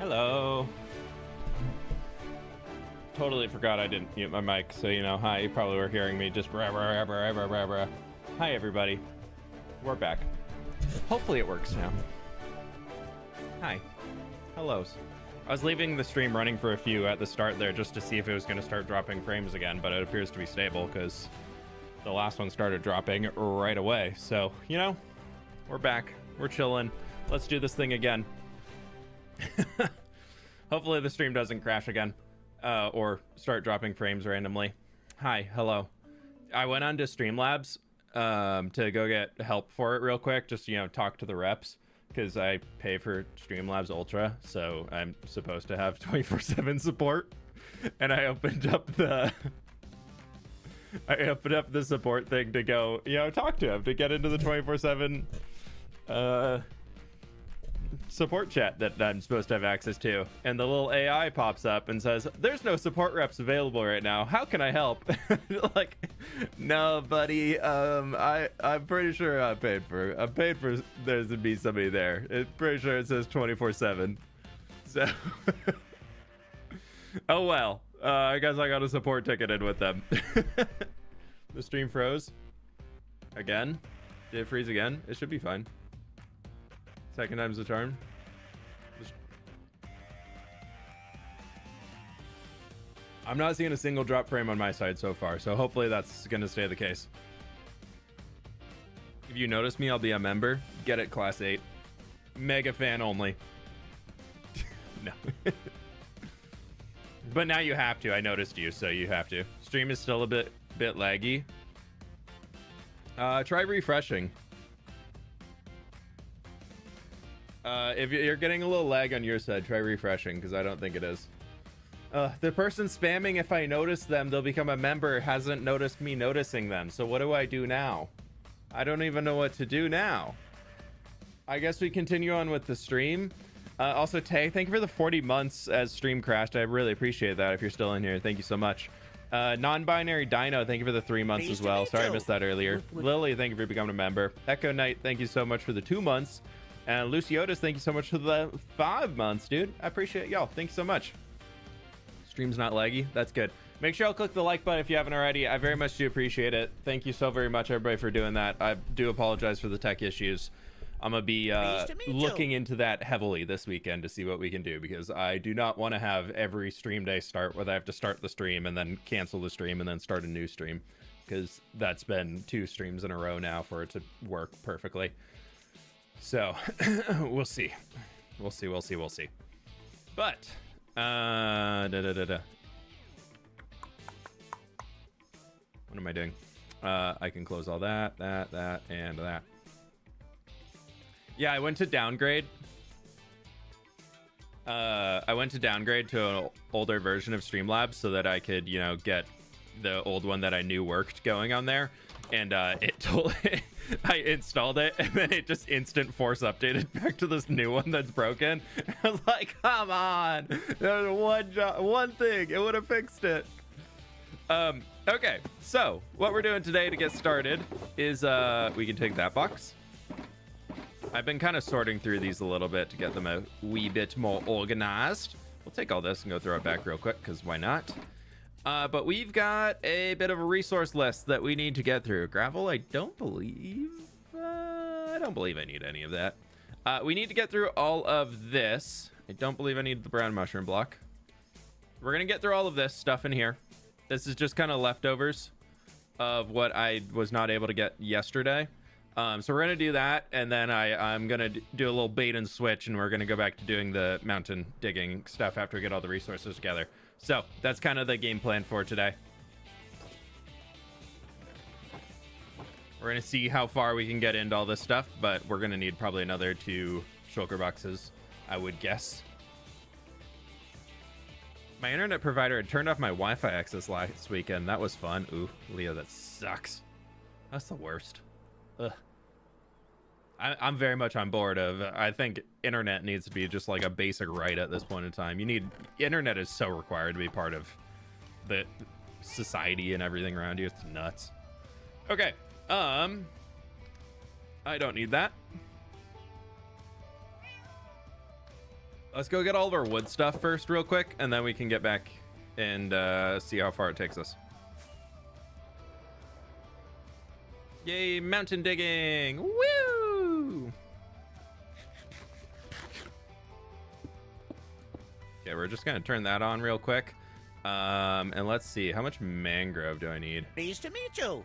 Hello. Totally forgot I didn't mute my mic, so you know, hi, you probably were hearing me just rah, rah, rah, rah, rah, rah. Hi everybody. We're back. Hopefully it works now. Hi. Hellos. I was leaving the stream running for a few at the start there just to see if it was going to start dropping frames again, but it appears to be stable because the last one started dropping right away. So, you know, we're back. We're chilling. Let's do this thing again. Hopefully the stream doesn't crash again or start dropping frames randomly. Hi, hello. I went on to Streamlabs to go get help for it real quick, just, you know, talk to the reps, because I pay for Streamlabs Ultra, so I'm supposed to have 24/7 support. And I opened up the support thing to go, you know, talk to him, to get into the 24/7 support chat that I'm supposed to have access to, and the little AI pops up and says, there's no support reps available right now, how can I help? Like, no buddy, I'm pretty sure I paid for there to be somebody there. It's pretty sure it says 24/7, so oh well, I guess I got a support ticket in with them. The stream froze again. Did it freeze again? It should be fine. Second time's the charm. I'm not seeing a single drop frame on my side so far, so hopefully that's gonna stay the case. If you notice me, I'll be a member. Get it, class 8. Mega fan only. No. But now you have to. I noticed you, so you have to. Stream is still a bit laggy. Try refreshing. If you're getting a little lag on your side, try refreshing, because I don't think it is. The person spamming, if I notice them, they'll become a member, hasn't noticed me noticing them. So what do I do now? I don't even know what to do now. I guess we continue on with the stream. Also, Tay, thank you for the 40 months as stream crashed. I really appreciate that if you're still in here. Thank you so much. Non-binary Dino, thank you for the 3 months as well. Sorry I missed that earlier. Lily, thank you for becoming a member. Echo Knight, thank you so much for the 2 months. And Luciotis, thank you so much for the 5 months, dude. I appreciate y'all. Thank you so much. Stream's not laggy. That's good. Make sure y'all click the like button if you haven't already. I very much do appreciate it. Thank you so very much, everybody, for doing that. I do apologize for the tech issues. I'm going to be looking into that heavily this weekend to see what we can do, because I do not want to have every stream day start where I have to start the stream and then cancel the stream and then start a new stream, because that's been 2 streams in a row now for it to work perfectly. So we'll see. We'll see. But what am I doing? I can close all that, and that. Yeah, I went to downgrade. I went to downgrade to an older version of Streamlabs so that I could, you know, get the old one that I knew worked going on there. And it totally, I installed it, and then it just instant force updated back to this new one that's broken. I was like, come on, there's one thing, it would have fixed it. Okay, so what we're doing today to get started is we can take that box. I've been kind of sorting through these a little bit to get them a wee bit more organized. We'll take all this and go throw it back real quick, because why not? But we've got a bit of a resource list that we need to get through. Gravel, I don't believe I need any of that. We need to get through all of this. I don't believe I need the brown mushroom block. We're going to get through all of this stuff in here. This is just kind of leftovers of what I was not able to get yesterday. So we're going to do that, and then I'm going to do a little bait and switch, and we're going to go back to doing the mountain digging stuff after we get all the resources together. So that's kind of the game plan for today. We're going to see how far we can get into all this stuff, but we're going to need probably another 2 shulker boxes, I would guess. My internet provider had turned off my Wi-Fi access last weekend. That was fun. Ooh, Leo, that sucks. That's the worst. Ugh. I'm very much on board of, I think internet needs to be just like a basic right at this point in time. Internet is so required to be part of the society and everything around you. It's nuts. Okay. I don't need that. Let's go get all of our wood stuff first real quick, and then we can get back and see how far it takes us. Yay, mountain digging! Woo! Okay, we're just gonna turn that on real quick. And let's see, how much mangrove do I need? Pleased to meet you.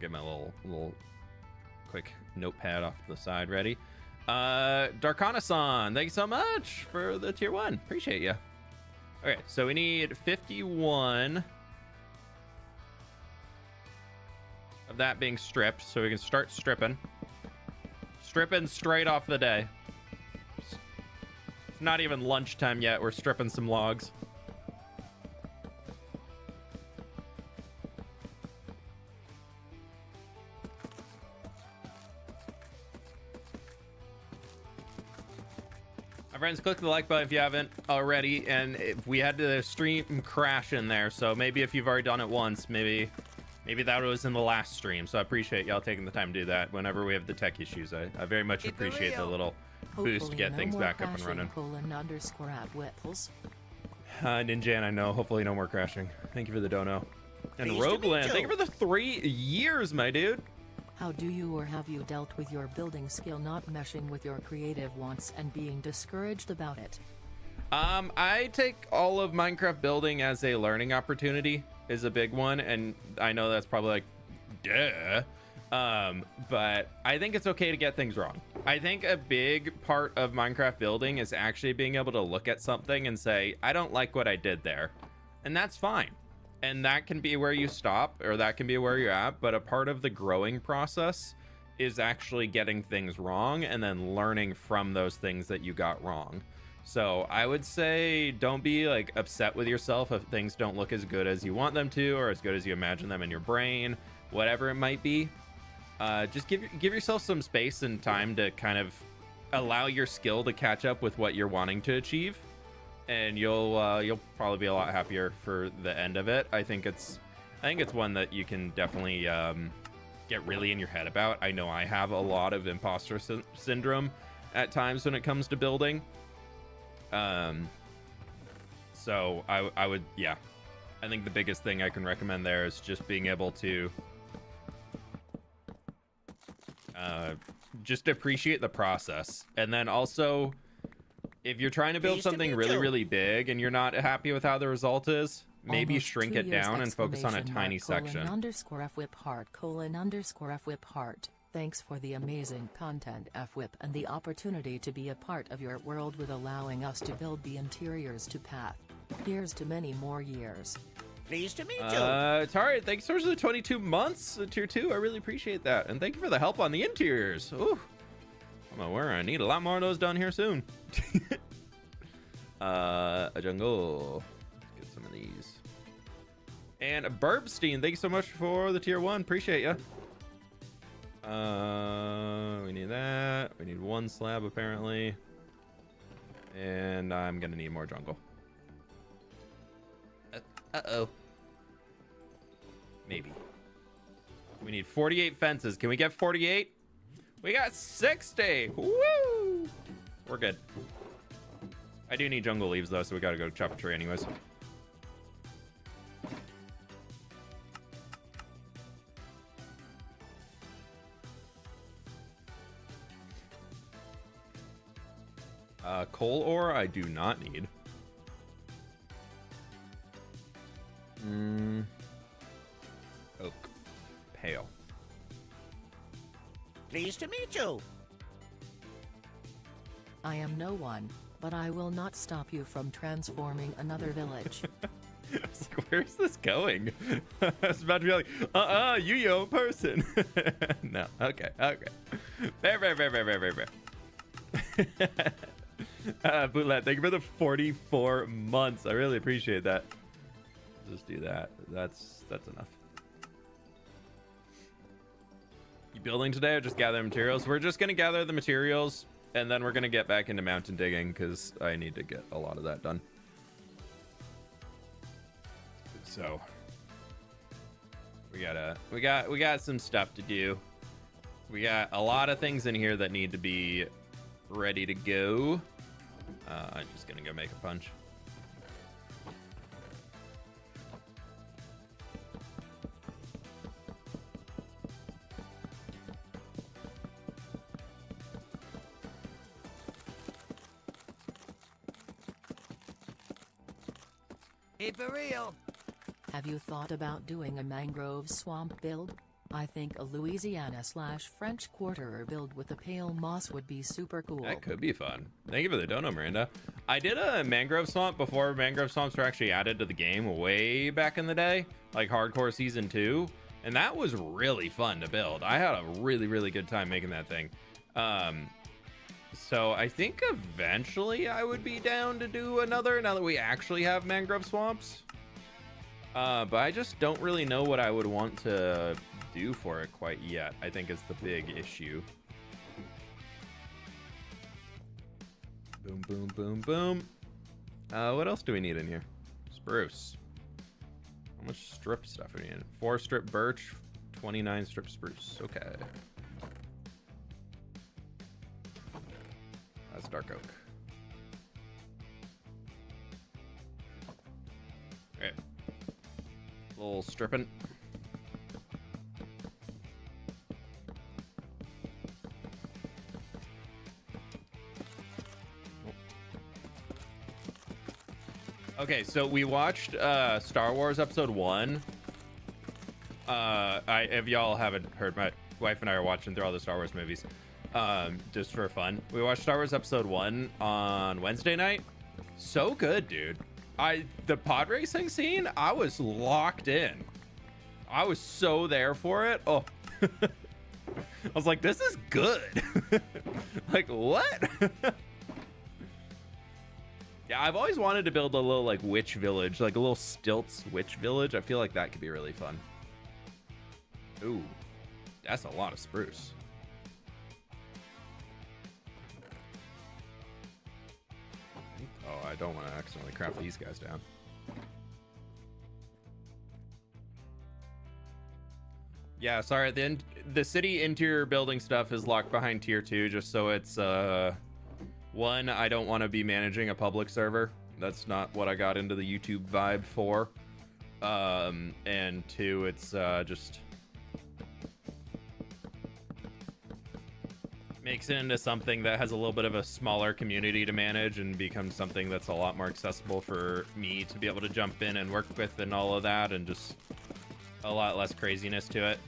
Get my little quick notepad off to the side ready. Darkana-san, thank you so much for the tier 1. Appreciate you. Okay, so we need 51 of that being stripped, so we can start stripping. Stripping straight off the day. It's not even lunchtime yet. We're stripping some logs. Friends, click the like button if you haven't already, and if we had the stream crash in there, so maybe if you've already done it once, maybe that was in the last stream. So I appreciate y'all taking the time to do that whenever we have the tech issues. I very much appreciate the little boost to get things back up and running. Ninja, and I know, hopefully no more crashing. Thank you for the dono. And Rogueland, thank you for the 3 years, my dude. How do you or have you dealt with your building skill not meshing with your creative wants and being discouraged about it? I take all of Minecraft building as a learning opportunity is a big one, and I know that's probably like, duh. But I think it's okay to get things wrong. I think a big part of Minecraft building is actually being able to look at something and say, I don't like what I did there. And that's fine. And that can be where you stop, or that can be where you're at. But a part of the growing process is actually getting things wrong and then learning from those things that you got wrong. So I would say don't be like upset with yourself if things don't look as good as you want them to, or as good as you imagine them in your brain, whatever it might be. Just give yourself some space and time to kind of allow your skill to catch up with what you're wanting to achieve. And you'll probably be a lot happier for the end of it. I think it's one that you can definitely get really in your head about. I know I have a lot of imposter syndrome at times when it comes to building. So I would, yeah. I think the biggest thing I can recommend there is just being able to just appreciate the process. And then also, if you're trying to build something really big and you're not happy with how the result is, maybe shrink it down and focus on a tiny section. _fWhip heart _fWhip heart. Thanks for the amazing content, fWhip, and the opportunity to be a part of your world with allowing us to build the interiors to path. Here's to many more years. Pleased to meet you. Tari, thanks for the 22 months, tier 2. I really appreciate that. And thank you for the help on the interiors. Ooh. I'm aware I need a lot more of those done here soon. A jungle. Let's get some of these. And Burbstein, thank you so much for the tier 1. Appreciate you. We need that. We need 1 slab apparently. And I'm gonna need more jungle. Uh-oh. Maybe. We need 48 fences. Can we get 48? We got 60. Woo! We're good. I do need jungle leaves though, so we gotta go chop a tree anyways. Coal ore I do not need. Oak. Pale. Pleased to meet you. I am no one, but I will not stop you from transforming another village. I was like, where's this going? I was about to be like, you your own person. No, okay. Fair. Bootlet, thank you for the 44 months. I really appreciate that. Just do that. That's enough. You building today or just gather materials? We're just gonna gather the materials and then we're gonna get back into mountain digging because I need to get a lot of that done. So we got some stuff to do. We got a lot of things in here that need to be ready to go. I'm just gonna go make a punch. Hey, for real. Have you thought about doing a mangrove swamp build? I think a Louisiana/French Quarter build with a pale moss would be super cool. That could be fun. Thank you for the dono, Miranda. I did a mangrove swamp before mangrove swamps were actually added to the game way back in the day, like hardcore season 2, and that was really fun to build. I had a really good time making that thing. So I think eventually I would be down to do another now that we actually have mangrove swamps. But I just don't really know what I would want to do for it quite yet. I think is the big issue. Boom, boom, boom, boom. What else do we need in here? Spruce. How much strip stuff are we in? 4 strip birch, 29 strip spruce. Okay. That's dark oak. Alright. Little stripping. Okay, so we watched Star Wars Episode 1. If y'all haven't heard, my wife and I are watching through all the Star Wars movies just for fun. We watched Star Wars Episode 1 on Wednesday night. So good, dude. The pod racing scene, I was locked in. I was so there for it. Oh, I was like, this is good. Like, what? Yeah, I've always wanted to build a little like witch village, like a little stilts witch village. I feel like that could be really fun. Ooh, that's a lot of spruce. Oh, I don't want to accidentally craft these guys down. Yeah, sorry, at the end, the city interior building stuff is locked behind tier 2 just so it's one, I don't want to be managing a public server. That's not what I got into the YouTube vibe for. And 2, it's just makes it into something that has a little bit of a smaller community to manage and becomes something that's a lot more accessible for me to be able to jump in and work with and all of that, and just a lot less craziness to it.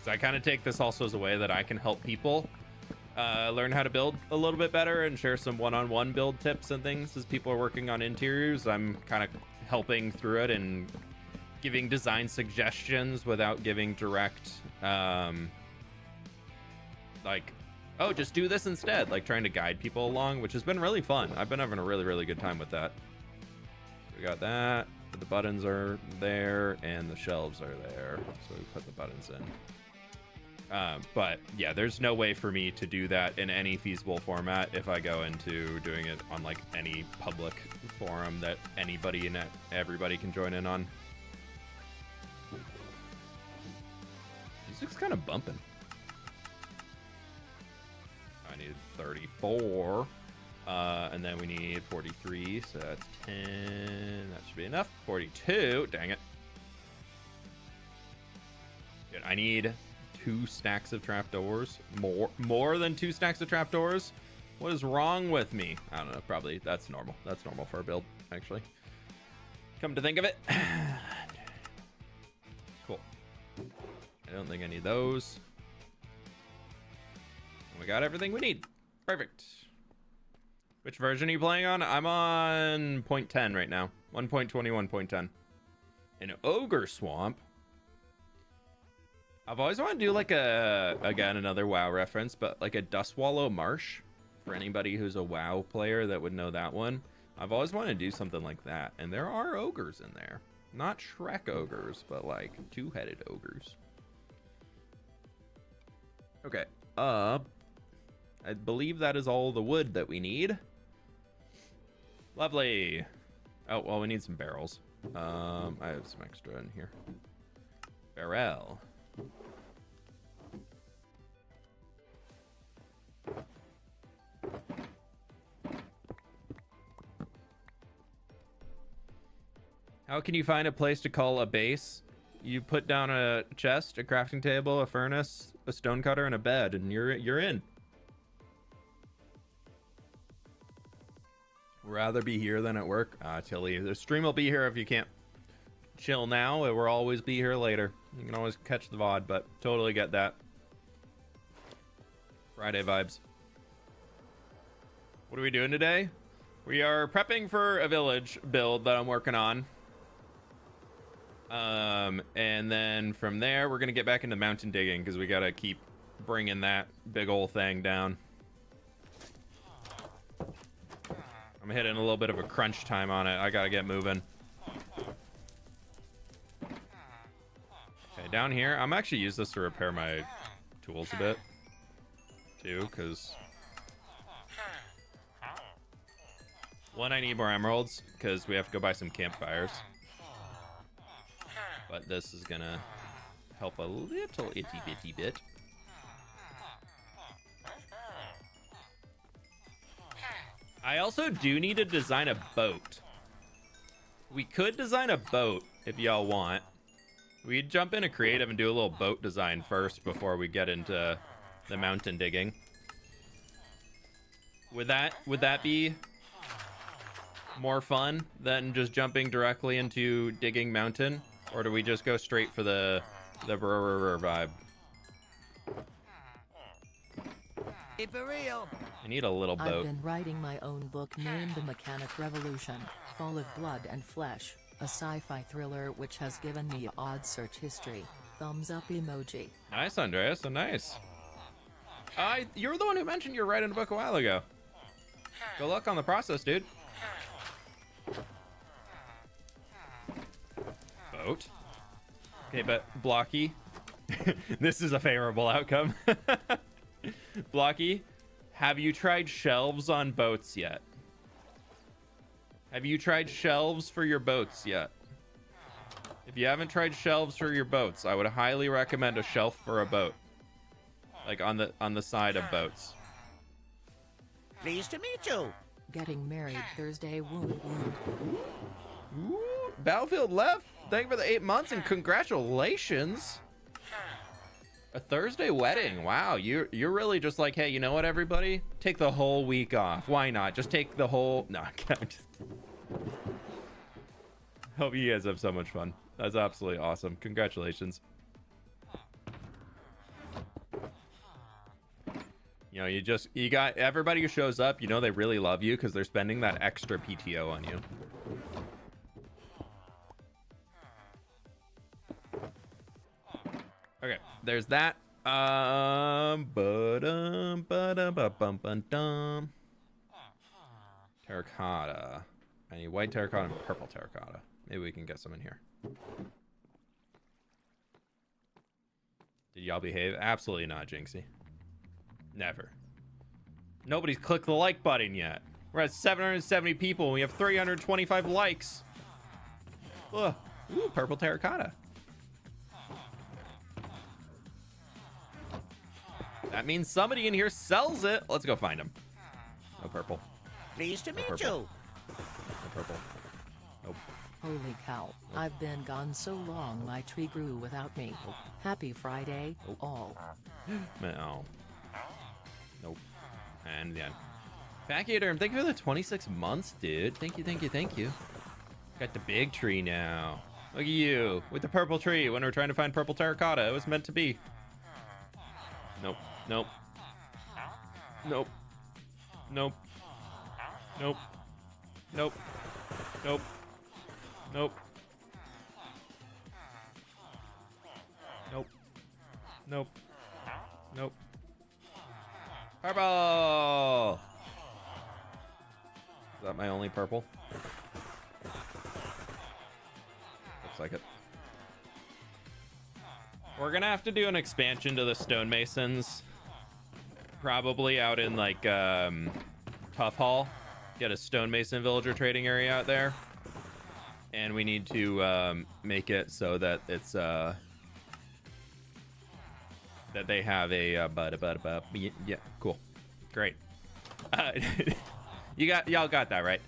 So I kind of take this also as a way that I can help people learn how to build a little bit better and share some one-on-one build tips and things as people are working on interiors. I'm kind of helping through it and giving design suggestions without giving direct like, oh, just do this instead, like trying to guide people along, which has been really fun. I've been having a really good time with that. We got that, the buttons are there and the shelves are there, so we put the buttons in. But yeah, there's no way for me to do that in any feasible format if I go into doing it on like any public forum that anybody and everybody can join in on. Music's kind of bumping. I need 34, and then we need 43, so that's 10. That should be enough. 42. Dang it. Dude, I need 2 stacks of trapdoors. More than 2 stacks of trapdoors. What is wrong with me? I don't know. Probably that's normal. That's normal for a build, actually. Come to think of it. Cool. I don't think I need those. We got everything we need. Perfect. Which version are you playing on? I'm on 0.10 right now. 1.21.10. An ogre swamp. I've always wanted to do like again, another WoW reference, but like a Dustwallow Marsh. For anybody who's a WoW player that would know that one. I've always wanted to do something like that. And there are ogres in there. Not Shrek ogres, but like 2-headed ogres. Okay. I believe that is all the wood that we need. Lovely. Oh, well, we need some barrels. I have some extra in here. Barrel. How can you find a place to call a base? You put down a chest, a crafting table, a furnace, a stone cutter, and a bed, and you're in. Rather be here than at work. Tilly, the stream will be here if you can't chill now. It will always be here later. You can always catch the VOD, but totally get that. Friday vibes. What are we doing today? We are prepping for a village build that I'm working on. And then from there, we're going to get back into mountain digging because we got to keep bringing that big old thing down. I'm hitting a little bit of a crunch time on it. I got to get moving. Okay, down here, I'm actually use this to repair my tools a bit too, because one, I need more emeralds because we have to go buy some campfires. But this is gonna help a little itty bitty bit. I also do need to design a boat. We could design a boat if y'all want. We'd jump into creative and do a little boat design first before we get into the mountain digging. Would that be more fun than just jumping directly into digging mountain? Or do we just go straight for the vibe? Hey, for real. I need a little boat. I've been writing my own book named The Mechanic Revolution, full of blood and flesh, a sci-fi thriller which has given me odd search history. Thumbs up emoji. Nice, Andreas. So nice. You're the one who mentioned you're writing a book a while ago. Good luck on the process, dude. Boat. Okay, but Blocky, this is a favorable outcome. Blocky, have you tried shelves on boats yet? Have you tried shelves for your boats yet? If you haven't tried shelves for your boats, I would highly recommend a shelf for a boat, like on the side of boats. Pleased to meet you. Getting married Thursday. Wound. Ooh, Battlefield left. Thank you for the 8 months and congratulations. A Thursday wedding. Wow, you're really just like, hey, you know what, everybody? Take the whole week off. Why not? Just take the whole... No, I'm just... Hope you guys have so much fun. That's absolutely awesome. Congratulations. You know, you got everybody who shows up, you know they really love you because they're spending that extra PTO on you. Okay, there's that. Terracotta. I need white terracotta and purple terracotta. Maybe we can get some in here. Did y'all behave? Absolutely not, Jinxie. Never. Nobody's clicked the like button yet. We're at 770 people and we have 325 likes. Ugh. Ooh, purple terracotta. That means somebody in here sells it. Let's go find him. No purple. Pleased to meet purple. you. No purple. Nope. Holy cow, I've been gone so long my tree grew without me. Happy Friday, all. No. Nope. And then. Backaderm, thank you for the 26 months, dude. Thank you, thank you, thank you. Got the big tree now. Look at you with the purple tree when we're trying to find purple terracotta. It was meant to be. Nope. Nope. Nope. Nope. Nope. Nope. Nope. Nope. Nope. Nope. Nope. Purple! Is that my only purple? Looks like it. We're gonna have to do an expansion to the stonemasons. Probably out in like Tough Hall. Get a stonemason villager trading area out there. And we need to make it so that it's that they have a yeah, cool, great. Y'all got that right.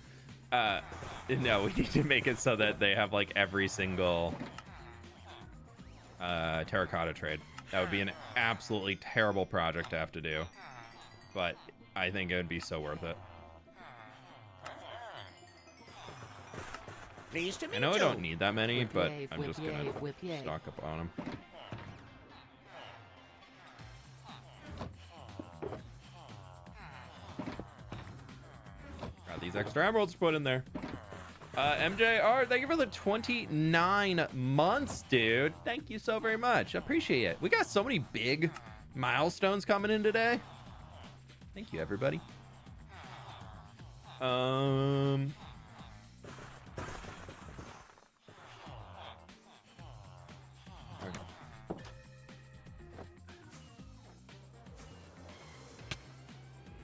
No, we need to make it so that they have like every single terracotta trade. That would be an absolutely terrible project to have to do, but I think it would be so worth it. Pleased to meet I know you. I don't need that many, but Yay, I'm whip, just yay, gonna whip, yay. stock up on them. Got these extra emeralds to put in there. MJR, thank you for the 29 months, dude. Thank you so very much. I appreciate it. We got so many big milestones coming in today. Thank you, everybody.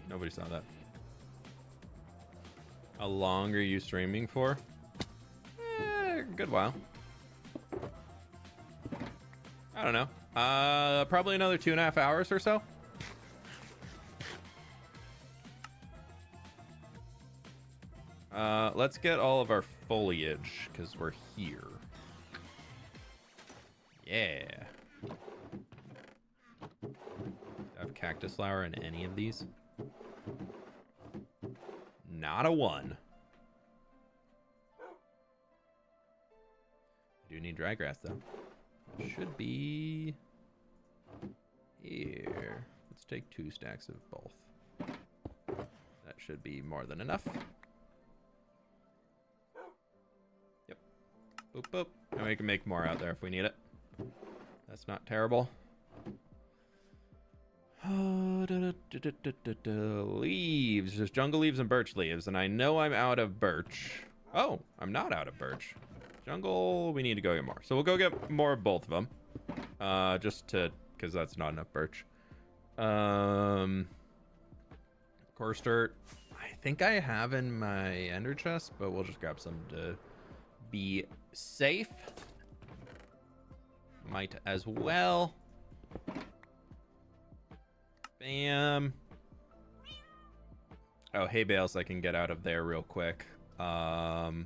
Nobody saw that. How long are you streaming for? Good while. I don't know. Probably another 2.5 hours or so. Let's get all of our foliage because we're here. Yeah. Do I have cactus flower in any of these? Not a one. I do need dry grass though. Should be here. Let's take 2 stacks of both. That should be more than enough. Yep. Boop boop. And we can make more out there if we need it. That's not terrible. Leaves. There's jungle leaves and birch leaves, and I know I'm out of birch. Oh, I'm not out of birch. Jungle, we need to go get more. So we'll go get more of both of them. Just to, because that's not enough birch. Coarse dirt. I think I have in my ender chest, but we'll just grab some to be safe. Might as well. Bam. Oh, hay bales I can get out of there real quick. Mud.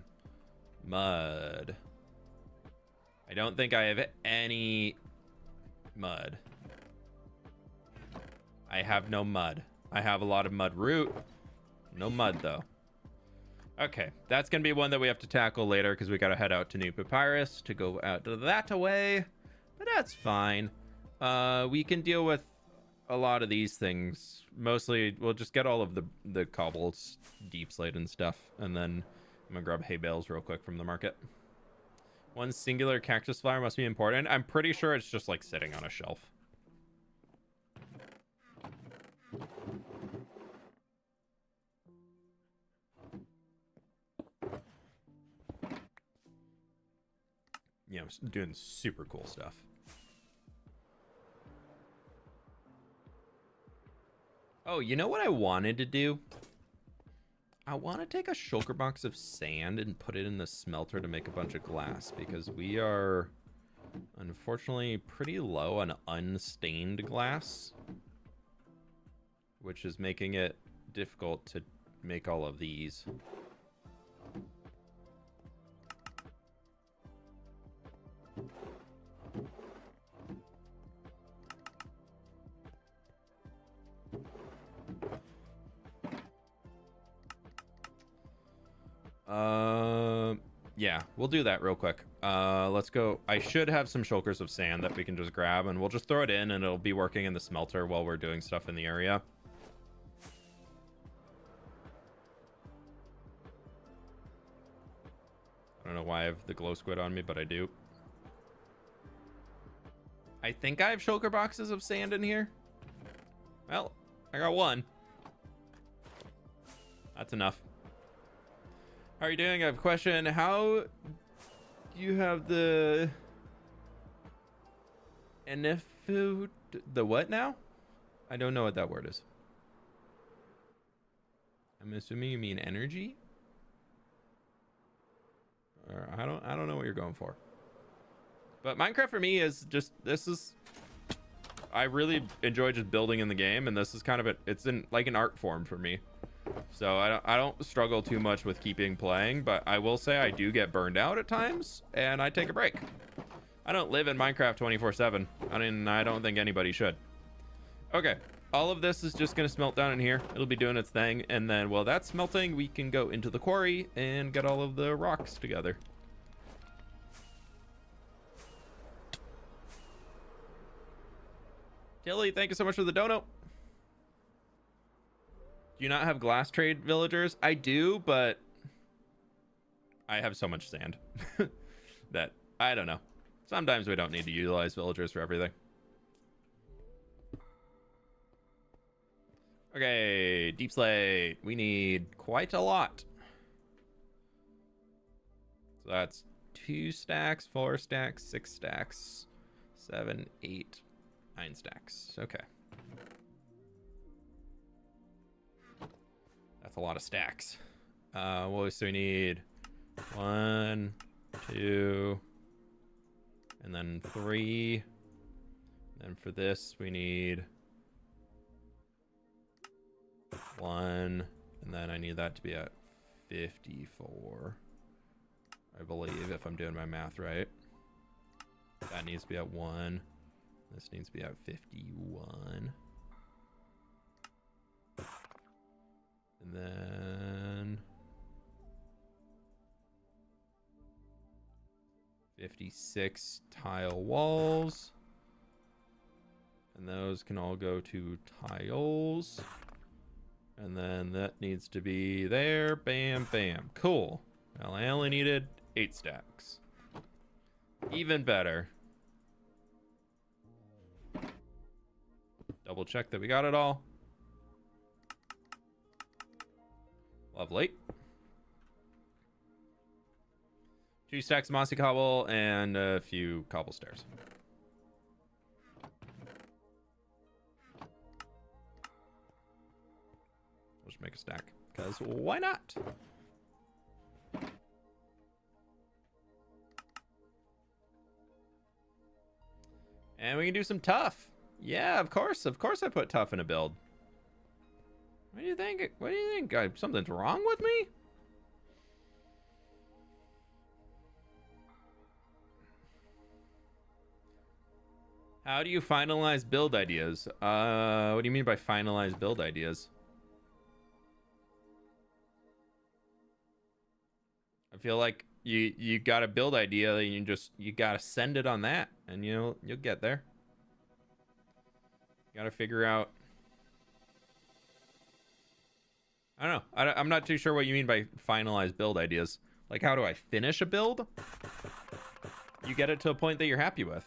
I don't think I have any mud. I have no mud. I have a lot of mud root. No mud, though. Okay, that's going to be one that we have to tackle later because we got to head out to New Papyrus to go out to that away. But that's fine. We can deal with a lot of these things. Mostly, we'll just get all of the cobbles, deep slate and stuff. And then I'm going to grab hay bales real quick from the market. One singular cactus flower must be important. I'm pretty sure it's just like sitting on a shelf. Yeah, I'm doing super cool stuff. Oh, you know what I wanted to do? I want to take a shulker box of sand and put it in the smelter to make a bunch of glass because we are unfortunately pretty low on unstained glass, which is making it difficult to make all of these. Yeah, we'll do that real quick. Let's go. I should have some shulkers of sand that we can just grab, and we'll just throw it in, and it'll be working in the smelter while we're doing stuff in the area. I don't know why I have the glow squid on me, but I do. I think I have shulker boxes of sand in here. Well, I got one. That's enough. How are you doing? I have a question. How do you have the Enifu? The what now? I don't know what that word is. I'm assuming you mean energy? Or I don't know what you're going for. But Minecraft for me is just, I really enjoy just building in the game, and this is kind of it's in like an art form for me. So I don't struggle too much with keeping playing, but I will say I do get burned out at times, and I take a break. I don't live in Minecraft 24/7. I mean, I don't think anybody should. Okay, all of this is just going to smelt down in here. It'll be doing its thing, and then while that's smelting, we can go into the quarry and get all of the rocks together. Tilly, thank you so much for the dono. Do you not have glass trade villagers? I do, but I have so much sand that I don't know. Sometimes we don't need to utilize villagers for everything. Okay, deep slate. We need quite a lot. So that's 2 stacks, 4 stacks, 6 stacks, 7, 8, 9 stacks. Okay. That's a lot of stacks. Well, so we need 1, 2, and then 3. And for this, we need 1, and then I need that to be at 54. I believe, if I'm doing my math right. That needs to be at 1. This needs to be at 51. And then 56 tile walls. And those can all go to tiles. And then that needs to be there. Bam, bam. Cool. Well, I only needed 8 stacks. Even better. Double check that we got it all. Lovely. 2 stacks of mossy cobble and a few cobble stairs. We'll just make a stack, because why not? And we can do some tough. Yeah, of course. Of course I put tough in a build. What do you think? What do you think? Something's wrong with me? How do you finalize build ideas? What do you mean by finalize build ideas? I feel like you got a build idea and you gotta send it on that, and you'll get there. You gotta figure out. I don't know. I'm not too sure what you mean by finalize build ideas. Like, how do I finish a build? You get it to a point that you're happy with.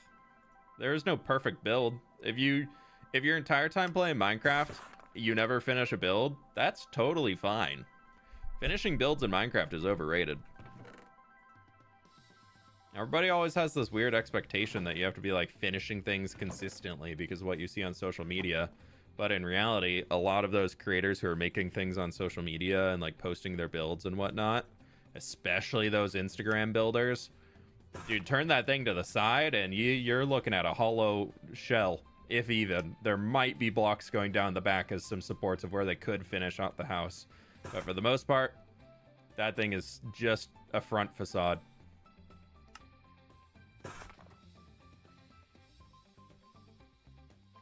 There is no perfect build. If your entire time playing Minecraft, you never finish a build, that's totally fine. Finishing builds in Minecraft is overrated. Everybody always has this weird expectation that you have to be like finishing things consistently because of what you see on social media. But in reality, a lot of those creators who are making things on social media and like posting their builds and whatnot, especially those Instagram builders, dude, turn that thing to the side and you're looking at a hollow shell, if even. There might be blocks going down the back as some supports of where they could finish out the house. But for the most part, that thing is just a front facade.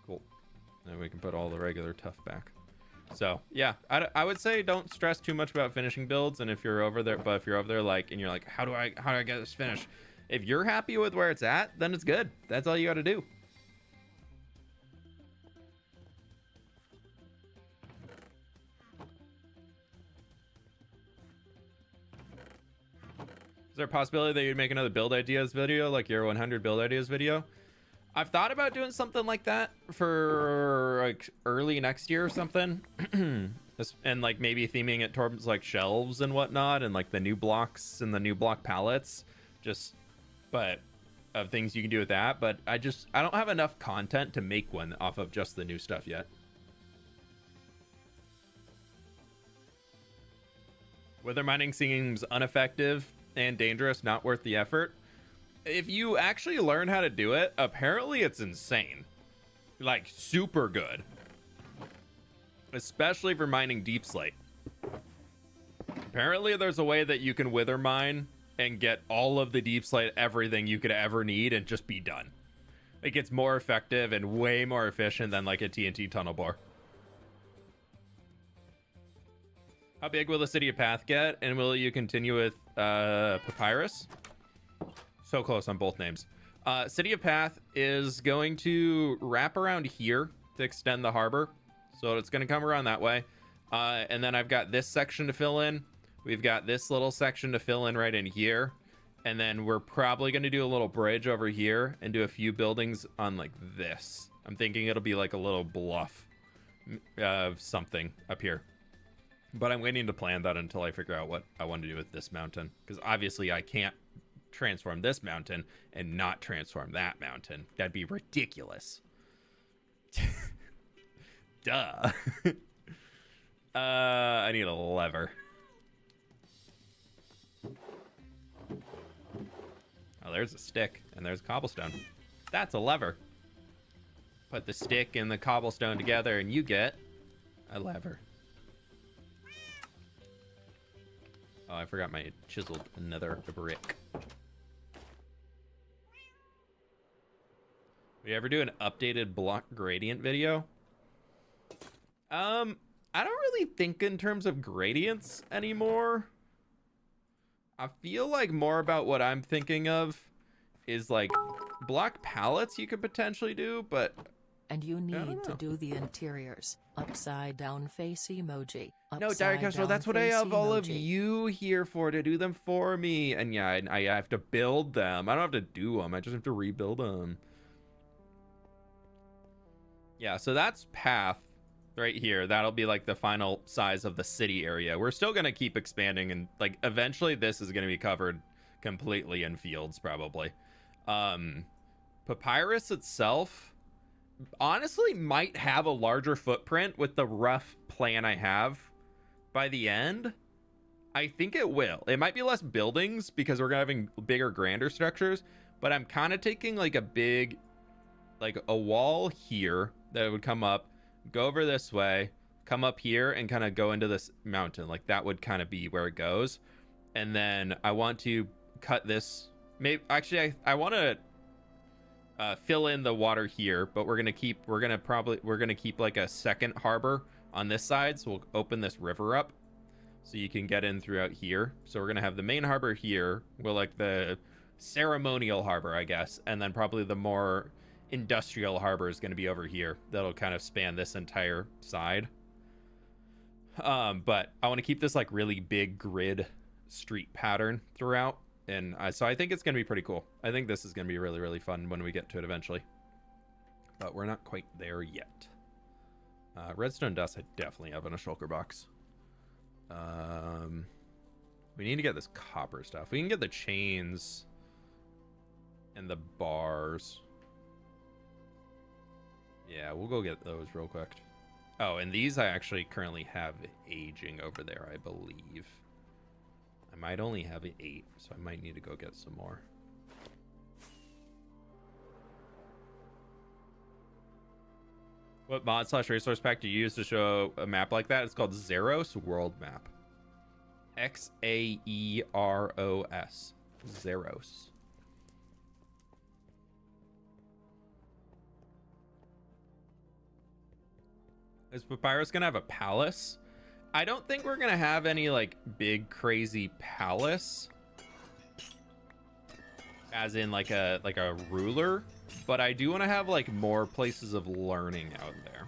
Cool. And we can put all the regular tough back. So yeah, I would say don't stress too much about finishing builds. And if you're over there, like, and you're like, how do I get this finished? If you're happy with where it's at, then it's good. That's all you got to do. Is there a possibility that you'd make another build ideas video, like your 100 build ideas video? I've thought about doing something like that for like early next year or something. And like maybe theming it towards like shelves and whatnot, and like the new blocks and the new block palettes. But of things you can do with that. But I don't have enough content to make one off of just the new stuff yet. Wither mining seems ineffective and dangerous, not worth the effort. If you actually learn how to do it, apparently it's insane. Like, super good. Especially for mining deep slate. Apparently there's a way that you can wither mine and get all of the deep slate, everything you could ever need, and just be done. It gets more effective and way more efficient than like a TNT tunnel bore. How big will the City of Path get? And will you continue with Papyrus? So close on both names. City of Path is going to wrap around here to extend the harbor. So it's going to come around that way. And then I've got this section to fill in. We've got this little section to fill in right in here. And then we're probably going to do a little bridge over here and do a few buildings on like this. I'm thinking it'll be like a little bluff of something up here. But I'm waiting to plan that until I figure out what I want to do with this mountain. Because obviously I can't transform this mountain and not transform that mountain. That'd be ridiculous. Duh. I need a lever. Oh, there's a stick and there's cobblestone. That's a lever. Put the stick and the cobblestone together and you get a lever. Oh, I forgot my chiseled nether brick. Would you ever do an updated block gradient video? I don't really think in terms of gradients anymore. I feel like more about what I'm thinking of is like block palettes you could potentially do, but and you need to do the interiors. Upside down face emoji. No, Derek Castro, that's what I have all of you here for, to do them for me. And yeah, I have to build them. I don't have to do them. I just have to rebuild them. Yeah, so that's path right here. That'll be like the final size of the city area. We're still going to keep expanding, and like eventually this is going to be covered completely in fields probably. Papyrus itself honestly might have a larger footprint with the rough plan I have by the end. I think it will. It might be less buildings because we're having bigger, grander structures, but I'm kind of taking like a big, like a wall here that would come up, go over this way, come up here and kind of go into this mountain. Like that would kind of be where it goes. And then I want to cut this. Maybe actually I want to fill in the water here, but we're gonna keep like a second harbor on this side, so we'll open this river up so you can get in throughout here. So we're gonna have the main harbor here, we're like the ceremonial harbor, I guess, and then probably the more industrial harbor is gonna be over here. That'll kind of span this entire side. But I want to keep this like really big grid street pattern throughout. And so I think it's going to be pretty cool. I think this is going to be really, really fun when we get to it eventually. But we're not quite there yet. Redstone dust I definitely have in a shulker box. We need to get this copper stuff. We can get the chains and the bars. Yeah, we'll go get those real quick. Oh, and these I actually currently have aging over there, I believe. I might only have 8, so I might need to go get some more. What mod / resource pack do you use to show a map like that? It's called Xeros World Map. Xaeros. Xeros. Is Papyrus gonna have a palace? I don't think we're gonna have any like big crazy palace, as in like a ruler, but I do want to have like more places of learning out there.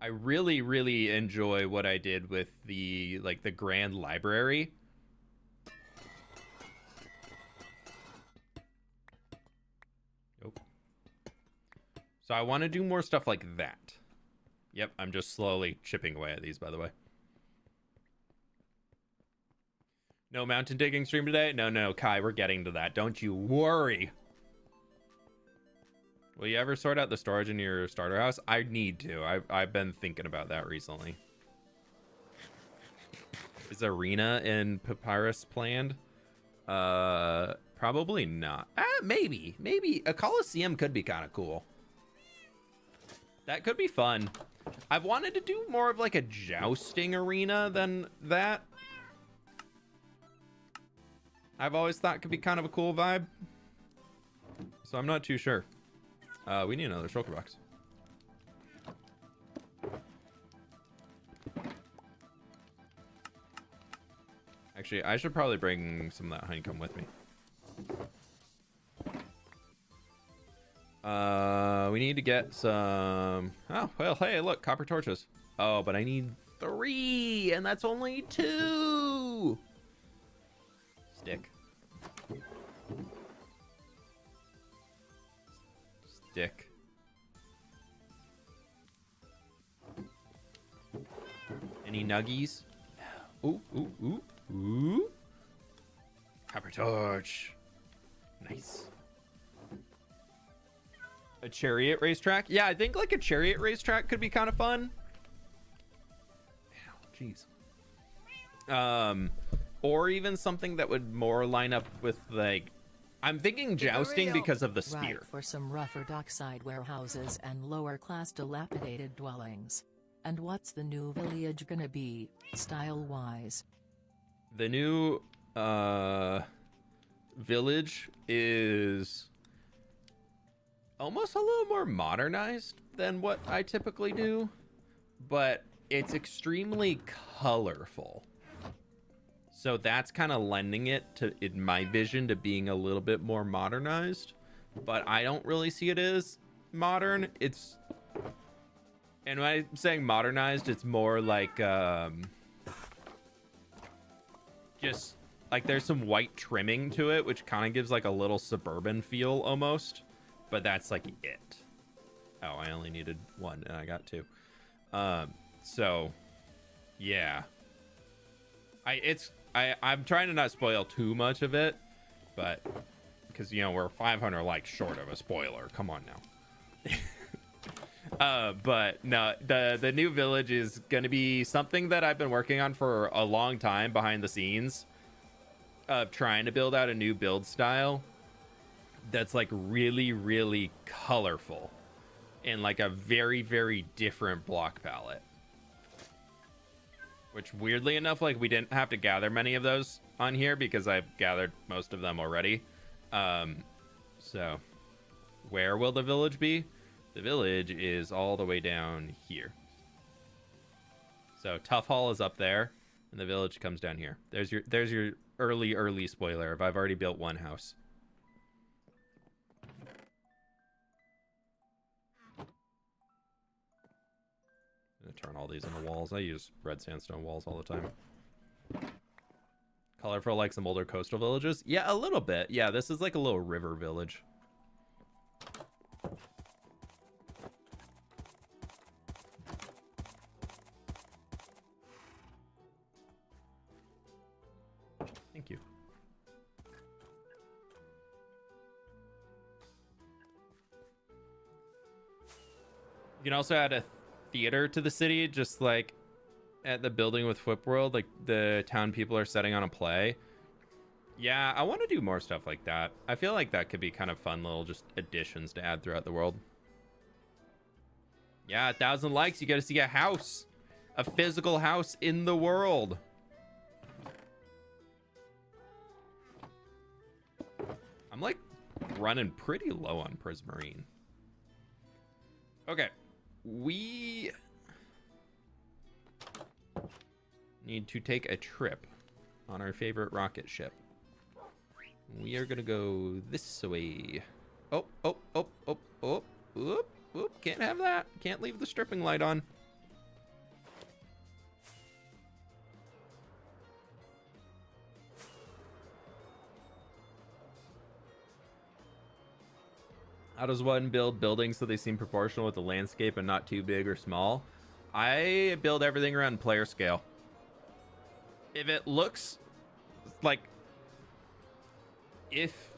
I really enjoy what I did with the like the grand library. So I want to do more stuff like that. Yep, I'm just slowly chipping away at these, by the way. No mountain digging stream today? No, Kai, we're getting to that. Don't you worry. Will you ever sort out the storage in your starter house? I need to. I've been thinking about that recently. Is Arena in Papyrus planned? Probably not. Maybe. A Coliseum could be kind of cool. That could be fun. I've wanted to do more of like a jousting arena than that. I've always thought it could be kind of a cool vibe. So I'm not too sure. We need another shulker box. Actually, I should probably bring some of that honeycomb with me. We need to get some... Oh, well, hey, look, copper torches. Oh, but I need 3, and that's only 2. Stick. Stick. Any nuggies? Ooh, ooh, ooh, ooh. Copper torch. Nice. A chariot racetrack? Yeah, I think like a chariot racetrack could be kind of fun. Ow, jeez. Or even something that would more line up with like, I'm thinking jousting because of the spear. Right, for some rougher dockside warehouses and lower class dilapidated dwellings. And what's the new village gonna be, style-wise? The new village is almost a little more modernized than what I typically do, but it's extremely colorful. So that's kind of lending it to, in my vision, to being a little bit more modernized, but I don't really see it as modern. It's, and when I'm saying modernized, it's more like just like there's some white trimming to it, which kind of gives like a little suburban feel almost, but that's like it. Oh, I only needed 1 and I got 2. So yeah, I'm trying to not spoil too much of it, but because, you know, we're 500 likes short of a spoiler. Come on now. But no, the new village is going to be something that I've been working on for a long time behind the scenes, of trying to build out a new build style that's like really, really colorful and like a very, very different block palette. Which, weirdly enough, like, we didn't have to gather many of those on here because I've gathered most of them already. So, where will the village be? The village is all the way down here. So, Tough Hall is up there, and the village comes down here. There's your early spoiler. If I've already built 1 house. Gonna turn all these into walls. I use red sandstone walls all the time. Colorful like some older coastal villages? Yeah, a little bit. Yeah, this is like a little river village. Thank you. You can also add a theater to the city, just like at the building with fWhip World, like the town people are setting on a play. Yeah, I want to do more stuff like that. I feel like that could be kind of fun little just additions to add throughout the world. Yeah, 1,000 likes, you get to see a house, a physical house in the world. I'm like running pretty low on Prismarine. Okay. We need to take a trip on our favorite rocket ship. We are gonna go this way. Oh, oh, oh, oh, oh, oop, oop, can't have that. Can't leave the stripping light on. How does one build buildings so they seem proportional with the landscape and not too big or small? I build everything around player scale. If it looks like... If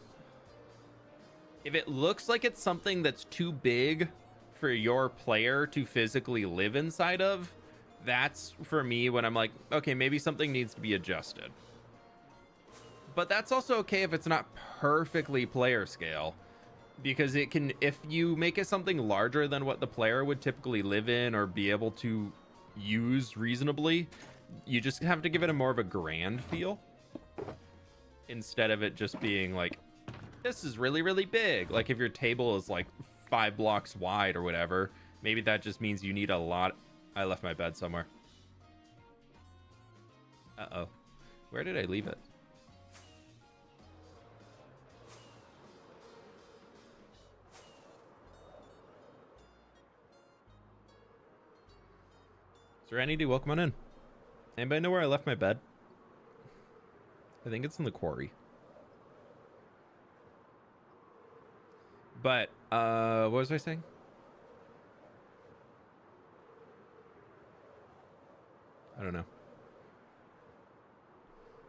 it looks like it's something that's too big for your player to physically live inside of, that's for me when I'm like, okay, maybe something needs to be adjusted. But that's also okay if it's not perfectly player scale. because it can, if you make it something larger than what the player would typically live in or be able to use reasonably, you just have to give it a more of a grand feel instead of it just being like, this is really, really big. Like if your table is like 5 blocks wide or whatever, maybe that just means you need a lot. I left my bed somewhere. Uh-oh. Where did I leave it? Serenity, welcome on in. Anybody know where I left my bed? I think it's in the quarry. But, what was I saying? I don't know.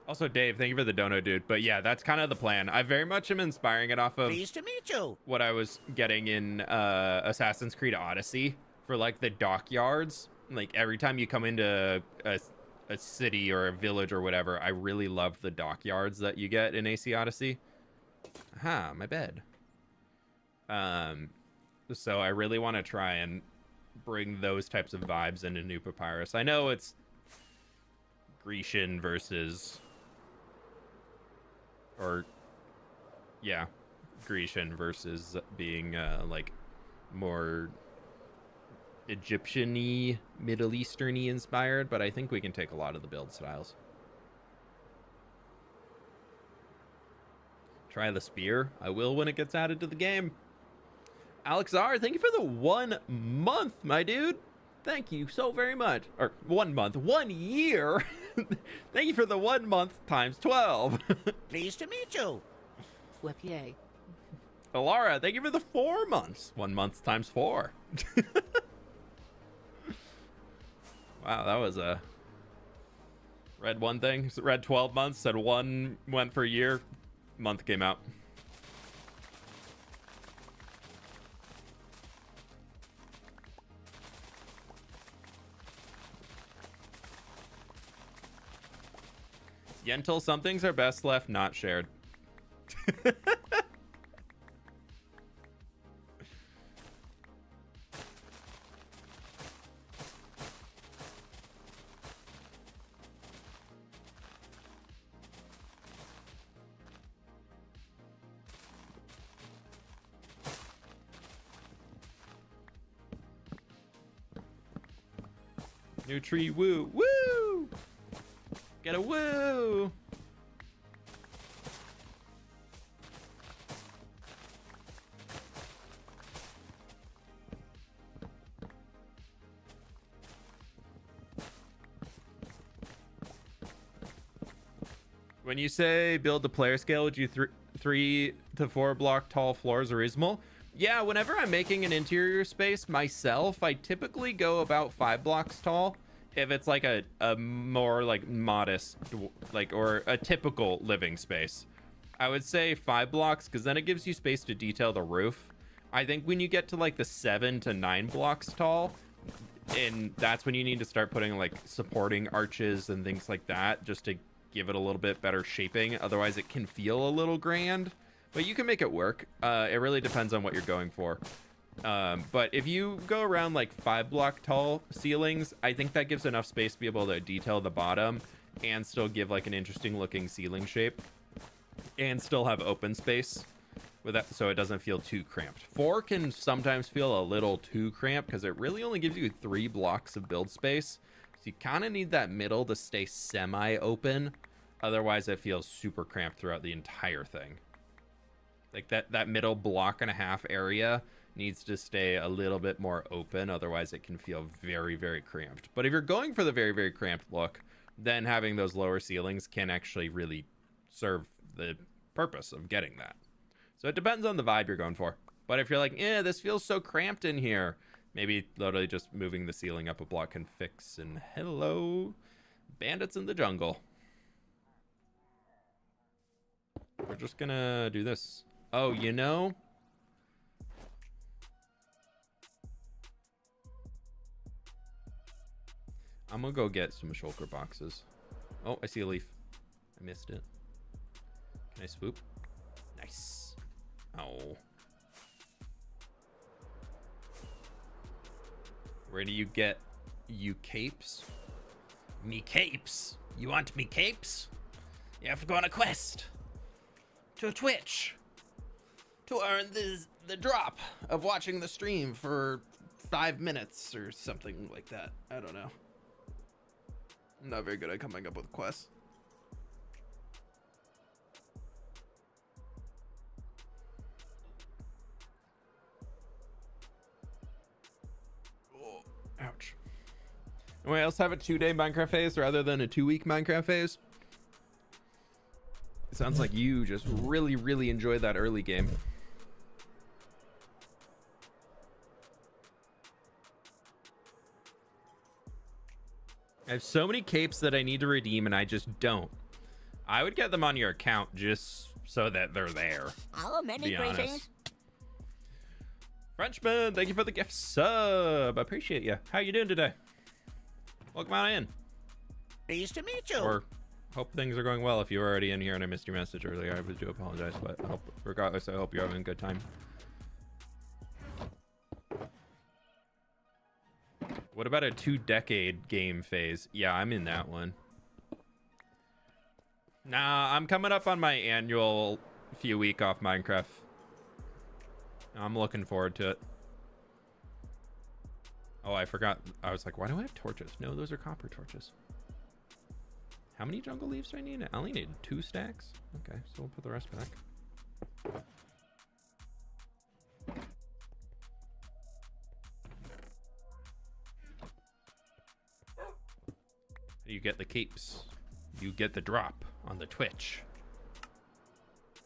Also, Dave, thank you for the dono, dude. But yeah, that's kind of the plan. I very much am inspiring it off of Pleased to meet you. what I was getting in Assassin's Creed Odyssey for like the dockyards. Like every time you come into a city or a village or whatever, I really love the dockyards that you get in AC Odyssey. Aha, my bed. So I really want to try and bring those types of vibes into New Papyrus. I know it's Grecian versus, or yeah, Grecian versus being like more Egyptian-y, Middle Eastern-y inspired, but I think we can take a lot of the build styles. Try the spear. I will when it gets added to the game. Alex R, thank you for the 1 month, my dude. Thank you so very much. Or 1 month, 1 year. Thank you for the 1 month times 12. Pleased to meet you. fWhip yay. Alara, thank you for the 4 months. 1 month times 4. Wow, that was a read one thing. Read 12 months, said 1 went for a year. Month came out. Yentl, some things are best left not shared. New tree, woo, woo! Get a woo! When you say build the player scale, would you 3 to 4 block tall floors are reasonable? Yeah, whenever I'm making an interior space myself, I typically go about 5 blocks tall. If it's like a more like modest, like, or a typical living space, I would say 5 blocks, because then it gives you space to detail the roof. I think when you get to like the 7 to 9 blocks tall, and that's when you need to start putting like supporting arches and things like that, just to give it a little bit better shaping. Otherwise it can feel a little grand, but you can make it work. It really depends on what you're going for. But if you go around like 5 block tall ceilings, I think that gives enough space to be able to detail the bottom and still give like an interesting looking ceiling shape and still have open space with that, so it doesn't feel too cramped. 4 can sometimes feel a little too cramped because it really only gives you 3 blocks of build space. So you kind of need that middle to stay semi-open. Otherwise it feels super cramped throughout the entire thing. Like that middle block and a half area needs to stay a little bit more open. Otherwise it can feel very, very cramped. But if you're going for the very, very cramped look, then having those lower ceilings can actually really serve the purpose of getting that. So it depends on the vibe you're going for. But if you're like, this feels so cramped in here, maybe literally just moving the ceiling up a block can fix. And hello, bandits in the jungle. We're just gonna do this. Oh, you know, I'm gonna go get some shulker boxes. Oh, I see a leaf. I missed it. Can I swoop? Nice. Oh. Where do you get you capes? Me capes. You want me capes? You have to go on a quest to Twitch to earn the drop of watching the stream for 5 minutes or something like that. I don't know. I'm not very good at coming up with quests. Oh, ouch. Anyone else have a 2-day Minecraft phase rather than a 2-week Minecraft phase? It sounds like you just really, really enjoyed that early game. I have so many capes that I need to redeem and I just don't. I would get them on your account just so that they're there. Oh, many greetings. Frenchman, thank you for the gift sub. I appreciate you. How you doing today? Welcome on in. Pleased to meet you. Or hope things are going well. If you were already in here and I missed your message earlier, I do apologize, but regardless, I hope you're having a good time. What about a 2-decade game phase? Yeah, I'm in that one. Nah, I'm coming up on my annual few week off Minecraft. I'm looking forward to it. Oh, I forgot. I was like, why do I have torches? No, those are copper torches. How many jungle leaves do I need? I only need 2 stacks. Okay, so we'll put the rest back. You get the capes. You get the drop on the Twitch.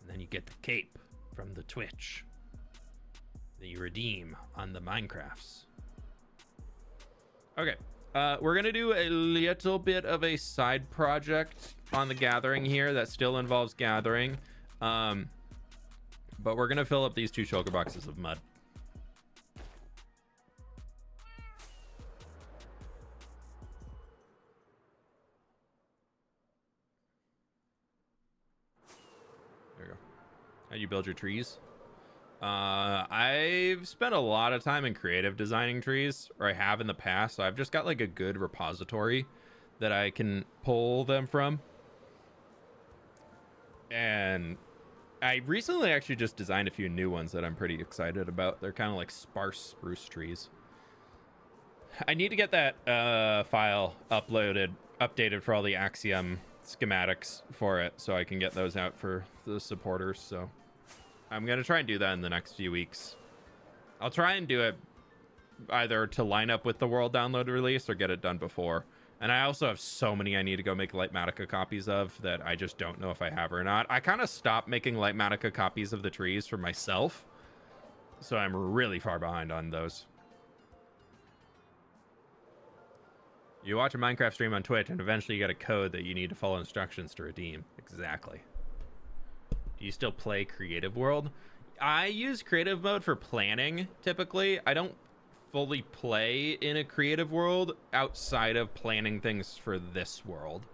And then you get the cape from the Twitch. Then you redeem on the Minecrafts. Okay. We're going to do a little bit of a side project on the gathering here that still involves gathering. But we're going to fill up these 2 shulker boxes of mud. How you build your trees? I've spent a lot of time in creative designing trees, or I have in the past, so I've just got like a good repository that I can pull them from. And I recently actually just designed a few new ones that I'm pretty excited about. They're kind of like sparse spruce trees. I need to get that file updated for all the Axiom schematics for it, so I can get those out for the supporters. So I'm gonna try and do that in the next few weeks. I'll try and do it either to line up with the world download release or get it done before. And I also have so many I need to go make Lightmatica copies of that I just don't know if I have or not. I kind of stopped making Lightmatica copies of the trees for myself, so I'm really far behind on those. You watch a Minecraft stream on Twitch and eventually you get a code that you need to follow instructions to redeem. Exactly. Do you still play Creative World? I use Creative Mode for planning, typically. I don't fully play in a Creative World outside of planning things for this world.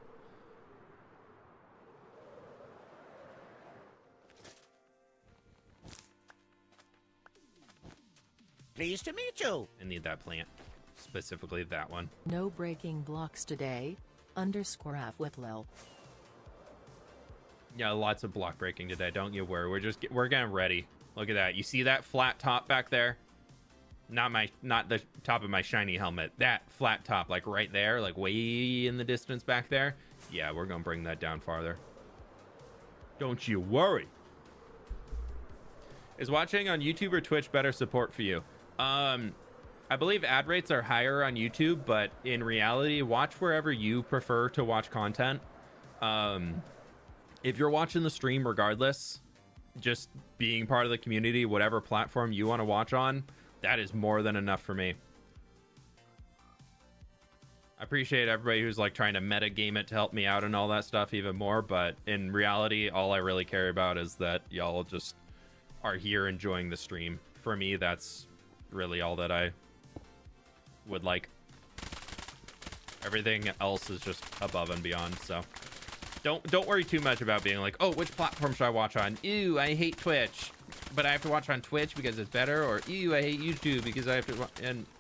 Pleased to meet you. I need that plant. Specifically that one. No breaking blocks today. _fWhip. Yeah, lots of block breaking today. Don't you worry. We're getting ready. Look at that. You see that flat top back there? Not the top of my shiny helmet. That flat top, like right there, like way in the distance back there. Yeah, we're gonna bring that down farther. Don't you worry. Is watching on YouTube or Twitch better support for you? I believe ad rates are higher on YouTube, but in reality, watch wherever you prefer to watch content. If you're watching the stream regardless, just being part of the community, whatever platform you want to watch on, that is more than enough for me. I appreciate everybody who's like trying to meta game it to help me out and all that stuff even more, but in reality, all I really care about is that y'all just are here enjoying the stream. For me, that's really all that I would like. Everything else is just above and beyond, so don't worry too much about being like, oh, which platform should I watch on? Ew, I hate Twitch. but I have to watch on Twitch because it's better, or ew, I hate YouTube because I have to,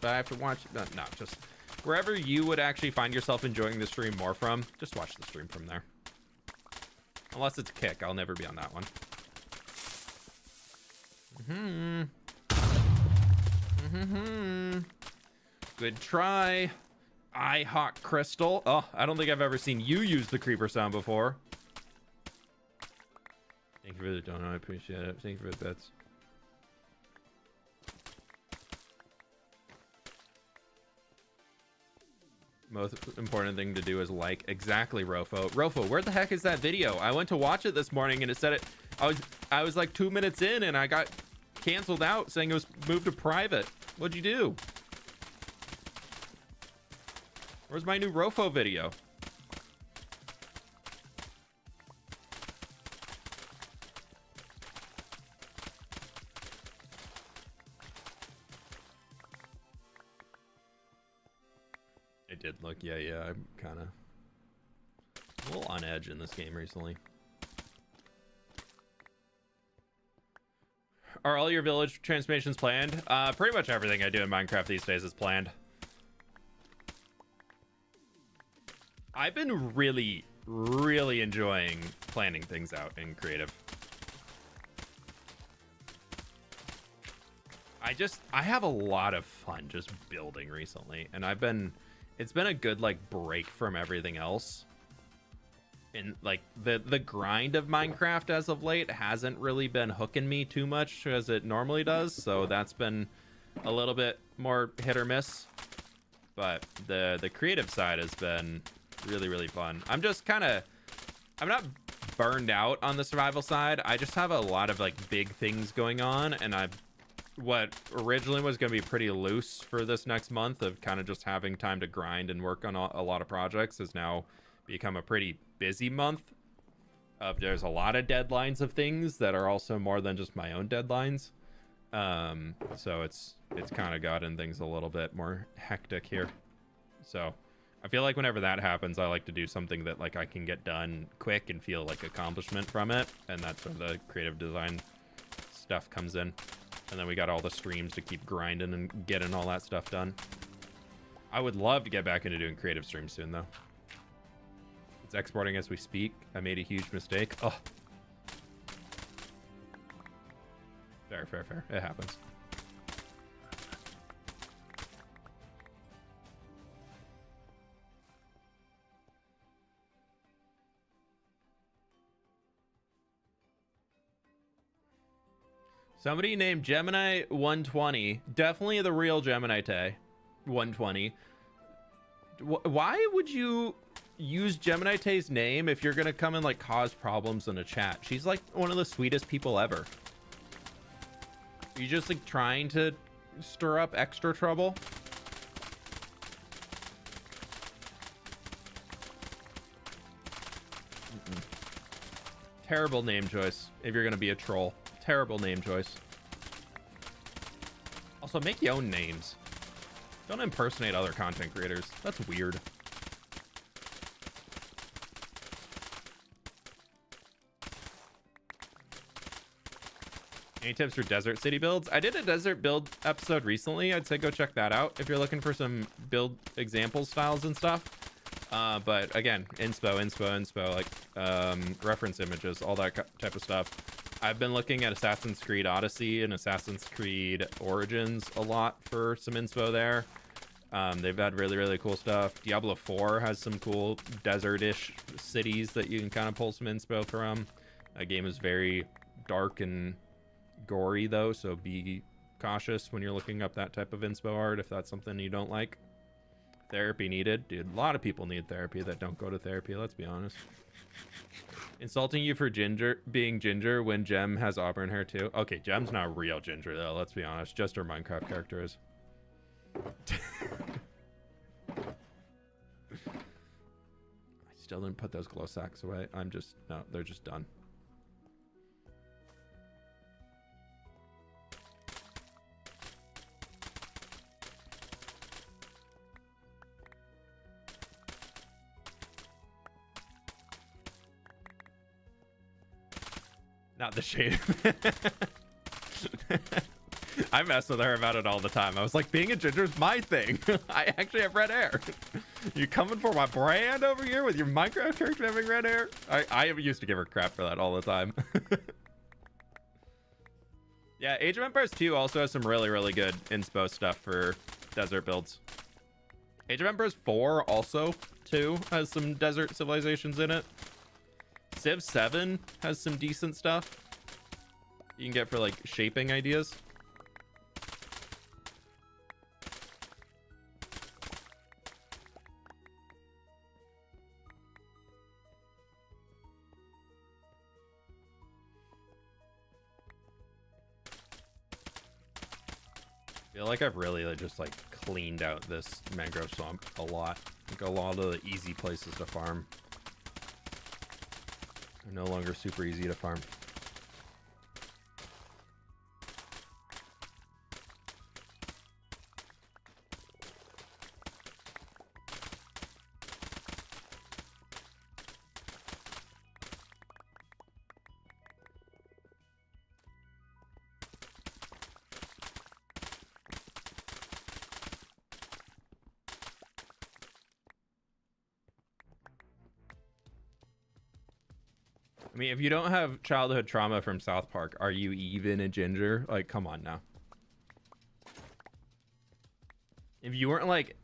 but I have to watch, no, just wherever you would actually find yourself enjoying the stream more from, just watch the stream from there. Unless it's Kick, I'll never be on that one. Good try. Hawk Crystal. Oh, I don't think I've ever seen you use the creeper sound before. Thank you for the donut. I appreciate it. Thank you for the bits. Most important thing to do is like. Exactly, Rofo. Rofo, where the heck is that video? I went to watch it this morning and it said it. I was like 2 minutes in and I got canceled out saying it was moved to private. What'd you do? Where's my new Rofo video? It did look, yeah, I'm kind of a little on edge in this game recently. Are all your village transformations planned? Pretty much everything I do in Minecraft these days is planned. I've been really enjoying planning things out in creative. I have a lot of fun just building recently, and it's been a good like break from everything else. And like the grind of Minecraft as of late hasn't really been hooking me too much as it normally does, so that's been a little bit more hit or miss. But the creative side has been really fun. I'm not burned out on the survival side. I just have a lot of like big things going on, and what originally was going to be pretty loose for this next month of kind of just having time to grind and work on a lot of projects has now become a pretty busy month of there's a lot of deadlines of things that are also more than just my own deadlines. So it's kind of gotten things a little bit more hectic here. So I feel like whenever that happens, I like to do something that like I can get done quick and feel like accomplishment from it. And that's where the creative design stuff comes in. And then we got all the streams to keep grinding and getting all that stuff done. I would love to get back into doing creative streams soon though. It's exporting as we speak. I made a huge mistake. Oh. Fair. It happens. Somebody named Gemini 120. Definitely the real Gemini Tay 120. Why would you use Gemini Tay's name if you're gonna come and like cause problems in a chat? She's like one of the sweetest people ever. Are you just like trying to stir up extra trouble? Terrible name choice if you're gonna be a troll. Terrible name choice. Also, make your own names. Don't impersonate other content creators. That's weird. Any tips for desert city builds? I did a desert build episode recently. I'd say go check that out if you're looking for some build example styles and stuff. But again, inspo, like reference images, all that type of stuff. I've been looking at Assassin's Creed Odyssey and Assassin's Creed Origins a lot for some inspo there. They've had really cool stuff. Diablo 4 has some cool desert-ish cities that you can kind of pull some inspo from. That game is very dark and gory though, so be cautious when you're looking up that type of inspo art if that's something you don't like. Therapy needed. Dude, a lot of people need therapy that don't go to therapy, let's be honest. Insulting you for being ginger when Gem has auburn hair too. Okay, Gem's not real ginger though, let's be honest. Just her Minecraft character is. I still didn't put those glow sacks away. No, they're just done. Not the shade. I mess with her about it all the time. I was like, being a ginger is my thing. I actually have red hair. You coming for my brand over here with your Minecraft character having red hair? I used to give her crap for that all the time. Yeah, Age of Empires 2 also has some really, really good inspo stuff for desert builds. Age of Empires 4 also, too, has some desert civilizations in it. Civ 7 has some decent stuff you can get for, like, shaping ideas. I feel like I've really just like cleaned out this mangrove swamp a lot. Like a lot of the easy places to farm are no longer super easy to farm. I mean, if you don't have childhood trauma from South Park, are you even a ginger? Like, come on now. If you weren't, like,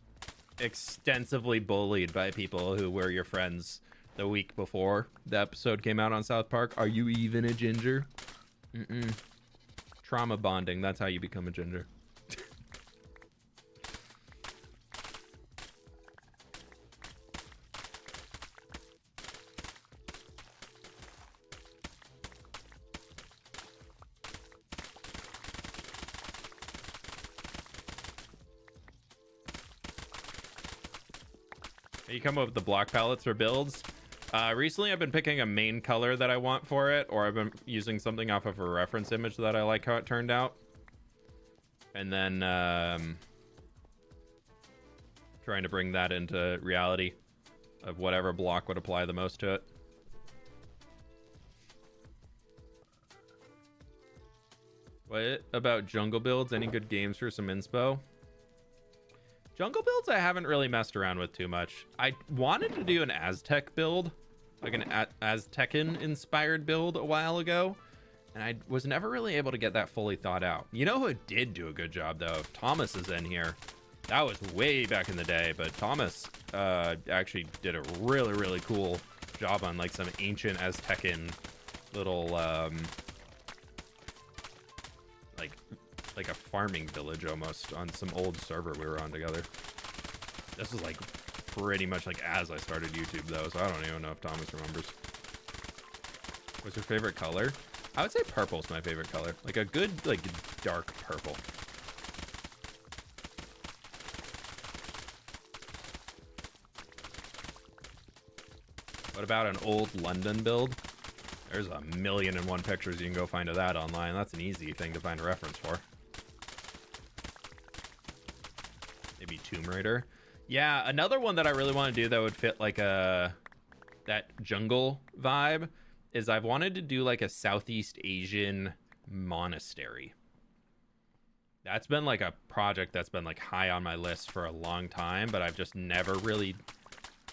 extensively bullied by people who were your friends the week before the episode came out on South Park, are you even a ginger? Mm-mm. Trauma bonding, that's how you become a ginger. You come up with the block palettes for builds. Recently, I've been picking a main color that I want for it, or I've been using something off of a reference image that I like how it turned out. And then trying to bring that into reality of whatever block would apply the most to it. What about jungle builds? Any good games for some inspo? Jungle builds I haven't really messed around with too much. I wanted to do an Aztec build, like an Aztecan inspired build a while ago, and I was never really able to get that fully thought out. You know who did do a good job though? If Thomas is in here. That was way back in the day, but Thomas actually did a really, really cool job on like some ancient Aztecan little like a farming village almost on some old server we were on together. This was like pretty much like as I started YouTube though, so I don't even know if Thomas remembers. What's your favorite color? I would say purple's my favorite color. Like a good like dark purple. What about an old London build? There's 1,000,001 pictures you can go find of that online. That's an easy thing to find a reference for. Maybe Tomb Raider. Yeah, another one that I really want to do that would fit like that jungle vibe is I've wanted to do like a Southeast Asian monastery. That's been like a project that's been like high on my list for a long time, but I've just never really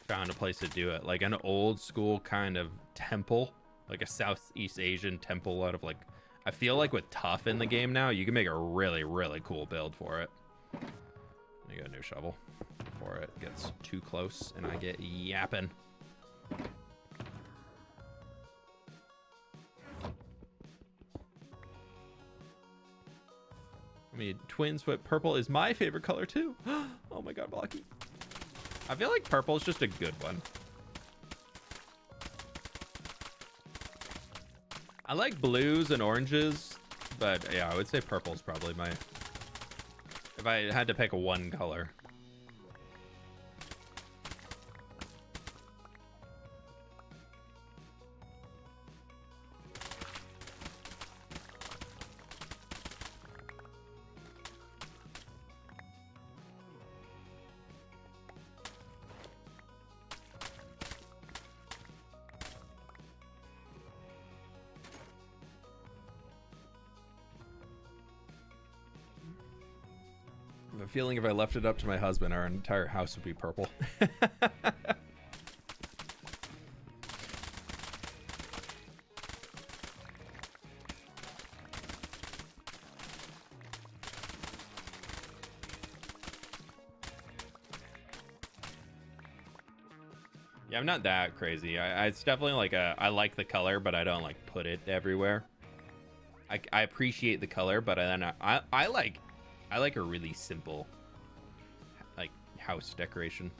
found a place to do it. Like an old school kind of temple, like a Southeast Asian temple out of like, I feel like with Tough in the game now, you can make a really, really cool build for it. I got a new shovel before it gets too close and I get yapping. I mean, twins, but purple is my favorite color too. Oh my god, Blocky. I feel like purple is just a good one. I like blues and oranges, but yeah, I would say purple is probably my... If I had to pick one color. a feeling if I left it up to my husband, our entire house would be purple. Yeah, I'm not that crazy. It's definitely like I like the color, but I don't like put it everywhere. I appreciate the color, but I like a really simple like house decoration.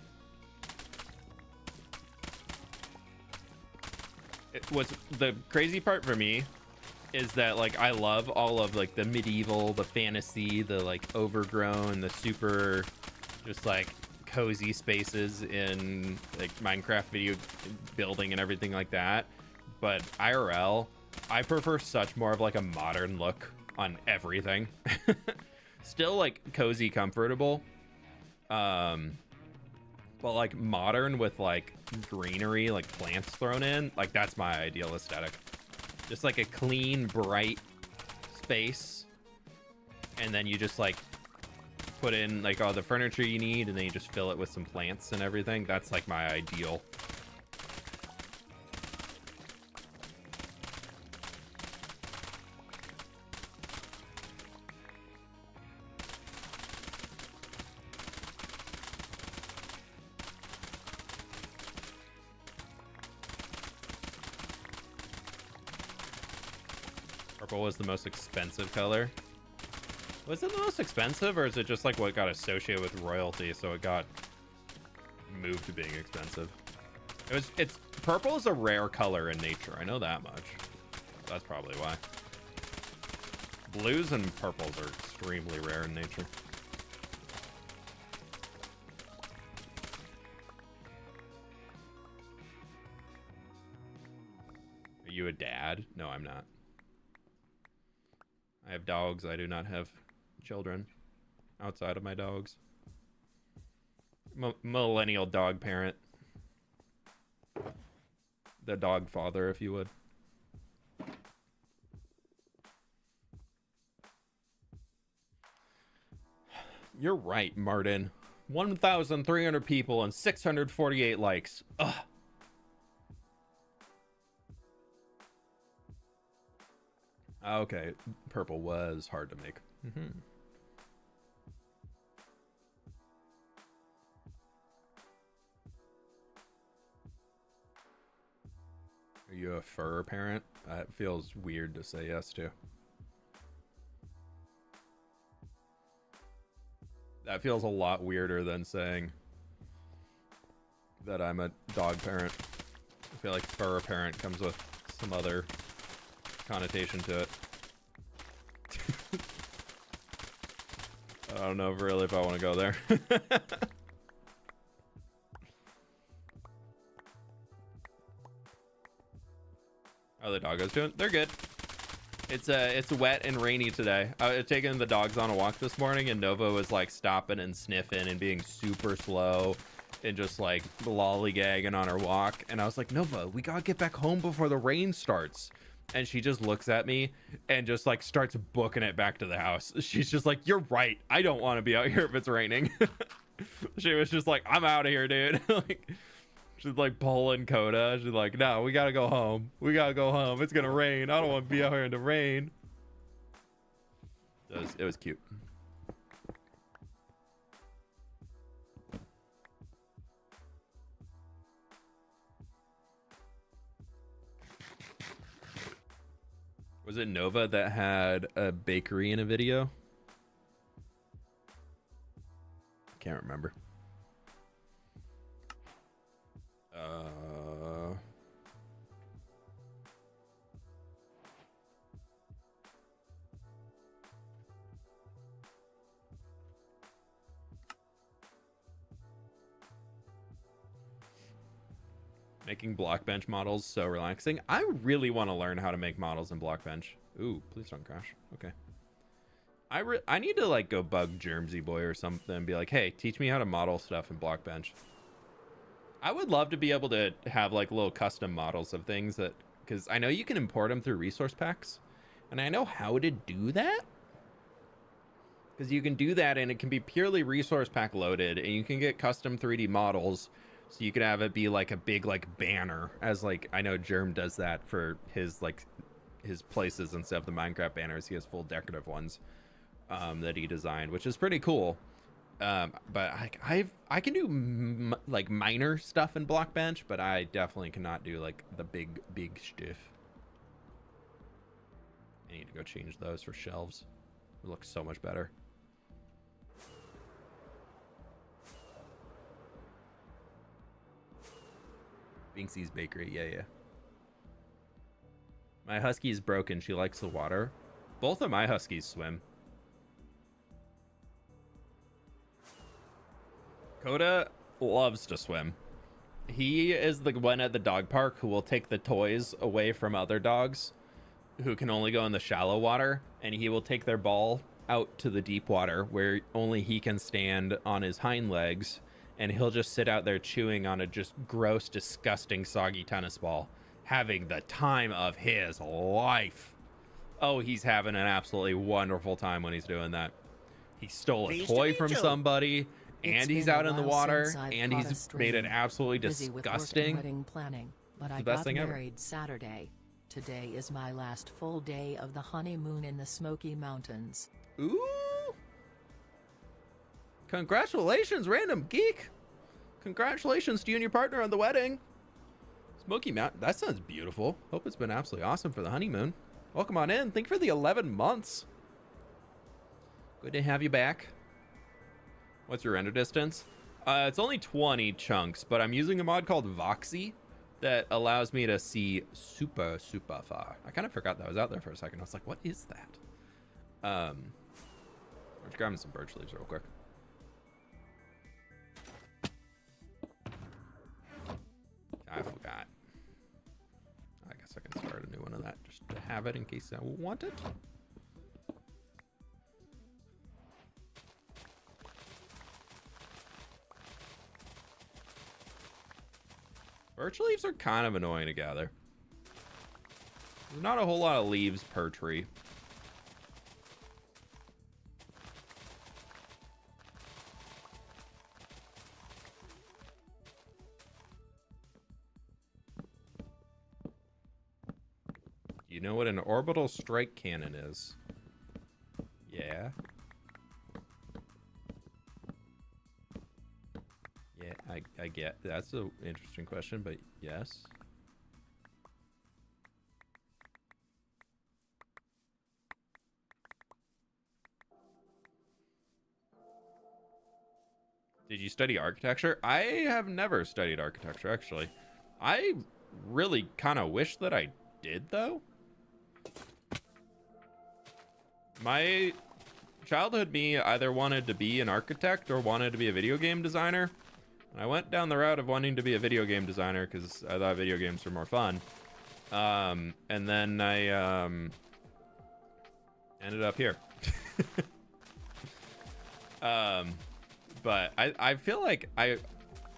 What's the crazy part for me is that like I love all of like the medieval, the fantasy, the like overgrown, the super just like cozy spaces in like Minecraft video building and everything like that, but IRL I prefer such more of like a modern look on everything. Still like cozy, comfortable, but like modern with like greenery, like plants thrown in. Like that's my ideal aesthetic. Just like a clean, bright space, and then you just like put in like all the furniture you need, and then you just fill it with some plants and everything. That's like my ideal. Purple was the most expensive color. Was it the most expensive, or is it just like what got associated with royalty, so it got moved to being expensive? It's purple is a rare color in nature. I know that much. That's probably why. Blues and purples are extremely rare in nature. Are you a dad? No, I'm not. I have dogs. I do not have children outside of my dogs. Millennial dog parent. The dog father, if you would. You're right, Martin. 1,300 people and 648 likes. Ugh. Okay, purple was hard to make. Are you a fur parent? It feels weird to say yes to. That feels a lot weirder than saying that I'm a dog parent. I feel like fur parent comes with some other connotation to it. I don't know really if I want to go there. How are the doggos doing? They're good. It's wet and rainy today. I was taking the dogs on a walk this morning, and Nova was like stopping and sniffing and being super slow and just like lollygagging on her walk. And I was like, Nova, we gotta get back home before the rain starts. And she just looks at me and just like starts booking it back to the house. She's just like, you're right. I don't want to be out here if it's raining. She was just like, I'm out of here, dude. Like, she's like pulling Coda. She's like, no, we gotta go home. We gotta go home. It's gonna rain. I don't want to be out here in the rain. It was cute. Was it Nova that had a bakery in a video? I can't remember. Making Blockbench models so relaxing. I really want to learn how to make models in Blockbench. Ooh, please don't crash. Okay. I need to like go bug Germsy Boy or something and be like, hey, teach me how to model stuff in Blockbench. I would love to be able to have like little custom models of things that, because I know you can import them through resource packs, and I know how to do that. because you can do that and it can be purely resource pack loaded, and you can get custom 3D models. So you could have it be like a big like banner, as like I know Germ does that for his like his places and stuff. The Minecraft banners, he has full decorative ones that he designed, which is pretty cool. But I can do like minor stuff in Blockbench, but I definitely cannot do like the big stuff. I need to go change those for shelves. It looks so much better. Binksy's Bakery, yeah. My husky is broken. She likes the water. Both of my huskies swim. Coda loves to swim. He is the one at the dog park who will take the toys away from other dogs who can only go in the shallow water, and he will take their ball out to the deep water where only he can stand on his hind legs, and he'll just sit out there chewing on a just gross, disgusting, soggy tennis ball, having the time of his life. Oh, he's having an absolutely wonderful time when he's doing that. He stole a toy from somebody, and he's out in the water, and he's made it absolutely disgusting. Wedding planning, but I the best got thing ever. married Saturday. Today is my last full day of the honeymoon in the Smoky Mountains. Ooh! Congratulations, random geek! Congratulations to you and your partner on the wedding. Smoky Mountain, that sounds beautiful. Hope it's been absolutely awesome for the honeymoon. Welcome on in. Thank you for the 11 months. Good to have you back. What's your render distance? It's only 20 chunks, but I'm using a mod called Voxy that allows me to see super far. I kind of forgot that was out there for a second. I was like, what is that? I'm just grabbing some birch leaves real quick. I forgot. I guess I can start a new one of that just to have it in case I want it. Birch leaves are kind of annoying to gather. There's not a whole lot of leaves per tree. You know what an orbital strike cannon is? Yeah. Yeah, I get that's an interesting question, but yes. Did you study architecture? I have never studied architecture, actually. I really kind of wish that I did, though. My childhood me either wanted to be an architect or wanted to be a video game designer. And I went down the route of wanting to be a video game designer because I thought video games were more fun. And then I ended up here. But I feel like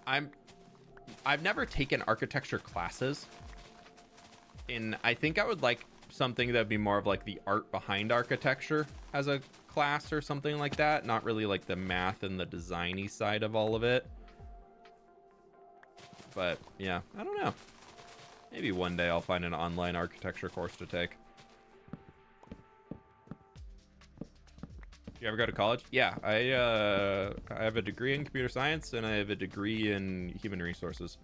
I've never taken architecture classes. And I think I would like something that'd be more of like the art behind architecture as a class or something like that. Not really like the math and the designy side of all of it. But yeah, I don't know. Maybe one day I'll find an online architecture course to take. You ever go to college? Yeah, I have a degree in computer science and I have a degree in human resources.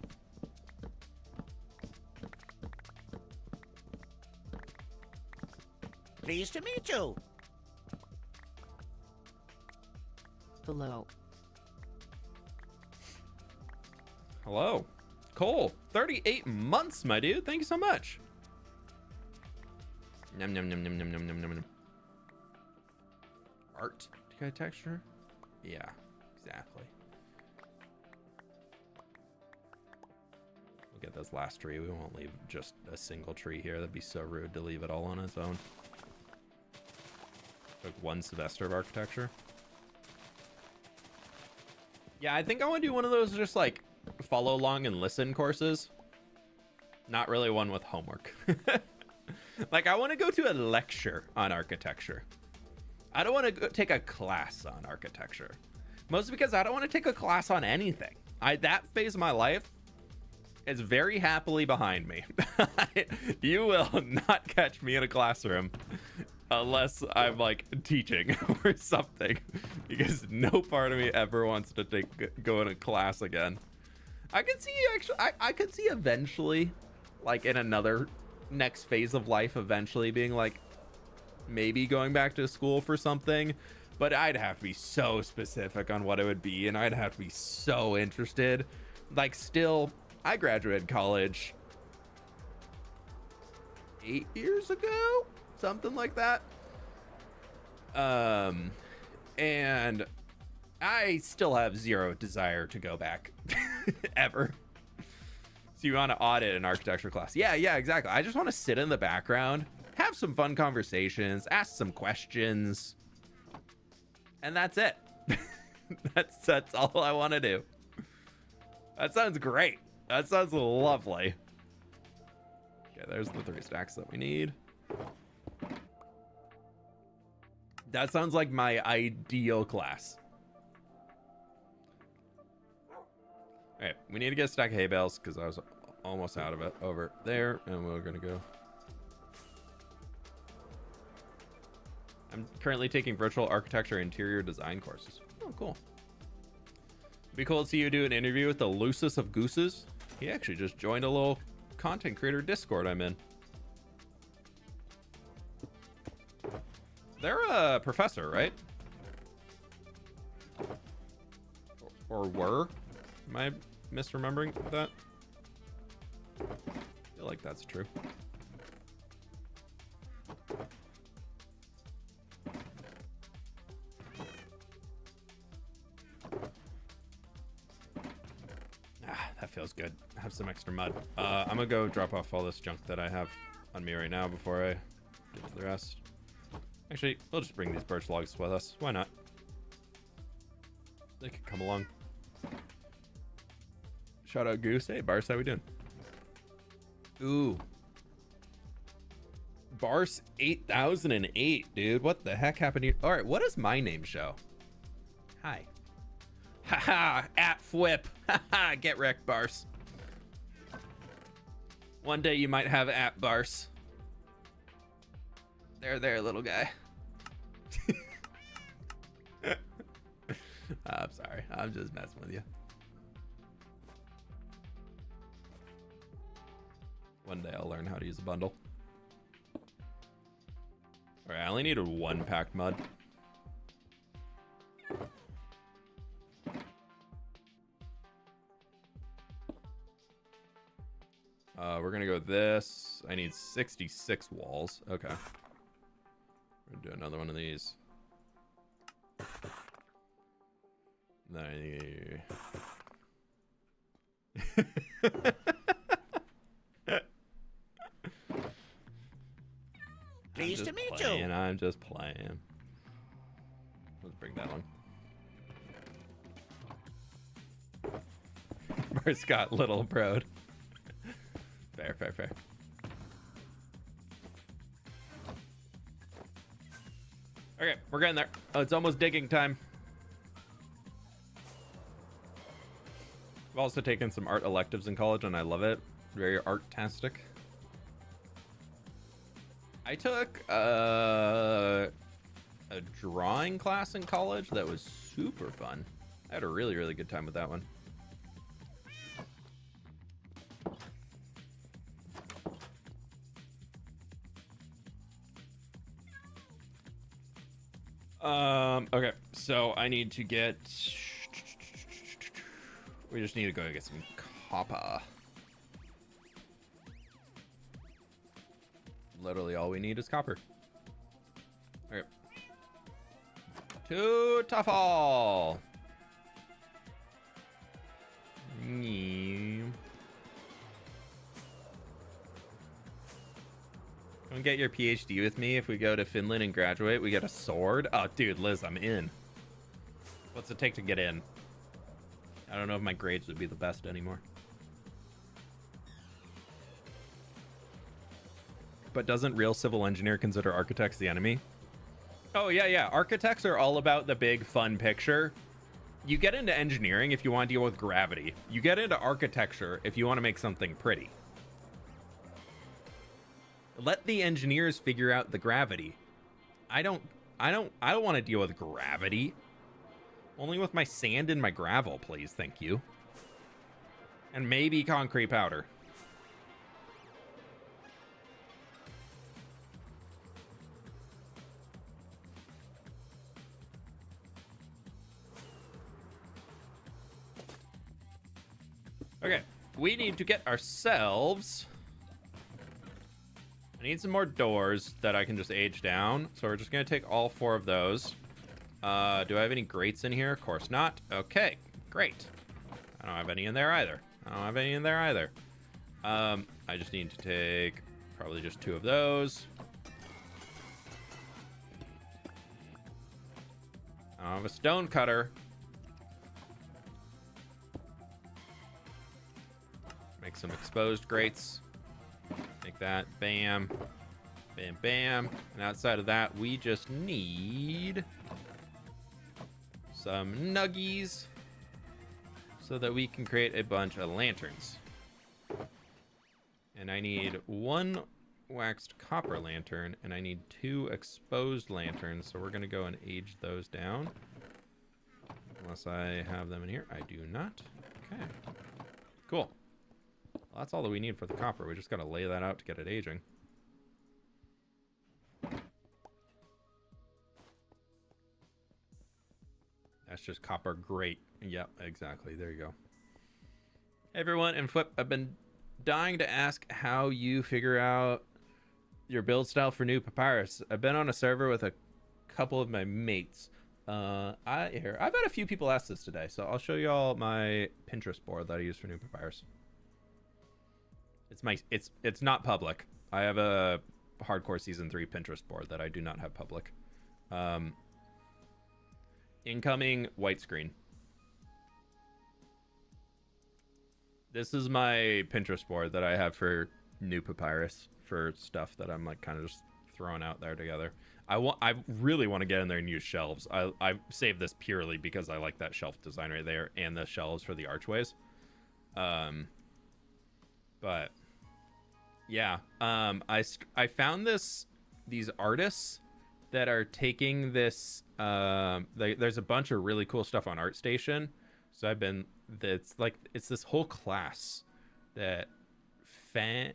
Pleased to meet you. Hello. Hello. Cole, 38 months, my dude. Thank you so much. Num num num num num num num num. Art architecture? Yeah, exactly. We'll get this last tree. We won't leave just a single tree here. That'd be so rude to leave it all on its own. Took one semester of architecture. Yeah, I think I want to do one of those just like follow along and listen courses. Not really one with homework. Like I want to go to a lecture on architecture. I don't want to take a class on architecture. Mostly because I don't want to take a class on anything. That phase of my life is very happily behind me. You will not catch me in a classroom unless I'm like teaching or something, because no part of me ever wants to go in a class again. I could see I could see eventually, like in another next phase of life, eventually being like maybe going back to school for something, but I'd have to be so specific on what it would be, and I'd have to be so interested. Like, still, I graduated college 8 years ago, something like that. And I still have zero desire to go back ever. So you want to audit an architecture class? Yeah, exactly. I just want to sit in the background, have some fun conversations, ask some questions, and that's it. that's all I want to do. That sounds great. That sounds lovely. Okay, there's the 3 stacks that we need. That sounds like my ideal class. All right, we need to get a stack of hay bales because I was almost out of it over there, and we're gonna go. I'm currently taking virtual architecture interior design courses. Oh, cool. It'd be cool to see you do an interview with the loosest of gooses. He actually just joined a little content creator Discord I'm in. They're a professor, right? Or were? Am I misremembering that? I feel like that's true. That feels good. Have some extra mud. I'm gonna go drop off all this junk that I have on me right now before I get to the rest. Actually, we'll just bring these birch logs with us. Why not? They could come along. Shout out Goose. Hey, Bars, how we doing? Ooh. Bars 8008, dude. What the heck happened here? All right, what does my name show? Hi. Haha, at fWhip. Haha, get wrecked, Bars. One day you might have at Bars. There, little guy. I'm sorry. I'm just messing with you. One day I'll learn how to use a bundle. All right, I only needed 1 packed mud. We're gonna go with this. I need 66 walls. Okay. We're gonna do another one of these. Pleased to meet you. I'm just playing. Let's bring that one. Bart Scott, little broad. Fair. Okay, we're getting there. Oh, it's almost digging time. I've also taken some art electives in college, and I love it. Very art-tastic. I took a drawing class in college that was super fun. I had a really good time with that one. Okay, so I need to get... We just need to go get some copper. Literally all we need is copper. Okay. To Tuffle! Come get your PhD with me. If we go to Finland and graduate, we get a sword. Oh, dude, Liz, I'm in. What's it take to get in? I don't know if my grades would be the best anymore. But doesn't real civil engineer consider architects the enemy? Oh, yeah, yeah. Architects are all about the big, fun picture. You get into engineering if you want to deal with gravity. You get into architecture if you want to make something pretty. Let the engineers figure out the gravity. I don't want to deal with gravity. Only with my sand and my gravel, please. Thank you. And maybe concrete powder. Okay, we need to get ourselves... I need some more doors that I can just age down. So we're just going to take all 4 of those. Do I have any grates in here? Of course not. Okay, great. I don't have any in there either. I just need to take probably just 2 of those. I don't have a stone cutter. Make some exposed grates. Make that. Bam. Bam, bam. And outside of that, we just need some nuggies so that we can create a bunch of lanterns. And I need 1 waxed copper lantern, and I need 2 exposed lanterns, so we're going to go and age those down. Unless I have them in here. I do not. Okay. Cool. Well, that's all that we need for the copper. We just got to lay that out to get it aging. That's just copper. Great. Yep, exactly. There you go. Hey everyone, and fWhip, I've been dying to ask how you figure out your build style for new papyrus. I've been on a server with a couple of my mates. I've had a few people ask this today, so I'll show you all my Pinterest board that I use for new papyrus. It's not public. I have a hardcore season 3 Pinterest board that I do not have public. Incoming white screen. This is my Pinterest board that I have for new papyrus, for stuff that I'm like kind of just throwing out there together. I really want to get in there and use shelves. I saved this purely because I like that shelf design right there and the shelves for the archways. But yeah, I found these artists that are taking this. There's a bunch of really cool stuff on ArtStation. So it's this whole class that I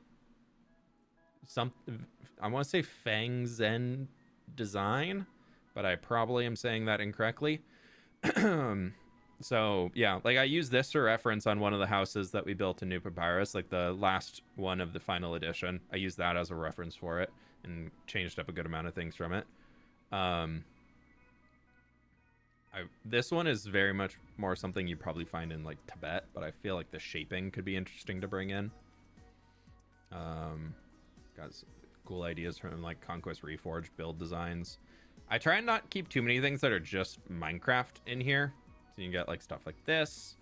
want to say Fang Zen design, but I probably am saying that incorrectly. So yeah, like I use this to reference on one of the houses that we built in New Papyrus, like the last one of the final edition. I used that as a reference for it and changed up a good amount of things from it. This one is very much more something you probably find in like Tibet, but I feel like the shaping could be interesting to bring in. Got some cool ideas from like Conquest Reforged build designs. I try and not keep too many things that are just Minecraft in here. So you can get like stuff like this.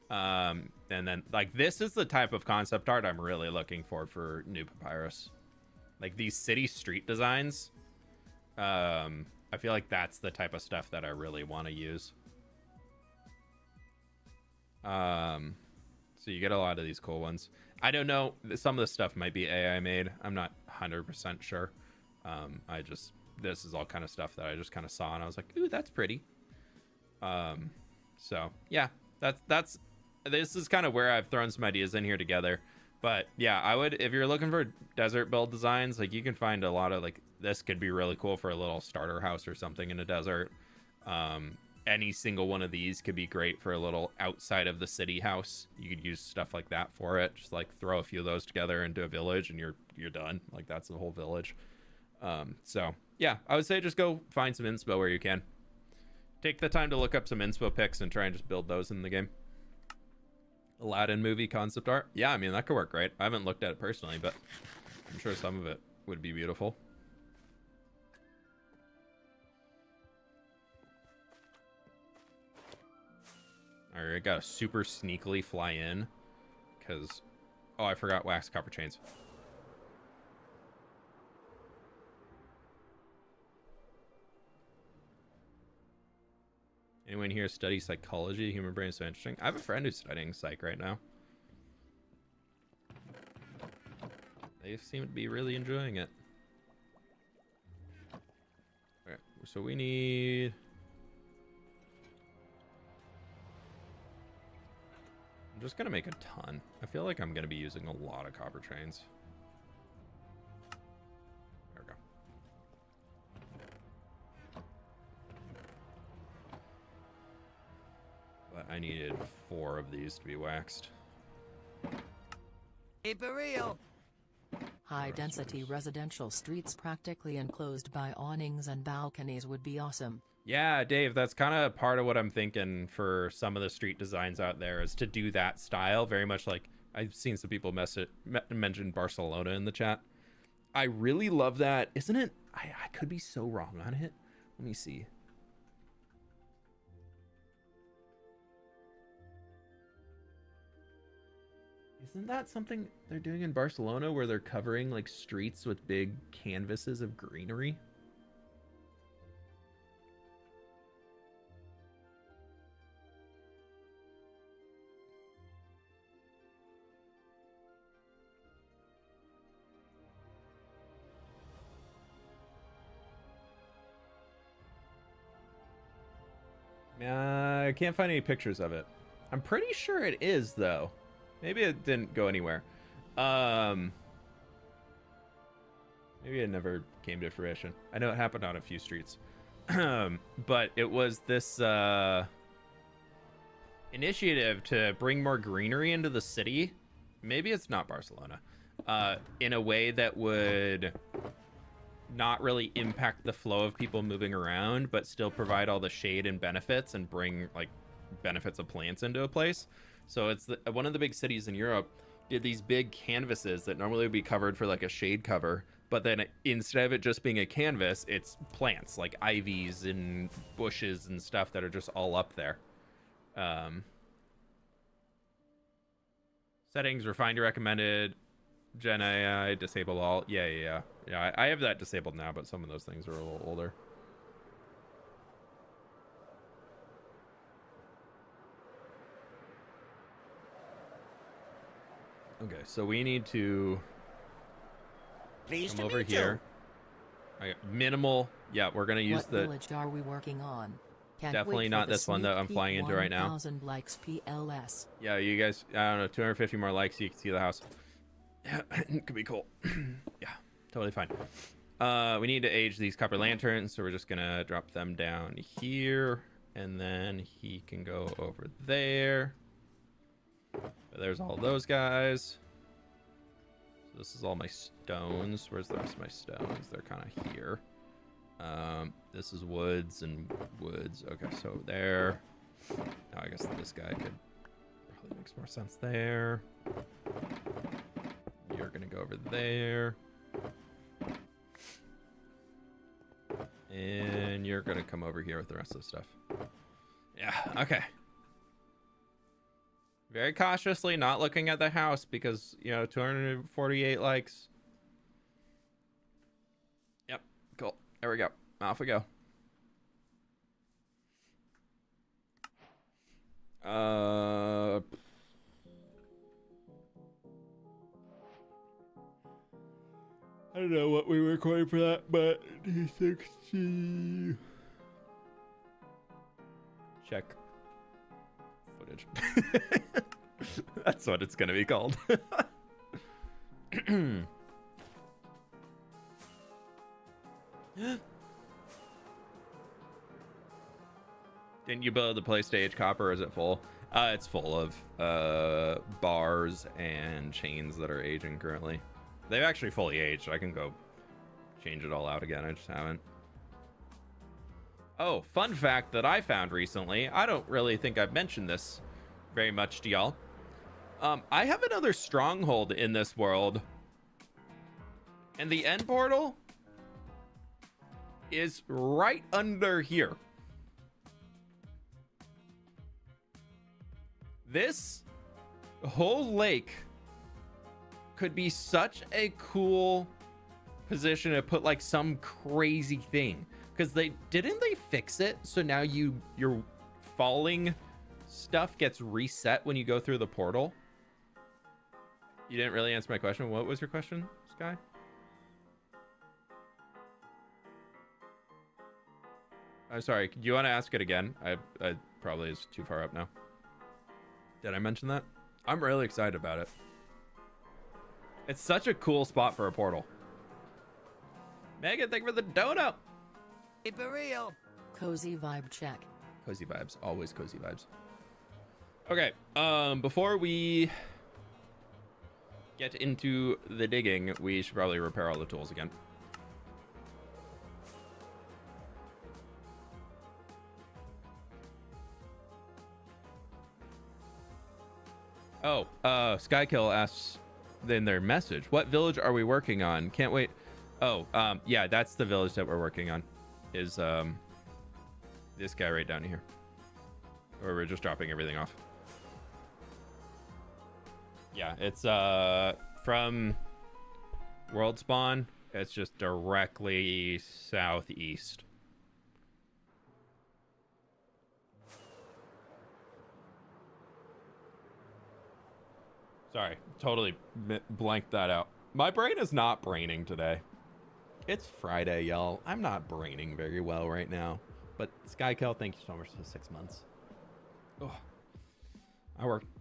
And then like this is the type of concept art I'm really looking for New Papyrus. Like these city street designs. I feel like that's the type of stuff that I really want to use. So you get a lot of these cool ones. I don't know. Some of the stuff might be AI made. I'm not 100% sure. This is all kind of stuff that I just kind of saw and I was like, ooh, that's pretty. So yeah, this is kind of where I've thrown some ideas in here together. But yeah, I would, if you're looking for desert build designs, like you can find a lot of like, this could be really cool for a little starter house or something in a desert. Any single one of these could be great for a little outside of the city house. You could use stuff like that for it. Just like throw a few of those together into a village and you're done. Like that's the whole village. So yeah, I would say just go find some inspo where you can. Take the time to look up some inspo pics and try and just build those in the game. Aladdin movie concept art. Yeah, I mean, that could work great. I haven't looked at it personally, but I'm sure some of it would be beautiful. All right, got to super sneakily fly in because, oh, I forgot wax copper chains. Anyone here study psychology? The human brain is so interesting. I have a friend who's studying psych right now. They seem to be really enjoying it. Okay, so we need... I'm just gonna make a ton. I feel like I'm gonna be using a lot of copper chains. There we go. But I needed 4 of these to be waxed. Keep it real. High-density residential streets practically enclosed by awnings and balconies would be awesome. Yeah, Dave, that's kind of part of what I'm thinking for some of the street designs out there, is to do that style. Very much like I've seen some people mention Barcelona in the chat. I really love that. Isn't it? I could be so wrong on it. Let me see. Isn't that something they're doing in Barcelona where they're covering like streets with big canvases of greenery? I can't find any pictures of it. I'm pretty sure it is, though. Maybe it didn't go anywhere. Maybe it never came to fruition. I know it happened on a few streets. But it was this initiative to bring more greenery into the city. Maybe it's not Barcelona. In a way that would not really impact the flow of people moving around, but still provide all the shade and benefits and bring like benefits of plants into a place. So it's one of the big cities in Europe did these big canvases that normally would be covered for like a shade cover, but then instead of it just being a canvas, it's plants like ivies and bushes and stuff that are just all up there. Settings, refined to recommended, Gen AI, disable all. Yeah. I have that disabled now, but some of those things are a little older. Okay, so we need to come over here. Minimal. Yeah, we're gonna use What village are we working on? Can't definitely not this one that I'm flying into right now. 1,000 likes PLS. Yeah, you guys, I don't know, 250 more likes so you can see the house. Yeah, it could be cool. Yeah, totally fine. We need to age these copper lanterns, so we're just gonna drop them down here, and then he can go over there. There's all those guys. So this is all my stones. Where's the rest of my stones? They're kind of here. This is woods and woods. Okay, so there. Now I guess this guy could probably makes more sense there. You're gonna go over there. And you're gonna come over here with the rest of the stuff. Yeah, okay. Very cautiously, not looking at the house because, you know, 248 likes. Yep, cool. There we go. Off we go. I don't know what we were recording for that, but 260. Check footage. That's what it's gonna be called. Didn't you build the play stage copper? Is it full? It's full of bars and chains that are aging currently. They've actually fully aged. I can go change it all out again. I just haven't. Oh, fun fact that I found recently. I don't really think I've mentioned this very much to y'all. I have another stronghold in this world. And the end portal is right under here. This whole lake could be such a cool position to put like some crazy thing, because they fix it so now your falling stuff gets reset when you go through the portal. You didn't really answer my question. What was your question, Sky? I'm sorry. Do you want to ask it again? I probably is too far up now. Did I mention that? I'm really excited about it. It's such a cool spot for a portal. Megan, thank you for the donut. Keep it real. Cozy vibe check. Cozy vibes. Always cozy vibes. Okay. Before we get into the digging, we should probably repair all the tools again. Oh, Skykill asks in their message, what village are we working on? Can't wait. Oh, yeah, that's the village that we're working on. Is this guy right down here. Or we're just dropping everything off. Yeah, it's from World Spawn. It's just directly southeast. Sorry, totally blanked that out. My brain is not braining today. It's Friday, y'all. I'm not braining very well right now. But Skykel, thank you so much for the 6 months. Oh,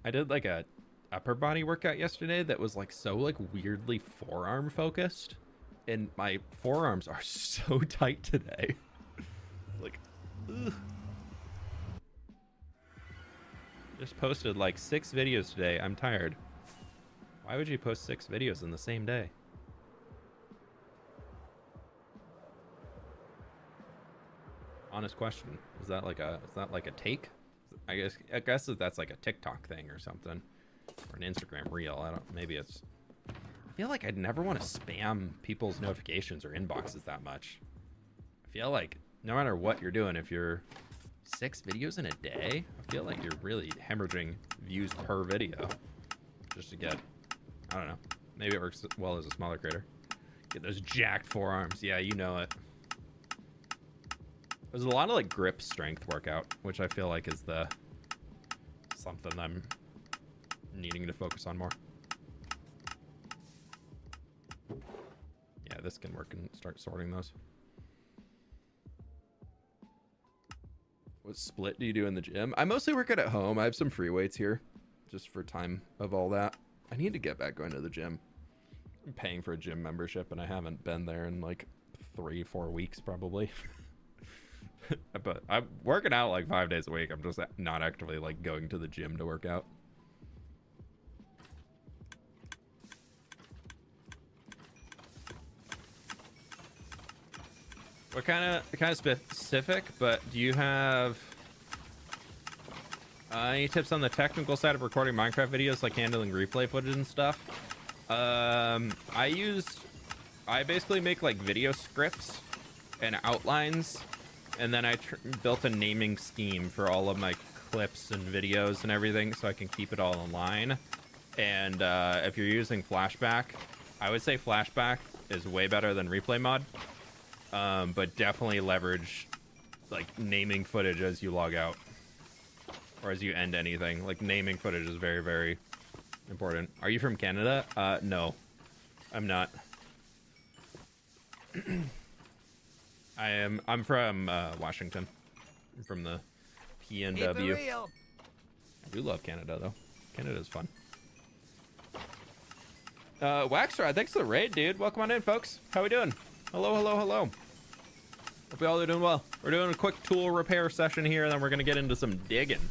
I did like a upper body workout yesterday that was like so like weirdly forearm focused, and my forearms are so tight today. Like, ugh. Just posted like 6 videos today. I'm tired. Why would you post 6 videos in the same day? Honest question. Is that like a take? I guess that's like a TikTok thing or something, or an Instagram reel. I don't. Maybe it's. I feel like I'd never want to spam people's notifications or inboxes that much. I feel like no matter what you're doing, if you're 6 videos in a day, I feel like you're really hemorrhaging views per video just to get. I don't know. Maybe it works well as a smaller creator. Get those jacked forearms. Yeah, you know it. There's a lot of like grip strength workout, which I feel like is something I'm needing to focus on more. Yeah, this can work and start sorting those. What split do you do in the gym? I mostly work out at home. I have some free weights here just for time of all that. I need to get back going to the gym. I'm paying for a gym membership and I haven't been there in like 3-4 weeks probably. But I'm working out like 5 days a week. I'm just not actively like going to the gym to work out. What kind of specific, but do you have any tips on the technical side of recording Minecraft videos, like handling replay footage and stuff? I basically make like video scripts and outlines, and then I built a naming scheme for all of my clips and videos and everything so I can keep it all in line. And if you're using Flashback, I would say Flashback is way better than Replay Mod. But definitely leverage like naming footage as you log out or as you end anything. Like naming footage is very, very important. Are you from Canada? No, I'm not. I'm from Washington. I'm from the PNW. I do love Canada though. Canada's fun. Waxrod, thanks for the raid, dude. Welcome on in, folks. How we doing? Hello, hello, hello. Hope you all are doing well. We're doing a quick tool repair session here, and then we're gonna get into some digging.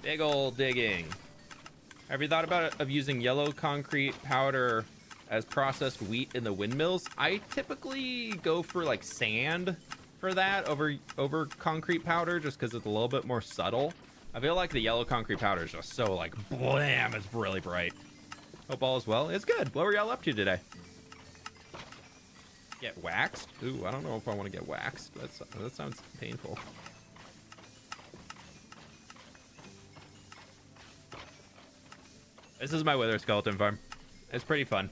Big ol' digging. Have you thought of using yellow concrete powder as processed wheat in the windmills? I typically go for like sand for that over concrete powder, just because it's a little bit more subtle. I feel like the yellow concrete powder is just so like blam, it's really bright. Hope all is well. It's good. What were y'all up to today? Get waxed? Ooh, I don't know if I want to get waxed. That sounds painful. This is my wither skeleton farm. It's pretty fun.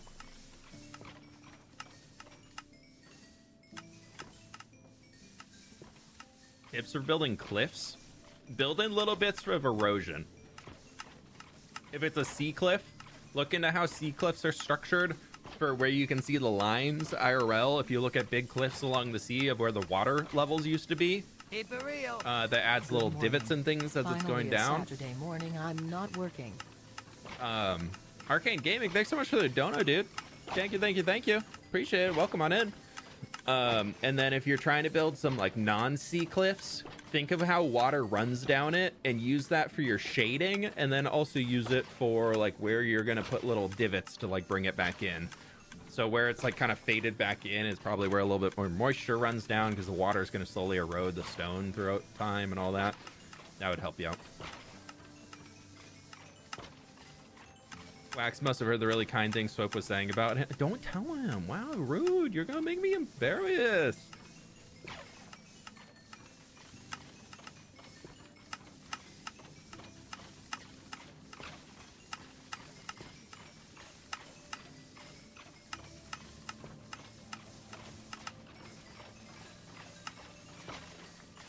Tips for building cliffs? build in little bits of erosion. If it's a sea cliff, look into how sea cliffs are structured for where you can see the lines IRL. If you look at big cliffs along the sea of where the water levels used to be, that adds little divots and things as it's going down. Saturday morning, I'm not working. Arcane Gaming, thanks so much for the dono, dude. Thank you. Appreciate it. Welcome on in. And then if you're trying to build some like non-sea cliffs, think of how water runs down it and use that for your shading, and then also use it for like where you're gonna put little divots to like bring it back in. So where it's like kind of faded back in is probably where a little bit more moisture runs down, because the water is going to slowly erode the stone throughout time and all that. That would help you out. Wax must have heard the really kind things Swope was saying about him. Don't tell him. Wow, rude. You're going to make me embarrassed.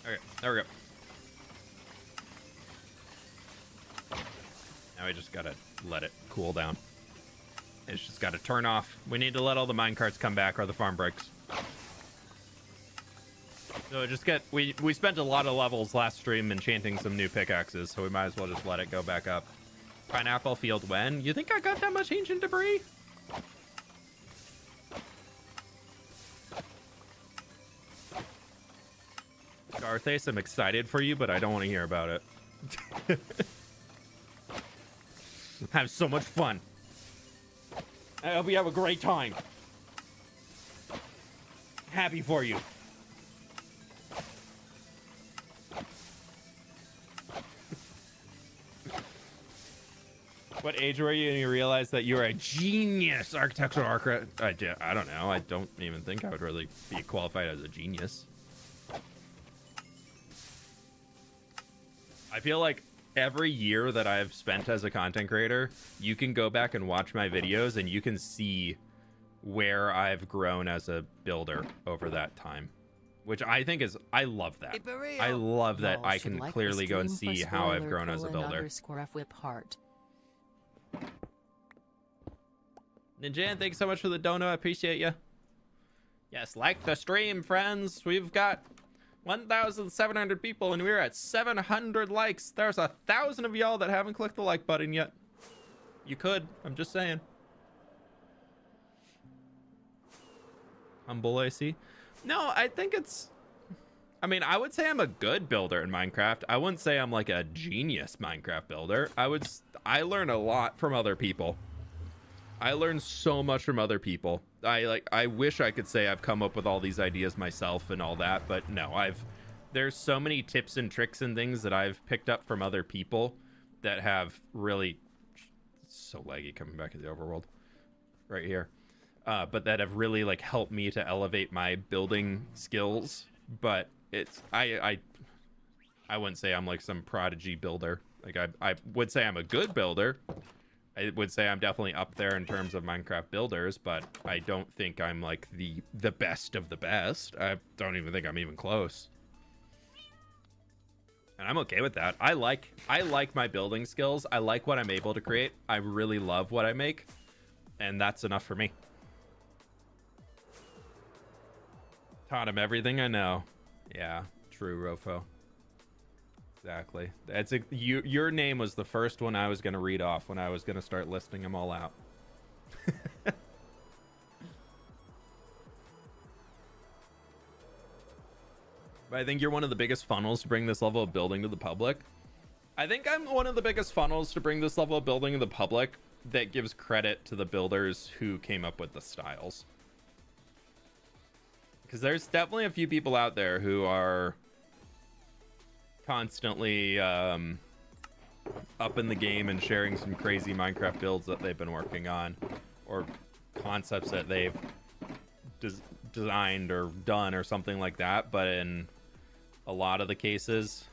Okay, there we go. Now we just gotta let it cool down. It's just gotta turn off. We need to let all the minecarts come back or the farm breaks. So just we spent a lot of levels last stream enchanting some new pickaxes, so we might as well just let it go back up. Pineapple field when? You think I got that much ancient debris? Garthace, I'm excited for you, but I don't want to hear about it. Have so much fun. I hope you have a great time. Happy for you. What age were you and you realized that you were a genius architectural architect? I don't know. I don't even think I would really be qualified as a genius. I feel like every year that I've spent as a content creator, you can go back and watch my videos and you can see where I've grown as a builder over that time, which I think is, I love that. I love that I can clearly go and see how I've grown as a builder. _fWhip heart. Ninjan, thanks so much for the dono. I appreciate you. Yes, like the stream, friends. We've got 1,700 people and we're at 700 likes. There's 1,000 of y'all that haven't clicked the like button yet. You could. I'm just saying. Humble, I see. No, I think it's... I mean, I would say I'm a good builder in Minecraft. I wouldn't say I'm like a genius Minecraft builder. I learn a lot from other people. I learn so much from other people. I wish I could say I've come up with all these ideas myself and all that, but no, there's so many tips and tricks and things that I've picked up from other people that have really, so laggy coming back to the overworld right here, but that have really like helped me to elevate my building skills. But it's, I wouldn't say I'm like some prodigy builder. Like I would say I'm a good builder. I would say I'm definitely up there in terms of Minecraft builders, but I don't think I'm like the best of the best. I don't even think I'm even close. And I'm okay with that. I like my building skills. I like what I'm able to create. I really love what I make, and that's enough for me. Taught him everything I know. Yeah, true, Rofo. Exactly. That's your name was the first one I was going to read off when I was going to start listing them all out. But I think you're one of the biggest funnels to bring this level of building to the public. I think I'm one of the biggest funnels to bring this level of building to the public that gives credit to the builders who came up with the styles. Because there's definitely a few people out there who are constantly up in the game and sharing some crazy Minecraft builds that they've been working on, or concepts that they've designed or done or something like that, but in a lot of the cases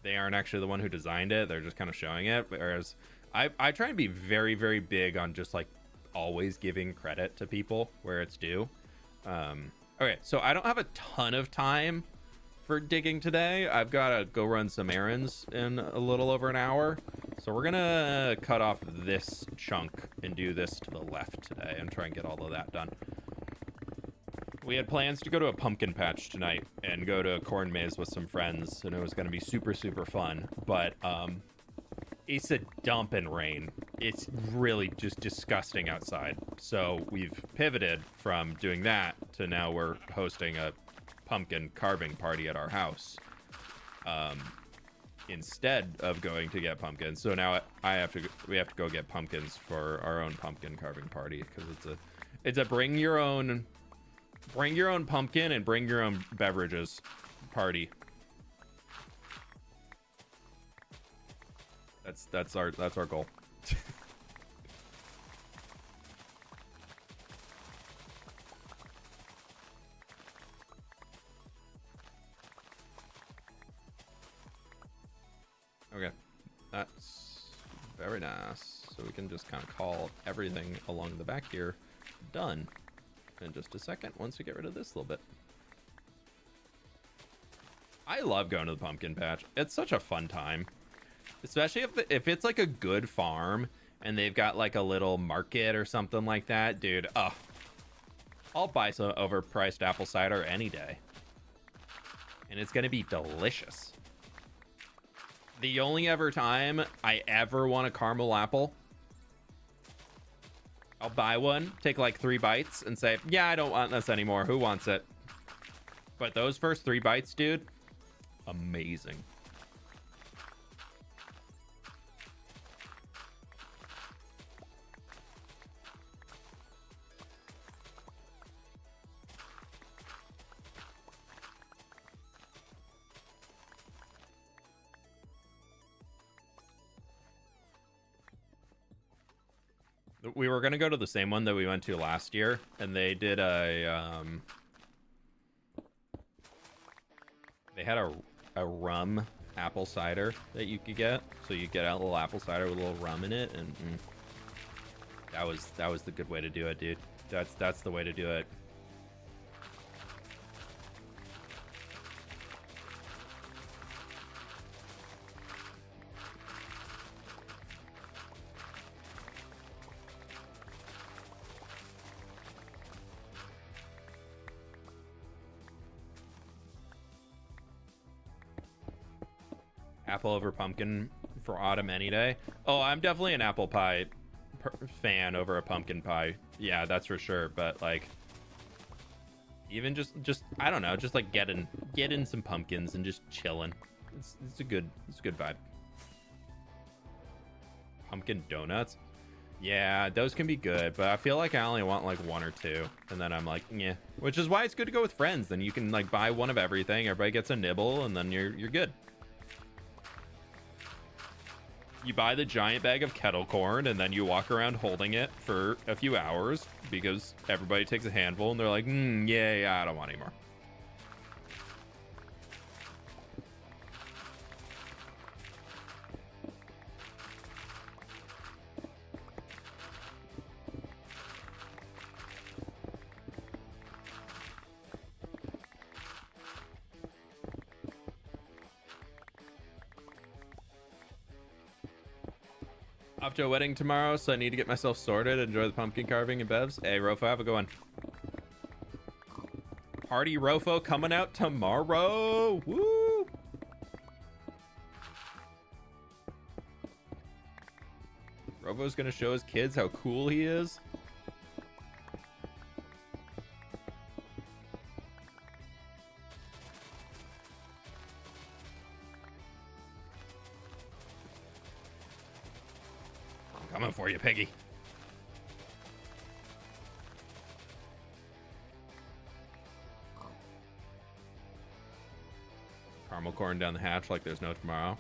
they aren't actually the one who designed it. They're just kind of showing it. Whereas I try and be very, very big on just like always giving credit to people where it's due. Okay, so I don't have a ton of time for digging today. I've got to go run some errands in a little over an hour. So we're going to cut off this chunk and do this to the left today and try and get all of that done. We had plans to go to a pumpkin patch tonight and go to a corn maze with some friends, and it was going to be super, super fun. But it's a dumping rain. It's really just disgusting outside. So we've pivoted from doing that to now we're hosting a pumpkin carving party at our house instead of going to get pumpkins. So now we have to go get pumpkins for our own pumpkin carving party, because it's a bring your own pumpkin and bring your own beverages party. That's our goal. Okay, that's very nice. So we can just kind of call everything along the back here done in just a second once we get rid of this little bit. I love going to the pumpkin patch. It's such a fun time, especially if it's like a good farm and they've got like a little market or something like that. Dude, I'll buy some overpriced apple cider any day, and it's gonna be delicious. The only ever time I ever want a caramel apple, I'll buy one, take like 3 bites, and say, yeah, I don't want this anymore. Who wants it? But those first 3 bites, dude, amazing. We were going to go to the same one that we went to last year, and they did they had a rum apple cider that you could get. So you get a little apple cider with a little rum in it, and that was the good way to do it, dude. That's the way to do it. Apple over pumpkin for autumn any day. Oh, I'm definitely an apple pie fan over a pumpkin pie. Yeah, that's for sure. But like, even just I don't know, just like get in some pumpkins and just chilling. It's a good vibe. Pumpkin donuts. Yeah, those can be good, but I feel like I only want like 1 or 2, and then I'm like, yeah. Which is why it's good to go with friends. Then you can like buy one of everything. Everybody gets a nibble, and then you're good. You buy the giant bag of kettle corn, and then you walk around holding it for a few hours because everybody takes a handful and they're like, yeah, I don't want any more. Off to a wedding tomorrow, so I need to get myself sorted. Enjoy the pumpkin carving and bevs. Hey, Rofo, have a good one. Party Rofo coming out tomorrow. Woo! Rofo's gonna show his kids how cool he is. Coming for you, Piggy. Caramel corn down the hatch like there's no tomorrow.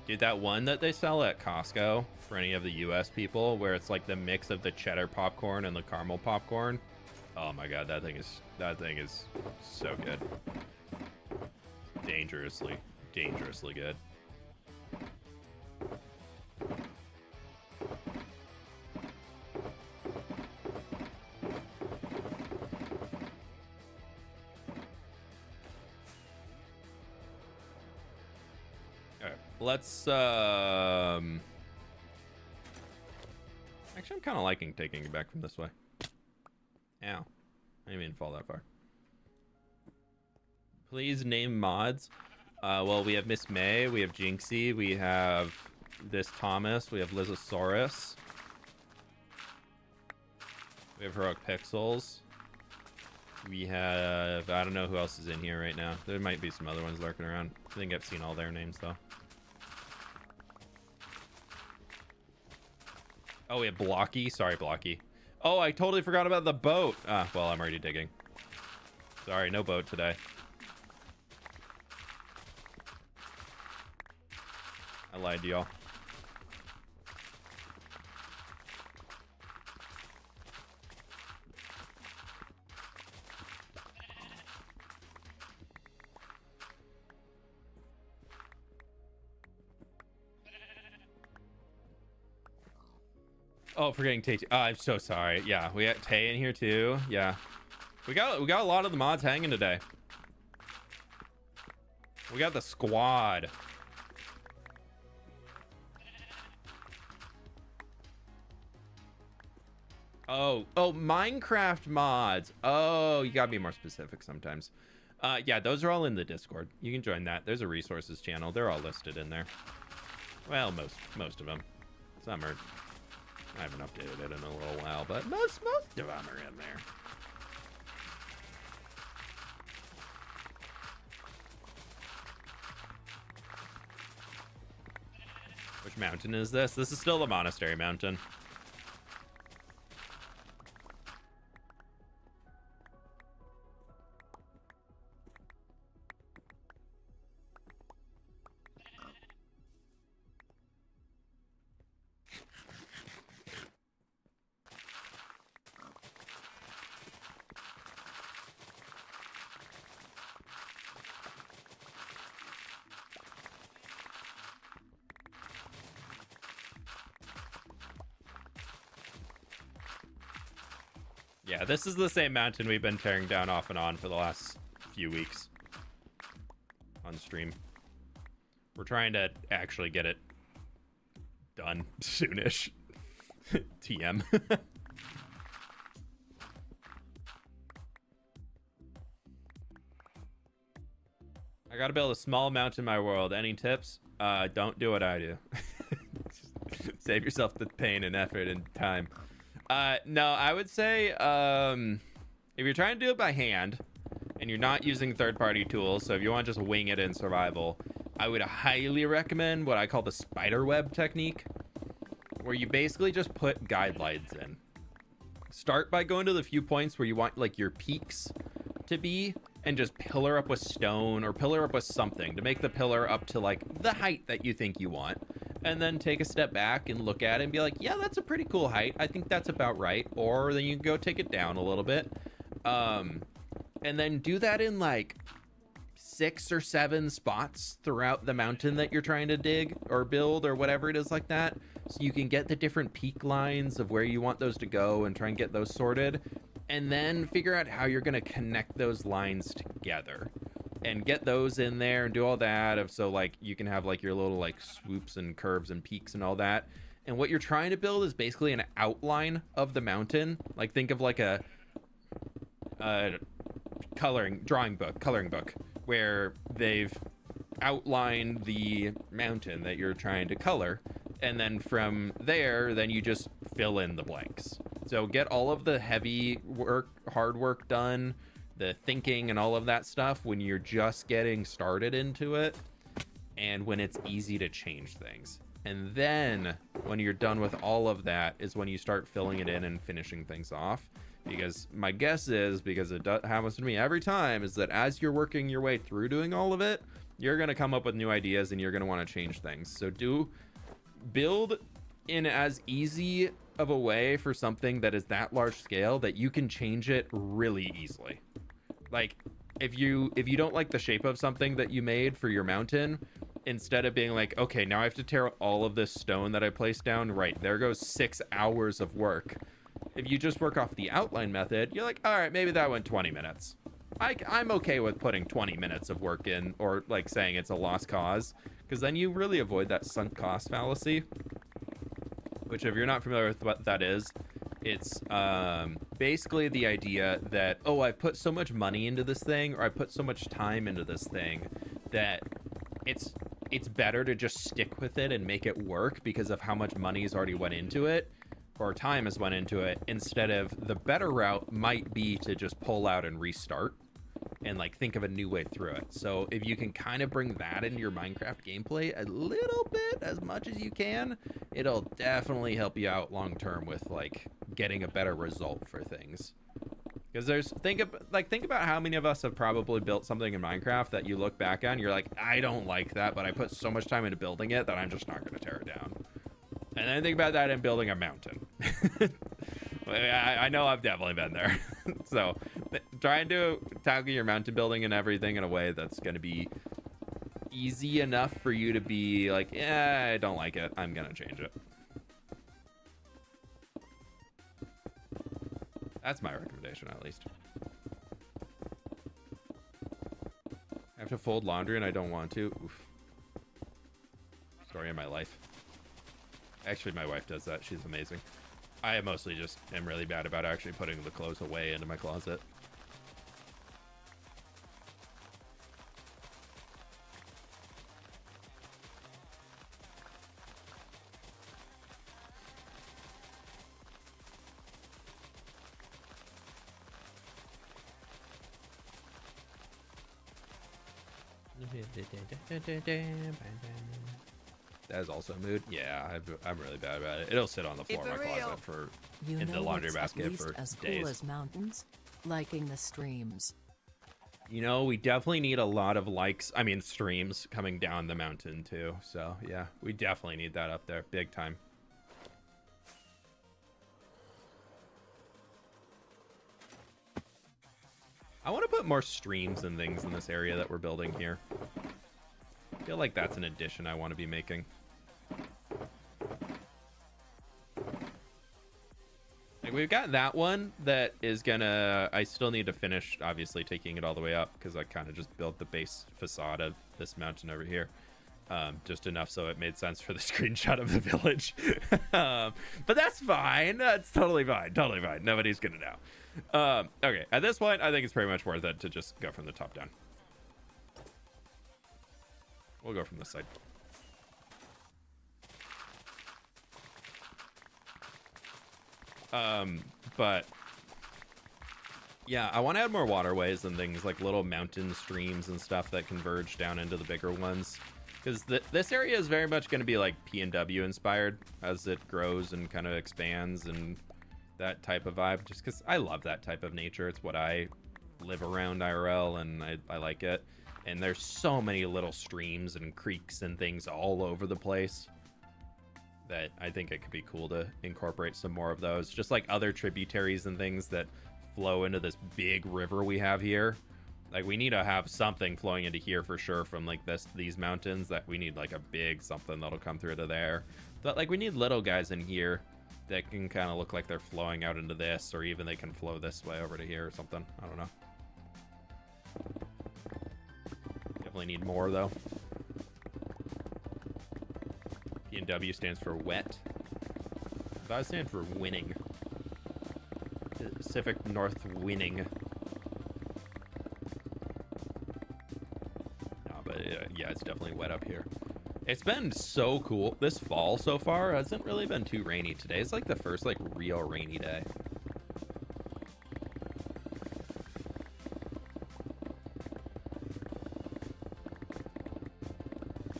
Dude, that one that they sell at Costco for any of the US people, where it's like the mix of the cheddar popcorn and the caramel popcorn. Oh my god, that thing is so good. Dangerously good. Let's actually, I'm kind of liking taking it back from this way. Ow. I didn't even fall that far. Please name mods. Well, we have Miss May, we have Jinxie, we have this Thomas, we have Lizosaurus. We have Heroic Pixels. We have... I don't know who else is in here right now. There might be some other ones lurking around. I think I've seen all their names, though. Oh, we have Blocky. Sorry, Blocky. Oh, I totally forgot about the boat. Ah, well, I'm already digging. Sorry, no boat today. I lied to y'all. Oh, forgetting Tay. Oh, I'm so sorry. Yeah, we got Tay in here too. Yeah, we got a lot of the mods hanging today. We got the squad. Oh, Minecraft mods. Oh, you gotta be more specific sometimes. Yeah, those are all in the Discord. You can join that. There's a resources channel. They're all listed in there. Well, most of them. Some are. I haven't updated it in a little while, but most of them are in there. Which mountain is this? This is still the Monastery Mountain. Yeah, this is the same mountain we've been tearing down off and on for the last few weeks on stream. We're trying to actually get it done soonish. TM. I gotta build a small mountain in my world. Any tips? Don't do what I do. Save yourself the pain and effort and time. No, I would say if you're trying to do it by hand and you're not using third-party tools, so if you want to just wing it in survival, I would highly recommend what I call the spider web technique, where you basically just put guidelines in. Start by going to the few points where you want like your peaks to be, and just pillar up with stone or pillar up with something to make the pillar up to like the height that you think you want. And then take a step back and look at it and be like, yeah, that's a pretty cool height. I think that's about right. Or then you can go take it down a little bit. And then do that in like 6 or 7 spots throughout the mountain that you're trying to dig or build or whatever it is like that. So you can get the different peak lines of where you want those to go and try and get those sorted. And then figure out how you're going to connect those lines together. And get those in there and do all that. So like you can have like your little like swoops and curves and peaks and all that. And what you're trying to build is basically an outline of the mountain. Like think of like a coloring book where they've outlined the mountain that you're trying to color. And then from there, then you just fill in the blanks. So get all of the heavy work, hard work done, the thinking and all of that stuff when you're just getting started into it and when it's easy to change things. And then when you're done with all of that is when you start filling it in and finishing things off. Because my guess is, because it happens to me every time, is that as you're working your way through doing all of it, you're going to come up with new ideas and you're going to want to change things. So build in as easy of a way for something that is that large scale that you can change it really easily. Like if you don't like the shape of something that you made for your mountain, instead of being like, okay, now I have to tear out all of this stone that I placed down, right, there goes 6 hours of work. If you just work off the outline method, you're like, all right, maybe that went 20 minutes. I'm okay with putting 20 minutes of work in, or like saying it's a lost cause, because then you really avoid that sunk cost fallacy, which if you're not familiar with what that is, it's basically the idea that, oh, I put so much money into this thing, or I put so much time into this thing, that it's better to just stick with it and make it work because of how much money's already went into it, or time has went into it, instead of the better route might be to just pull out and restart and like think of a new way through it. So if you can kind of bring that into your Minecraft gameplay a little bit, as much as you can, it'll definitely help you out long term with like getting a better result for things. Because think about how many of us have probably built something in Minecraft that you look back on, you're like, I don't like that, but I put so much time into building it that I'm just not going to tear it down. And then think about that in building a mountain. I know I've definitely been there. So trying to tackle your mountain building and everything in a way that's going to be easy enough for you to be like, yeah, I don't like it, I'm going to change it. That's my recommendation, at least. I have to fold laundry and I don't want to. Oof. Story of my life. Actually, my wife does that. She's amazing. I mostly just am really bad about actually putting the clothes away into my closet. That is also a mood. Yeah, I'm really bad about it. It'll sit on the floor of my closet for in the laundry basket for as days. Cool as mountains, liking the streams. You know, we definitely need a lot of streams coming down the mountain too. So yeah, we definitely need that up there, big time. I want to put more streams and things in this area that we're building here. I feel like that's an addition I want to be making. Like we've got that one that is gonna, I still need to finish obviously taking it all the way up because I kind of just built the base facade of this mountain over here. Just enough so it made sense for the screenshot of the village. But that's fine. That's totally fine. Totally fine. Nobody's gonna know. Okay, at this point, I think it's pretty much worth it to just go from the top down. We'll go from this side. But yeah, I want to add more waterways and things like little mountain streams and stuff that converge down into the bigger ones. Because this area is very much going to be like P&W inspired as it grows and kind of expands and that type of vibe. Just because I love that type of nature. It's what I live around IRL and I like it. And there's so many little streams and creeks and things all over the place that I think it could be cool to incorporate some more of those. Just like other tributaries and things that flow into this big river we have here. Like we need to have something flowing into here for sure from like these mountains, that we need like a big something that'll come through to there. But like we need little guys in here that can kind of look like they're flowing out into this, or even they can flow this way over to here or something. I don't know. Definitely need more though. P&W stands for wet. I thought it stands for winning. Pacific North winning. No, but yeah, it's definitely wet up here. It's been so cool. This fall so far hasn't really been too rainy. Today's like the first like real rainy day.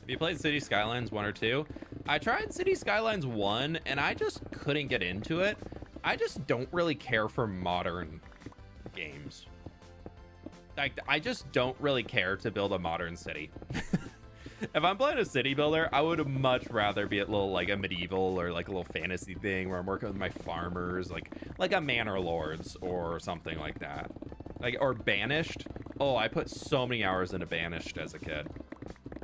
Have you played City Skylines 1 or 2? I tried City Skylines 1 and I just couldn't get into it. I just don't really care for modern games. Like, I just don't really care to build a modern city. If I'm playing a city builder, I would much rather be at little like a medieval or like a little fantasy thing where I'm working with my farmers, like a Manor Lords or something like that. Like, or Banished. Oh, I put so many hours into Banished as a kid.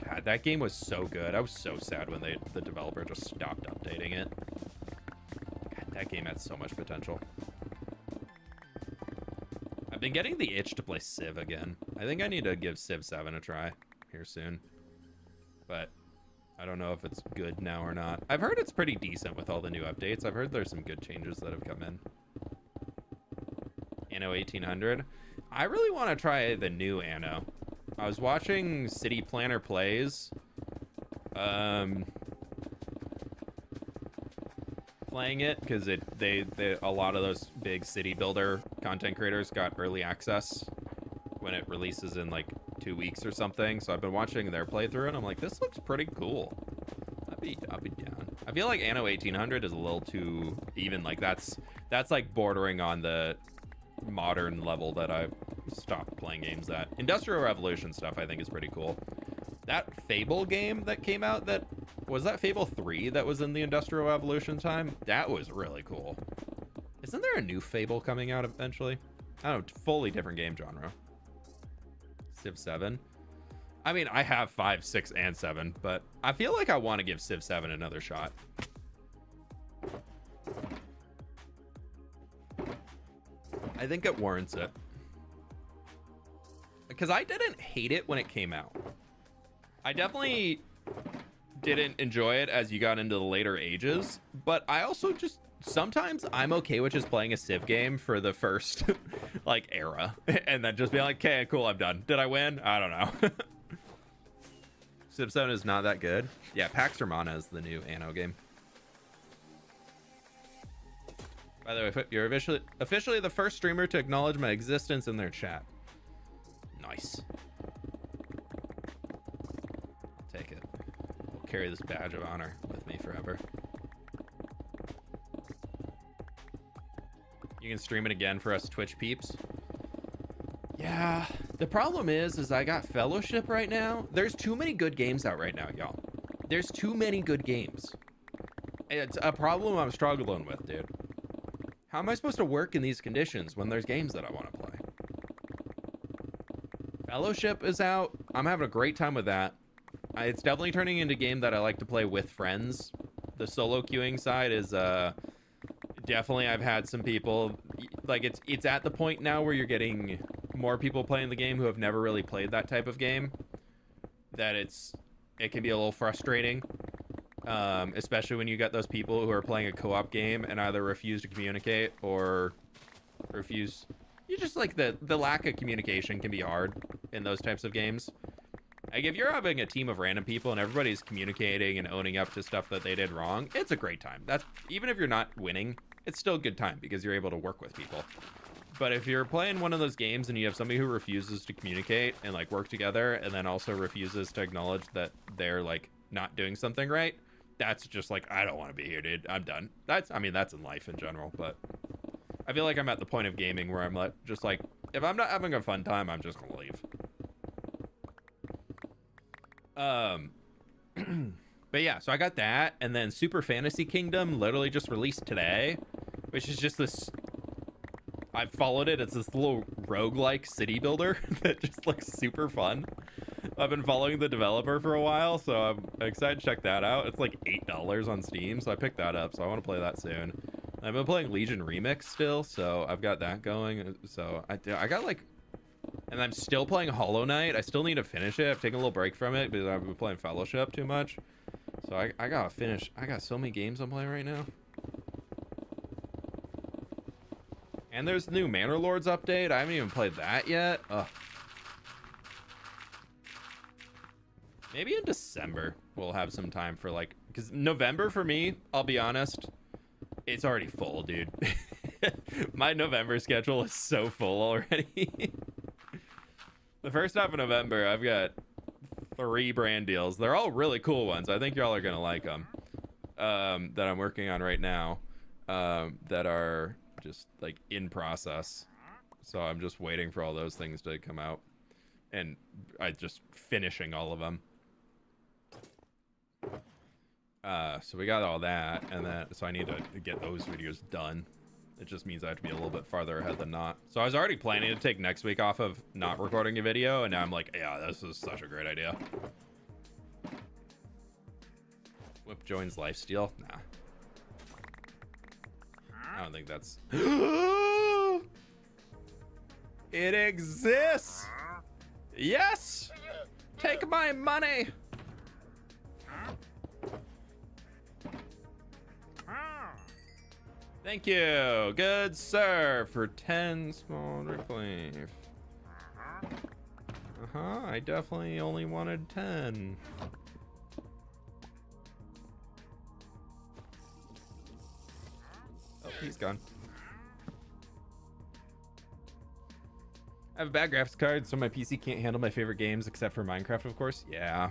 God, that game was so good. I was so sad when the developer just stopped updating it. God, that game had so much potential. I've been getting the itch to play Civ again. I think I need to give Civ 7 a try here soon. But I don't know if it's good now or not. I've heard it's pretty decent with all the new updates. I've heard there's some good changes that have come in. Anno 1800. I really want to try the new Anno. I was watching City Planner Plays. Playing it because they a lot of those big city builder content creators got early access when it releases in like 2 weeks or something. So I've been watching their playthrough and I'm like, this looks pretty cool. I'll be down. I feel like Anno 1800 is a little too even. Like that's like bordering on the modern level that I stopped playing games at. Industrial Revolution stuff I think is pretty cool. That Fable game that came out, that Fable 3 that was in the Industrial Revolution time? That was really cool. Isn't there a new Fable coming out eventually? I don't know, fully different game genre. Civ 7. I mean, I have 5, 6, and 7, but I feel like I want to give Civ 7 another shot. I think it warrants it. Because I didn't hate it when it came out. I definitely didn't enjoy it as you got into the later ages, but I also just sometimes I'm okay with just playing a Civ game for the first like era and then just being like, okay, cool, I'm done. Did I win? I don't know. Civ 7 is not that good. Yeah, Pax Romana is the new Anno game. By the way, you're officially the first streamer to acknowledge my existence in their chat. Nice. Take it. I'll carry this badge of honor with me forever. You can stream it again for us Twitch peeps. Yeah, the problem is I got Fellowship right now. There's too many good games out right now, y'all. There's too many good games. It's a problem I'm struggling with, dude. How am I supposed to work in these conditions when there's games that I want to play? Fellowship is out. I'm having a great time with that. It's definitely turning into a game that I like to play with friends. The solo queuing side is definitely, I've had some people like it's at the point now where you're getting more people playing the game who have never really played that type of game, that it can be a little frustrating, especially when you get those people who are playing a co-op game and either refuse to communicate or refuse. You just like the lack of communication can be hard in those types of games. Like if you're having a team of random people and everybody's communicating and owning up to stuff that they did wrong, it's a great time. That's even if you're not winning, it's still a good time because you're able to work with people. But if you're playing one of those games and you have somebody who refuses to communicate and like work together and then also refuses to acknowledge that they're like not doing something right, that's just like, I don't want to be here, dude. I'm done. I mean, that's in life in general, but I feel like I'm at the point of gaming where I'm like, just like, if I'm not having a fun time, I'm just gonna leave. But yeah, so I got that, and then Super Fantasy Kingdom literally just released today, which is just this, I've followed it. It's this little roguelike city builder that just looks super fun. I've been following the developer for a while, so I'm excited to check that out. It's like $8 on Steam, so I picked that up, so I want to play that soon. I've been playing Legion Remix still, so I've got that going. So I got like, and I'm still playing Hollow Knight. I still need to finish it. I've taken a little break from it because I've been playing Fellowship too much. So I gotta finish. I got so many games I'm playing right now. And there's the new Manor Lords update. I haven't even played that yet. Ugh. Maybe in December we'll have some time for like, because November for me, I'll be honest, it's already full, dude. My November schedule is so full already. The first half of November, I've got 3 brand deals. They're all really cool ones. I think y'all are gonna like them. That I'm working on right now. That are just like in process. So I'm just waiting for all those things to come out, and I just finishing all of them. So we got all that, and then so I need to get those videos done. It just means I have to be a little bit farther ahead than not. So I was already planning to take next week off of not recording a video, and now I'm like, yeah, this is such a great idea. Whip joins Lifesteal? Nah. I don't think that's... It exists! Yes! Take my money! Thank you, good sir, for 10 small reclaims. I definitely only wanted 10. Oh, he's gone. I have a bad graphics card, so my PC can't handle my favorite games except for Minecraft, of course. Yeah.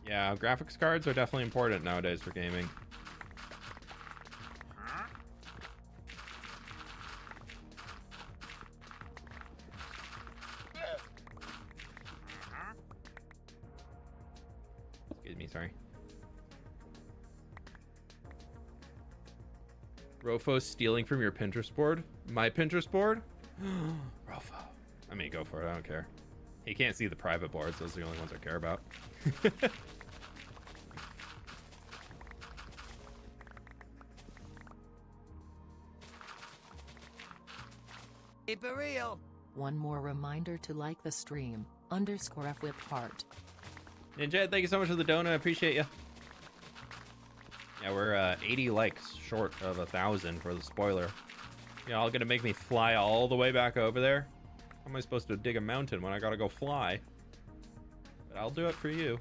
Yeah, graphics cards are definitely important nowadays for gaming. Excuse me, sorry. Rofo stealing from your Pinterest board? My Pinterest board? Rofo. I mean, go for it. I don't care. He can't see the private boards. Those are the only ones I care about. Keep it real. One more reminder to like the stream, _fWhip heart. Ninja, thank you so much for the donut. I appreciate you. Yeah, we're 80 likes short of 1,000 for the spoiler. You know, all gonna make me fly all the way back over there? How am I supposed to dig a mountain when I gotta go fly? But I'll do it for you.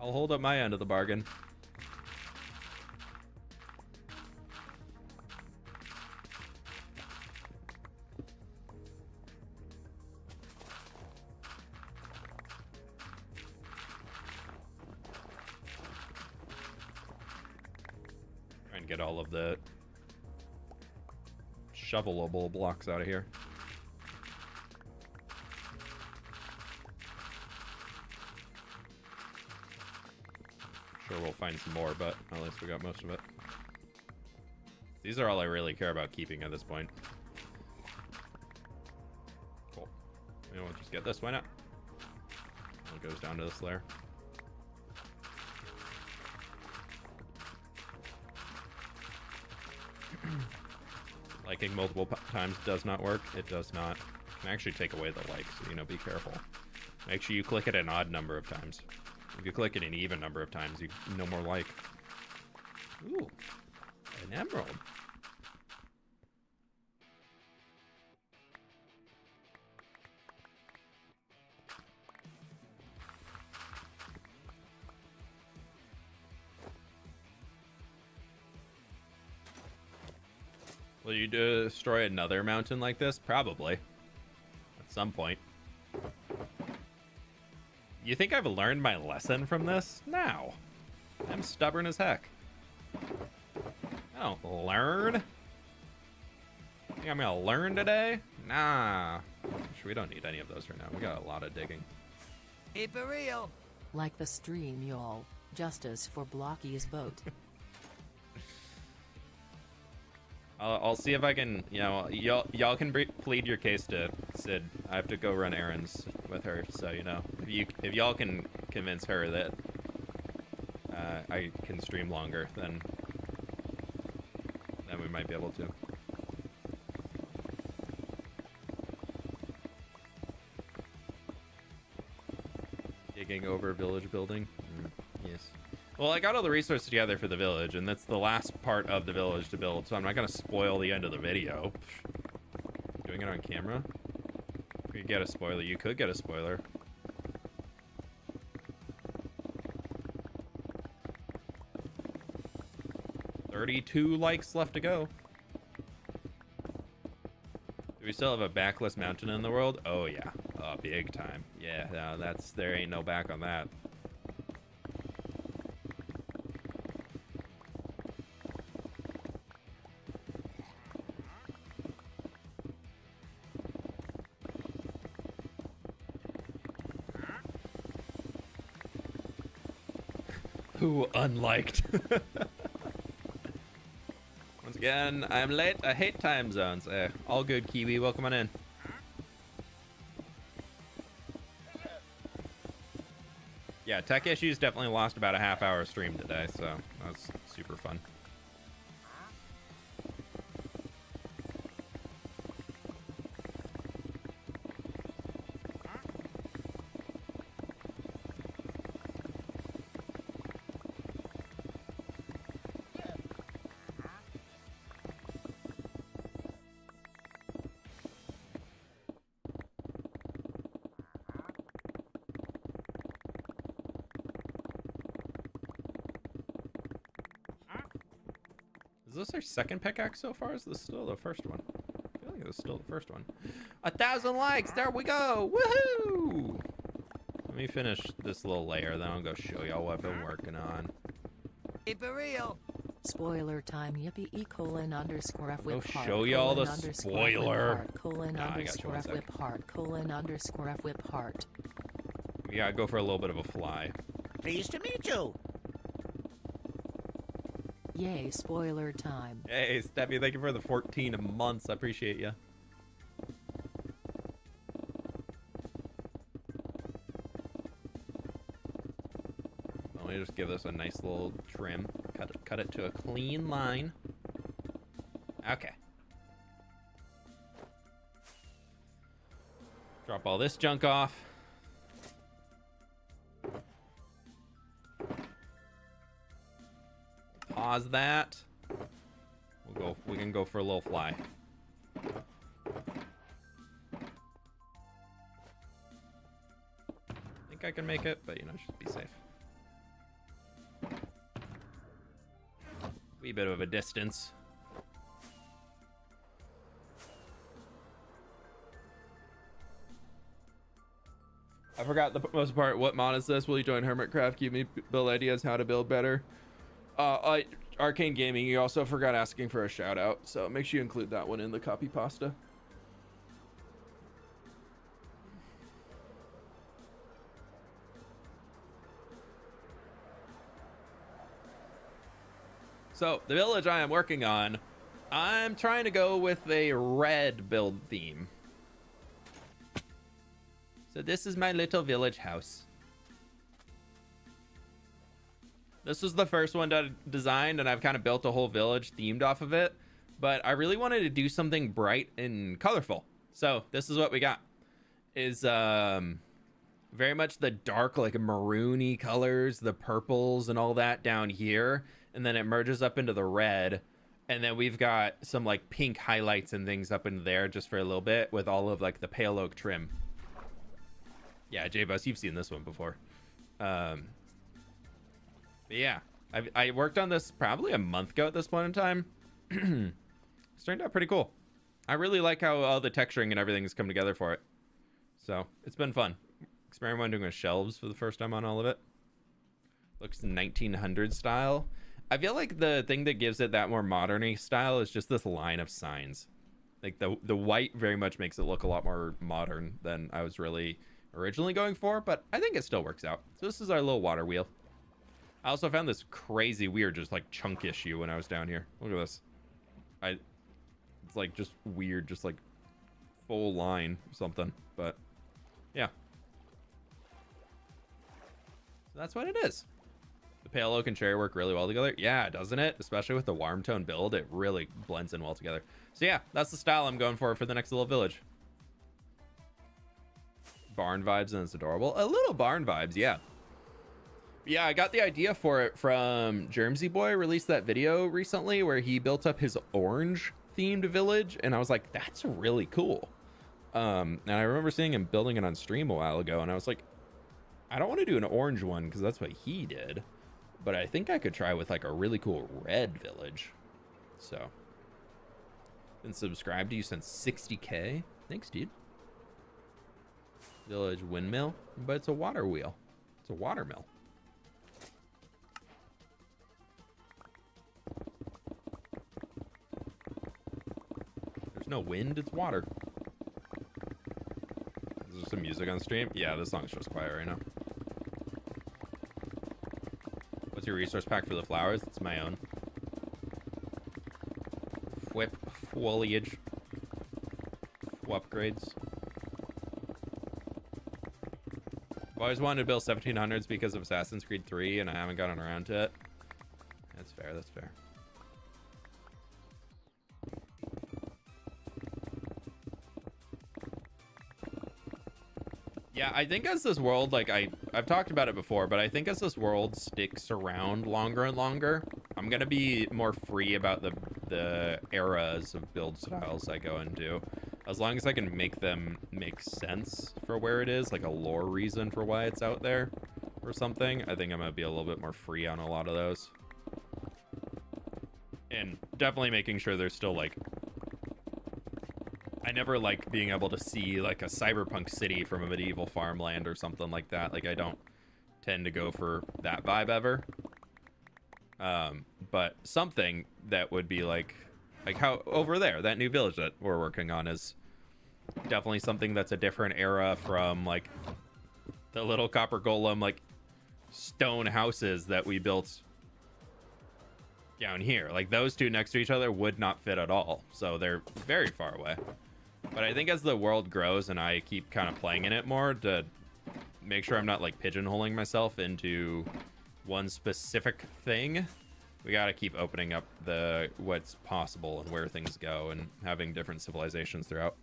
I'll hold up my end of the bargain. Try and get all of the shovelable blocks out of here. Sure, we'll find some more, but at least we got most of it. These are all I really care about keeping at this point. Cool. You know, we'll just get this. Why not? It goes down to this layer. Liking multiple times does not work. It does not. You can actually take away the likes, so, you know, be careful. Make sure you click it an odd number of times. If you click it an even number of times, you no more like. Ooh, an emerald. Will you destroy another mountain like this? Probably. At some point. You think I've learned my lesson from this? No. I'm stubborn as heck. I don't learn. Think I'm gonna learn today? Nah. We don't need any of those right now. We got a lot of digging. Keep it real. Like the stream, y'all. Justice for Blocky's vote. I'll see if I can, you know, y'all can plead your case to Sid. I have to go run errands with her, so, you know, if y'all can convince her that I can stream longer, then we might be able to. Digging over village building. Yes. Well, I got all the resources together for the village, and that's the last part of the village to build, so I'm not going to spoil the end of the video. Doing it on camera? You could get a spoiler. You could get a spoiler. $32 likes left to go. Do we still have a backless mountain in the world? Oh, yeah. Oh, big time. Yeah, no, there ain't no back on that. Who unliked? Once again, I'm late. I hate time zones. All good, Kiwi. Welcome on in. Yeah, tech issues definitely lost about a half-hour stream today, so that's super fun. this our second pickaxe so far? Is this still the first one? I feel like it was still the first one. 1,000 likes. There we go. Woohoo! Let me finish this little layer, then I'll go show y'all what I've been working on. Keep it real. Spoiler time. Yippee __ Go fWhip heart show y'all the __ spoiler. __ Nah, I got you, one sec. fWhip heart __ fWhip heart. We gotta go for a little bit of a fly. Pleased to meet you. Yay, spoiler time. Hey, Steffi, thank you for the 14 months. I appreciate you. Let me just give this a nice little trim. Cut it to a clean line. Okay. Drop all this junk off. Pause that. We can go for a little fly. I think I can make it, but you know, just be safe. Wee bit of a distance. I forgot the most part. What mod is this? Will you join Hermitcraft? Give me build ideas how to build better. Arcane Gaming, you also forgot asking for a shout out, so make sure you include that one in the copy pasta. So the village I am working on, I'm trying to go with a red build theme. So this is my little village house. This was the first one that I designed, and I've kind of built a whole village themed off of it. But I really wanted to do something bright and colorful. So this is what we got. Is very much the dark, like maroony colors, the purples and all that down here. And then it merges up into the red. And then we've got some like pink highlights and things up in there just for a little bit with all of like the pale oak trim. Yeah, J-Bus, you've seen this one before. But yeah, I worked on this probably a month ago at this point in time. It's turned out pretty cool. I really like how all the texturing and everything has come together for it. So it's been fun. Experimenting with shelves for the first time on all of it. Looks 1900 style. I feel like the thing that gives it that more modern-y style is just this line of signs. Like the white very much makes it look a lot more modern than I was really originally going for, but I think it still works out. So this is our little water wheel. I also found this crazy weird just like chunk issue when I was down here. Look at this. It's like just weird, just like full line or something, but yeah. So that's what it is. The pale oak and cherry work really well together. Yeah, doesn't it? Especially with the warm tone build, it really blends in well together. So yeah, that's the style I'm going for the next little village. Barn vibes, and it's adorable. A little barn vibes, yeah. Yeah, I got the idea for it from Germsy Boy. Released that video recently where he built up his orange themed village, and I was like, that's really cool. And I remember seeing him building it on stream a while ago, and I was like, I don't want to do an orange one because that's what he did, but I think I could try with like a really cool red village. So been subscribed to you since 60k. Thanks, dude. Village windmill, but it's a water wheel. It's a water mill. There's no wind, it's water. Is there some music on stream? Yeah, this song's just quiet right now. What's your resource pack for the flowers? It's my own. fWhip, foliage, upgrades. I've always wanted to build 1700s because of Assassin's Creed 3, and I haven't gotten around to it. That's fair, that's fair. Yeah, I think as this world, like I've talked about it before, but I think as this world sticks around longer and longer, I'm gonna be more free about the eras of build styles I go into. As long as I can make them make sense for where it is, like a lore reason for why it's out there or something, I think I'm gonna be a little bit more free on a lot of those. And definitely making sure there's still like, I never like being able to see like a cyberpunk city from a medieval farmland or something like that. Like I don't tend to go for that vibe ever. But something that would be like how over there, that new village that we're working on is definitely something that's a different era from like the little copper golem, like stone houses that we built down here. Like those two next to each other would not fit at all. So they're very far away. But I think as the world grows and I keep kind of playing in it more to make sure I'm not like pigeonholing myself into one specific thing, we got to keep opening up the what's possible and where things go and having different civilizations throughout.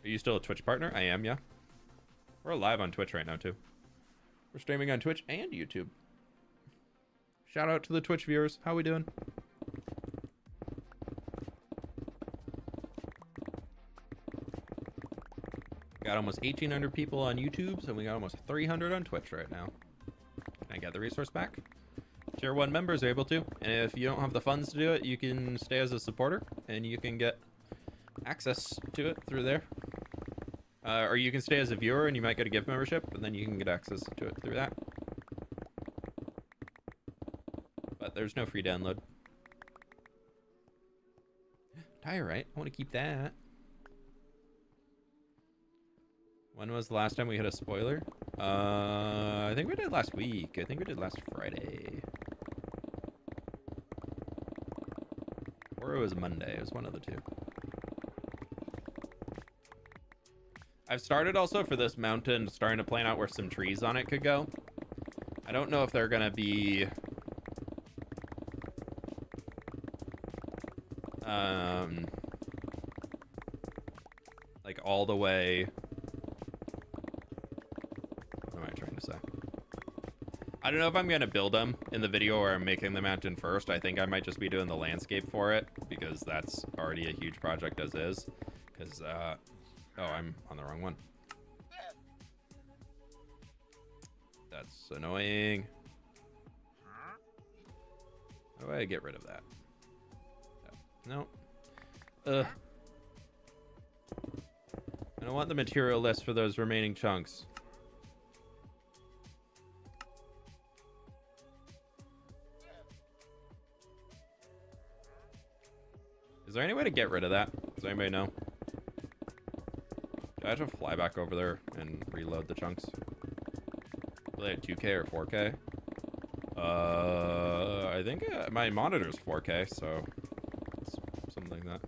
Are you still a Twitch partner? I am, yeah. We're live on Twitch right now too. We're streaming on Twitch and YouTube. Shout out to the Twitch viewers. How we doing? Got almost 1,800 people on YouTube, so we got almost 300 on Twitch right now. Can I get the resource back? Tier 1 members are able to, and if you don't have the funds to do it, you can stay as a supporter, and you can get access to it through there. Or you can stay as a viewer, and you might get a gift membership, and then you can get access to it through that. But there's no free download. Diorite, I want to keep that. When was the last time we hit a spoiler? I think we did last week. I think we did last Friday. Or it was Monday. It was one of the two. I've started also for this mountain, starting to plan out where some trees on it could go. I don't know if they're going to be... like all the way... I don't know if I'm going to build them in the video or I'm making the mountain first. I think I might just be doing the landscape for it because that's already a huge project as is. Because, oh, I'm on the wrong one. That's annoying. How do I get rid of that? No. Ugh. I don't want the material list for those remaining chunks. Is there any way to get rid of that? Does anybody know? Do I have to fly back over there and reload the chunks? Are they at 2K or 4K? I think my monitor's 4K, so something like that.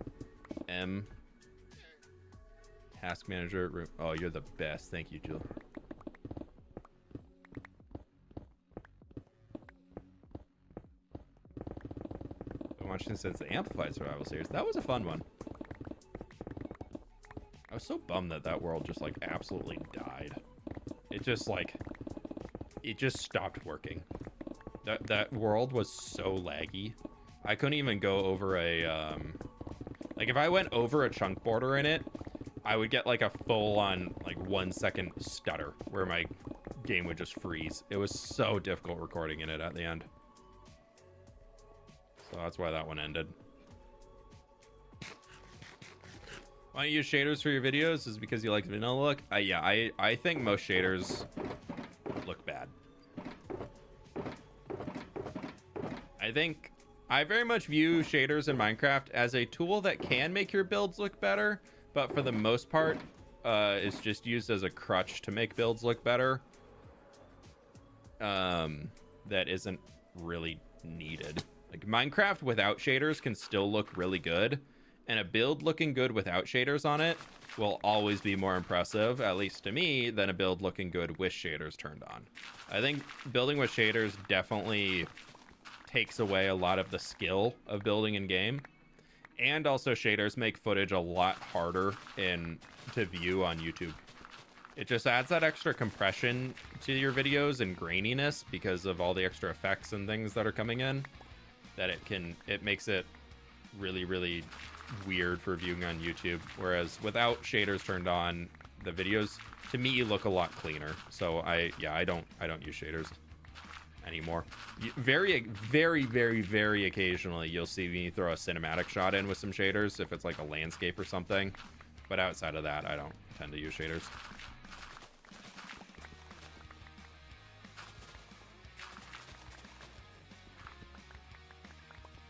M. Task manager. Oh, you're the best. Thank you, Jill. Since the Amplified Survival series. That was a fun one. I was so bummed that that world just like absolutely died. It just like it just stopped working. That world was so laggy. I couldn't even go over a like if I went over a chunk border in it, I would get like a full on like 1 second stutter where my game would just freeze. It was so difficult recording in it at the end. So that's why that one ended. Why don't you use shaders for your videos? Is it because you like the vanilla look? Yeah, I think most shaders look bad. I very much view shaders in Minecraft as a tool that can make your builds look better, but for the most part, it's just used as a crutch to make builds look better. That isn't really needed. Like Minecraft without shaders can still look really good, and a build looking good without shaders on it will always be more impressive, at least to me, than a build looking good with shaders turned on. I think building with shaders definitely takes away a lot of the skill of building in game, and also shaders make footage a lot harder to view on YouTube. It just adds that extra compression to your videos and graininess because of all the extra effects and things that are coming in. That it makes it really, really weird for viewing on YouTube. Whereas without shaders turned on, the videos to me look a lot cleaner. So I don't use shaders. anymore. Very, very, very, very occasionally you'll see me throw a cinematic shot in with some shaders if it's like a landscape or something. But outside of that, I don't tend to use shaders.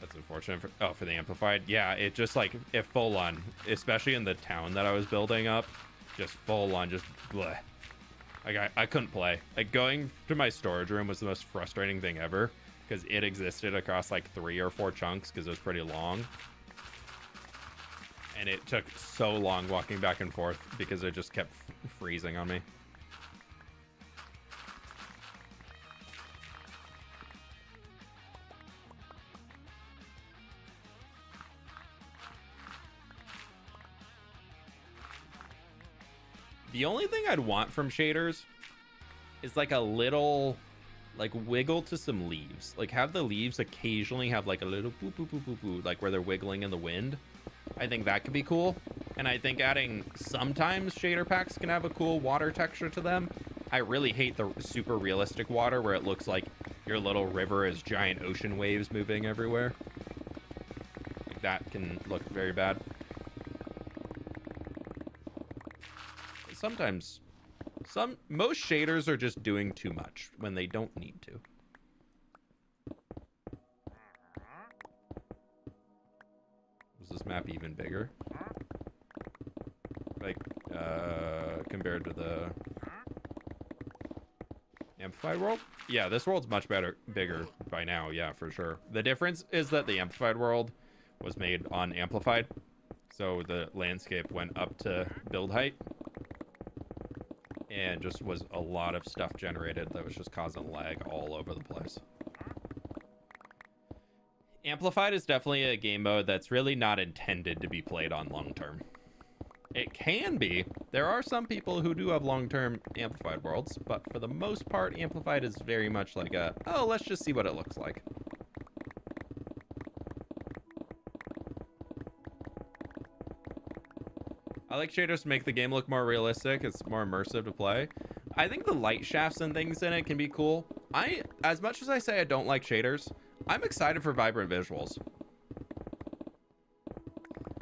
That's unfortunate. For the amplified. Yeah, it just like, it full on, especially in the town that I was building up, just full on, just bleh. Like I couldn't play. Like going to my storage room was the most frustrating thing ever because it existed across like 3 or 4 chunks because it was pretty long. And it took so long walking back and forth because it just kept freezing on me. The only thing I'd want from shaders is like a little like wiggle to some leaves. Like have the leaves occasionally have like a little boop boop boop boop boop, like where they're wiggling in the wind. I think that could be cool. And I think adding sometimes shader packs can have a cool water texture to them. I really hate the super realistic water where it looks like your little river is giant ocean waves moving everywhere. Like that can look very bad. Sometimes most shaders are just doing too much when they don't need to. Was this map even bigger? Like compared to the amplified world? Yeah, this world's much bigger by now, yeah, for sure. The difference is that the amplified world was made on amplified, so the landscape went up to build height. And just was a lot of stuff generated that was just causing lag all over the place. Amplified is definitely a game mode that's really not intended to be played on long term. It can be. There are some people who do have long-term amplified worlds, but for the most part, amplified is very much like a, oh, let's just see what it looks like. I like shaders to make the game look more realistic. It's more immersive to play. I think the light shafts and things in it can be cool. As much as I say I don't like shaders, I'm excited for vibrant visuals.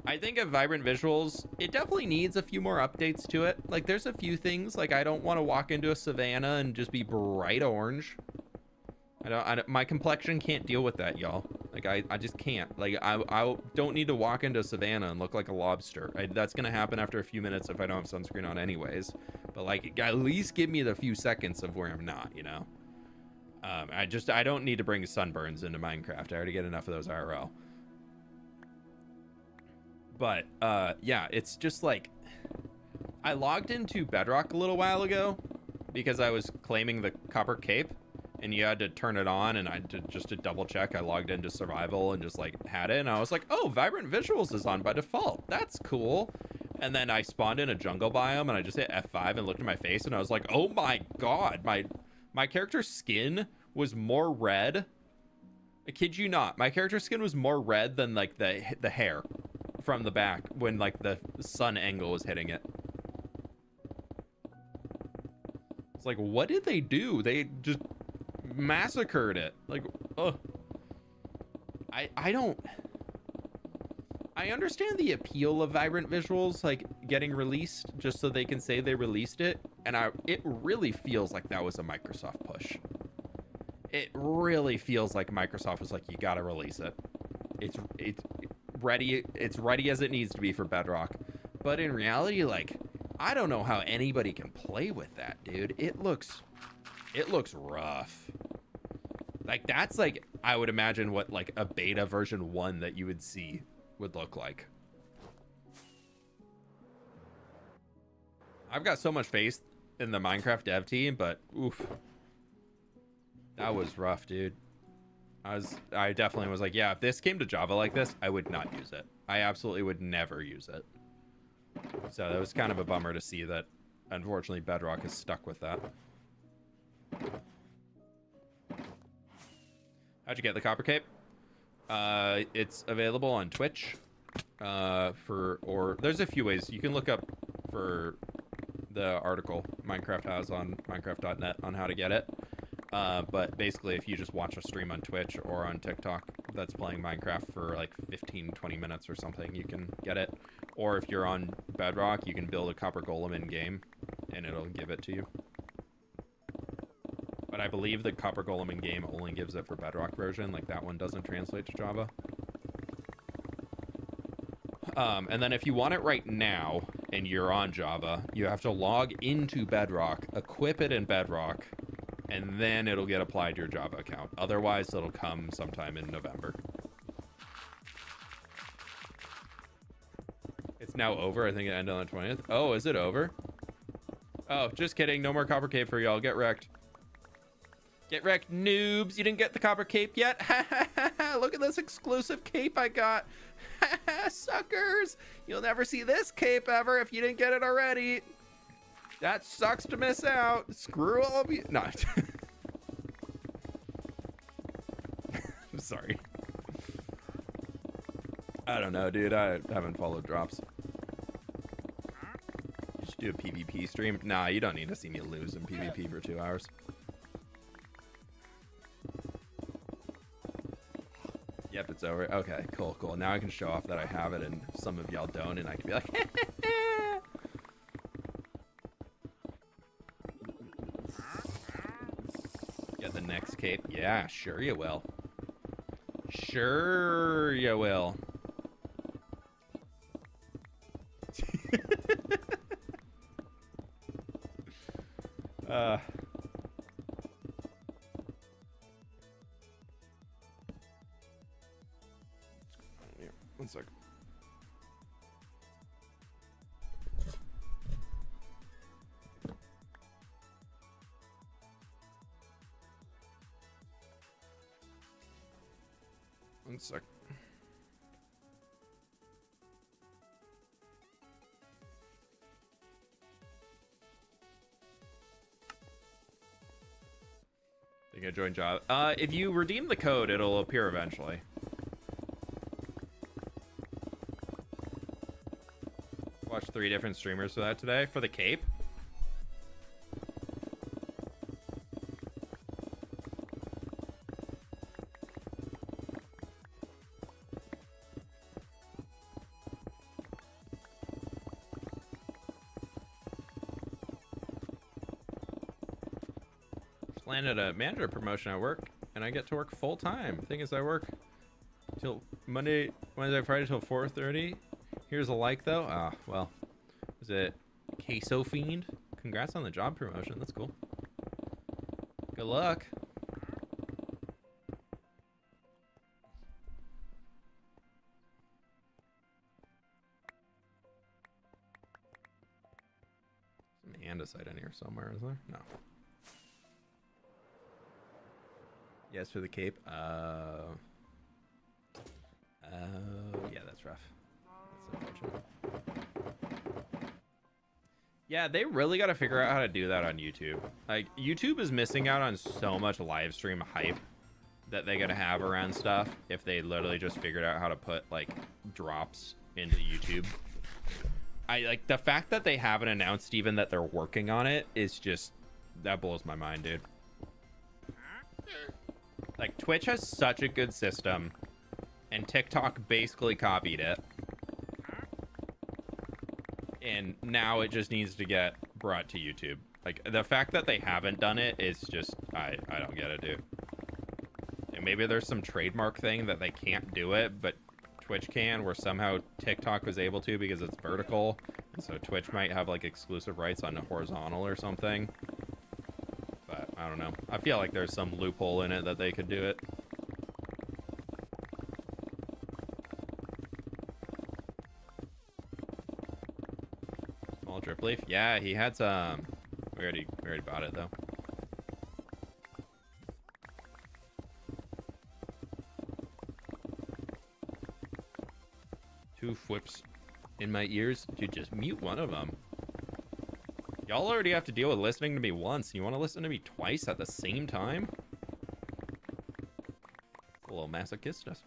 I think of vibrant visuals, it definitely needs a few more updates to it. Like there's a few things, like I don't want to walk into a savanna and just be bright orange. My complexion can't deal with that, y'all. Like I just can't. Like I don't need to walk into a savanna and look like a lobster. That's gonna happen after a few minutes if I don't have sunscreen on anyways. But like at least give me the few seconds of where I'm not, you know. I don't need to bring sunburns into Minecraft. I already get enough of those IRL. But yeah, it's just like I logged into Bedrock a little while ago because I was claiming the copper cape. And you had to turn it on, and just to double check, I logged into survival and just like had it, and I was like, oh, vibrant visuals is on by default. That's cool. And then I spawned in a jungle biome, and I just hit F5 and looked at my face, and I was like, oh my god, my character's skin was more red. I kid you not, my character's skin was more red than like the hair from the back when like the sun angle was hitting it. It's like, what did they do? They just massacred it. Like, ugh. I understand the appeal of vibrant visuals like getting released just so they can say they released it, and it really feels like that was a Microsoft push. It really feels like Microsoft was like, you gotta release it. It's ready as it needs to be for Bedrock. But in reality, like, I don't know how anybody can play with that, dude. It looks rough. Like that's like, I would imagine what like a beta version 1 that you would see would look like. I've got so much faith in the Minecraft dev team, but oof, that was rough, dude. I definitely was like, yeah, if this came to Java like this, I would not use it. I absolutely would never use it. So that was kind of a bummer to see that unfortunately Bedrock is stuck with that. How'd you get the copper cape? It's available on Twitch. Or there's a few ways you can look up for the article Minecraft has on Minecraft.net on how to get it. But basically, if you just watch a stream on Twitch or on TikTok that's playing Minecraft for like 15, 20 minutes or something, you can get it. Or if you're on Bedrock, you can build a copper golem in-game, and it'll give it to you. But I believe the copper golem in-game only gives it for Bedrock version. Like, that one doesn't translate to Java. And then if you want it right now, and you're on Java, you have to log into Bedrock, equip it in Bedrock, and then it'll get applied to your Java account. Otherwise, it'll come sometime in November. It's now over. I think it ended on the 20th. Oh, is it over? Oh, just kidding. No more copper cape for y'all. Get wrecked. Get wrecked, noobs. You didn't get the copper cape yet? Look at this exclusive cape I got. Suckers. You'll never see this cape ever if you didn't get it already. That sucks to miss out. Screw all of you. No. I'm sorry. I don't know, dude. I haven't followed drops. You should do a PvP stream. Nah, you don't need to see me lose in PvP for 2 hours. Yep, it's over. Okay, cool, cool. Now I can show off that I have it and some of y'all don't, and I can be like, get the next cape. Yeah, sure you will. Sure you will. Here, 1 sec. One sec. Think I joined job. If you redeem the code, it'll appear eventually. Watched 3 different streamers for that today. For the cape. Landed a manager promotion at work, and I get to work full time. Thing is, I work till Monday, Wednesday, Friday till 4:30. Here's a like though. Ah, well, is it Queso Fiend? Congrats on the job promotion. That's cool. Good luck. Some andesite in here somewhere, is there? No. Yes, for the cape. Oh, yeah, that's rough. That's unfortunate. Yeah, they really got to figure out how to do that on YouTube. Like, YouTube is missing out on so much live stream hype that they gotta have around stuff if they literally just figured out how to put, like, drops into YouTube. Like, the fact that they haven't announced even that they're working on it is just, that blows my mind, dude. Like, Twitch has such a good system, and TikTok basically copied it. And now it just needs to get brought to YouTube. Like, the fact that they haven't done it is just, I don't get it, dude. And maybe there's some trademark thing that they can't do it, but Twitch can, where somehow TikTok was able to because it's vertical. And so Twitch might have, like, exclusive rights on the horizontal or something. But I don't know. I feel like there's some loophole in it that they could do it. Small drip leaf. Yeah, he had some. We already bought it though. Two fWhips in my ears. Dude, just mute one of them. Y'all already have to deal with listening to me once. You want to listen to me twice at the same time? It's a little masochistic.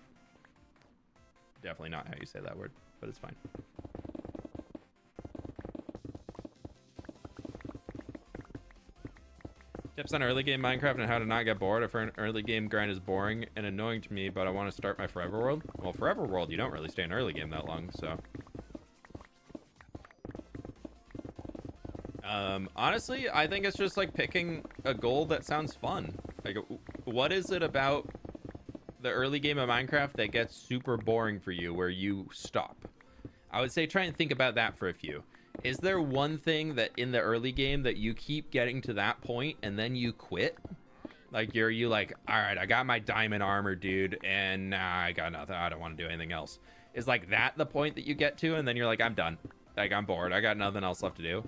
Definitely not how you say that word, but it's fine. Tips on early game Minecraft and how to not get bored. I've heard early game grind is boring and annoying to me, but I want to start my forever world. Well, forever world, you don't really stay in early game that long, so. Honestly, I think it's just like picking a goal that sounds fun. Like, what is it about the early game of Minecraft that gets super boring for you where you stop? I would say try and think about that for a few. Is there one thing that in the early game that you keep getting to that point and then you quit? Like, you like, all right, I got my diamond armor, dude, and nah, I got nothing. I don't want to do anything else. Is like that the point that you get to and then you're like, I'm done. Like, I'm bored. I got nothing else left to do.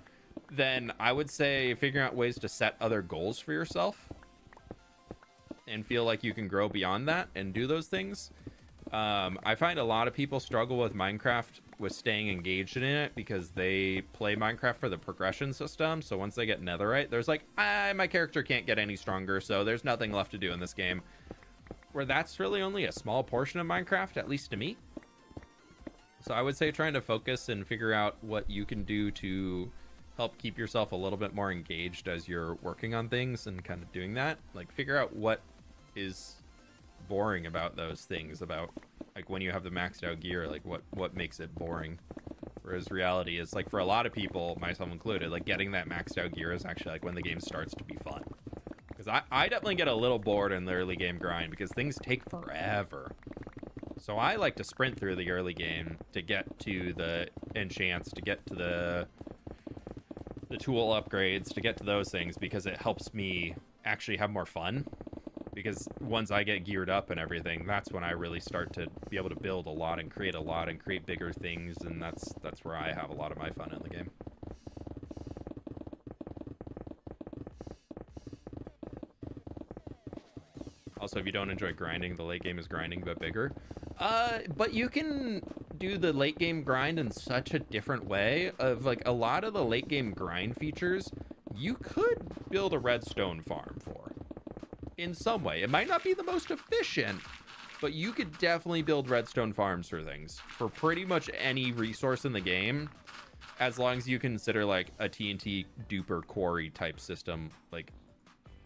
Then I would say figuring out ways to set other goals for yourself and feel like you can grow beyond that and do those things. I find a lot of people struggle with Minecraft with staying engaged in it because they play Minecraft for the progression system. So once they get netherite, there's like, my character can't get any stronger, so there's nothing left to do in this game. Where that's really only a small portion of Minecraft, at least to me. So I would say trying to focus and figure out what you can do to help keep yourself a little bit more engaged as you're working on things and kind of doing that. Like, figure out what is boring about those things, about like when you have the maxed out gear, like what makes it boring. Whereas reality is, like, for a lot of people, myself included, like getting that maxed out gear is actually like when the game starts to be fun. Because I definitely get a little bored in the early game grind because things take forever. So I like to sprint through the early game to get to the enchants, to get to the tool upgrades, to get to those things, because it helps me actually have more fun. Because once I get geared up and everything, that's when I really start to be able to build a lot and create bigger things, and that's where I have a lot of my fun in the game. Also, if you don't enjoy grinding, the late game is grinding but bigger. But you can do the late game grind in such a different way. Of like a lot of the late game grind features, you could build a redstone farm for. In some way. It might not be the most efficient, but you could definitely build redstone farms for things. For pretty much any resource in the game, as long as you consider like a TNT duper quarry type system, like,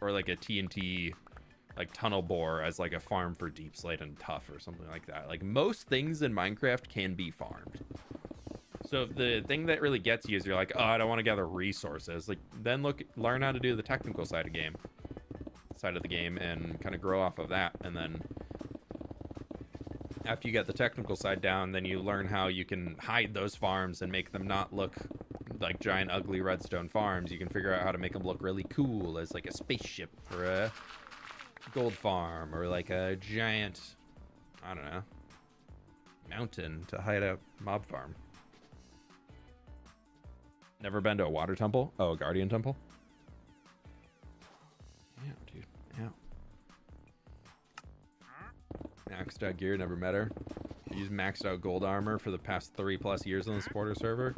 or like a TNT like tunnel bore as like a farm for deep slate and tough or something like that. Like, most things in Minecraft can be farmed. So if the thing that really gets you is you're like, oh, I don't want to gather resources, like, then learn how to do the technical side of the game and kind of grow off of that. And then after you get the technical side down, then you learn how you can hide those farms and make them not look like giant ugly redstone farms. You can figure out how to make them look really cool as like a spaceship or a gold farm, or like a giant, I don't know, mountain to hide a mob farm. Never been to a water temple? Oh, a guardian temple? Yeah, dude. Yeah. Maxed out gear, never met her. Used maxed out gold armor for the past 3+ years on the supporter server.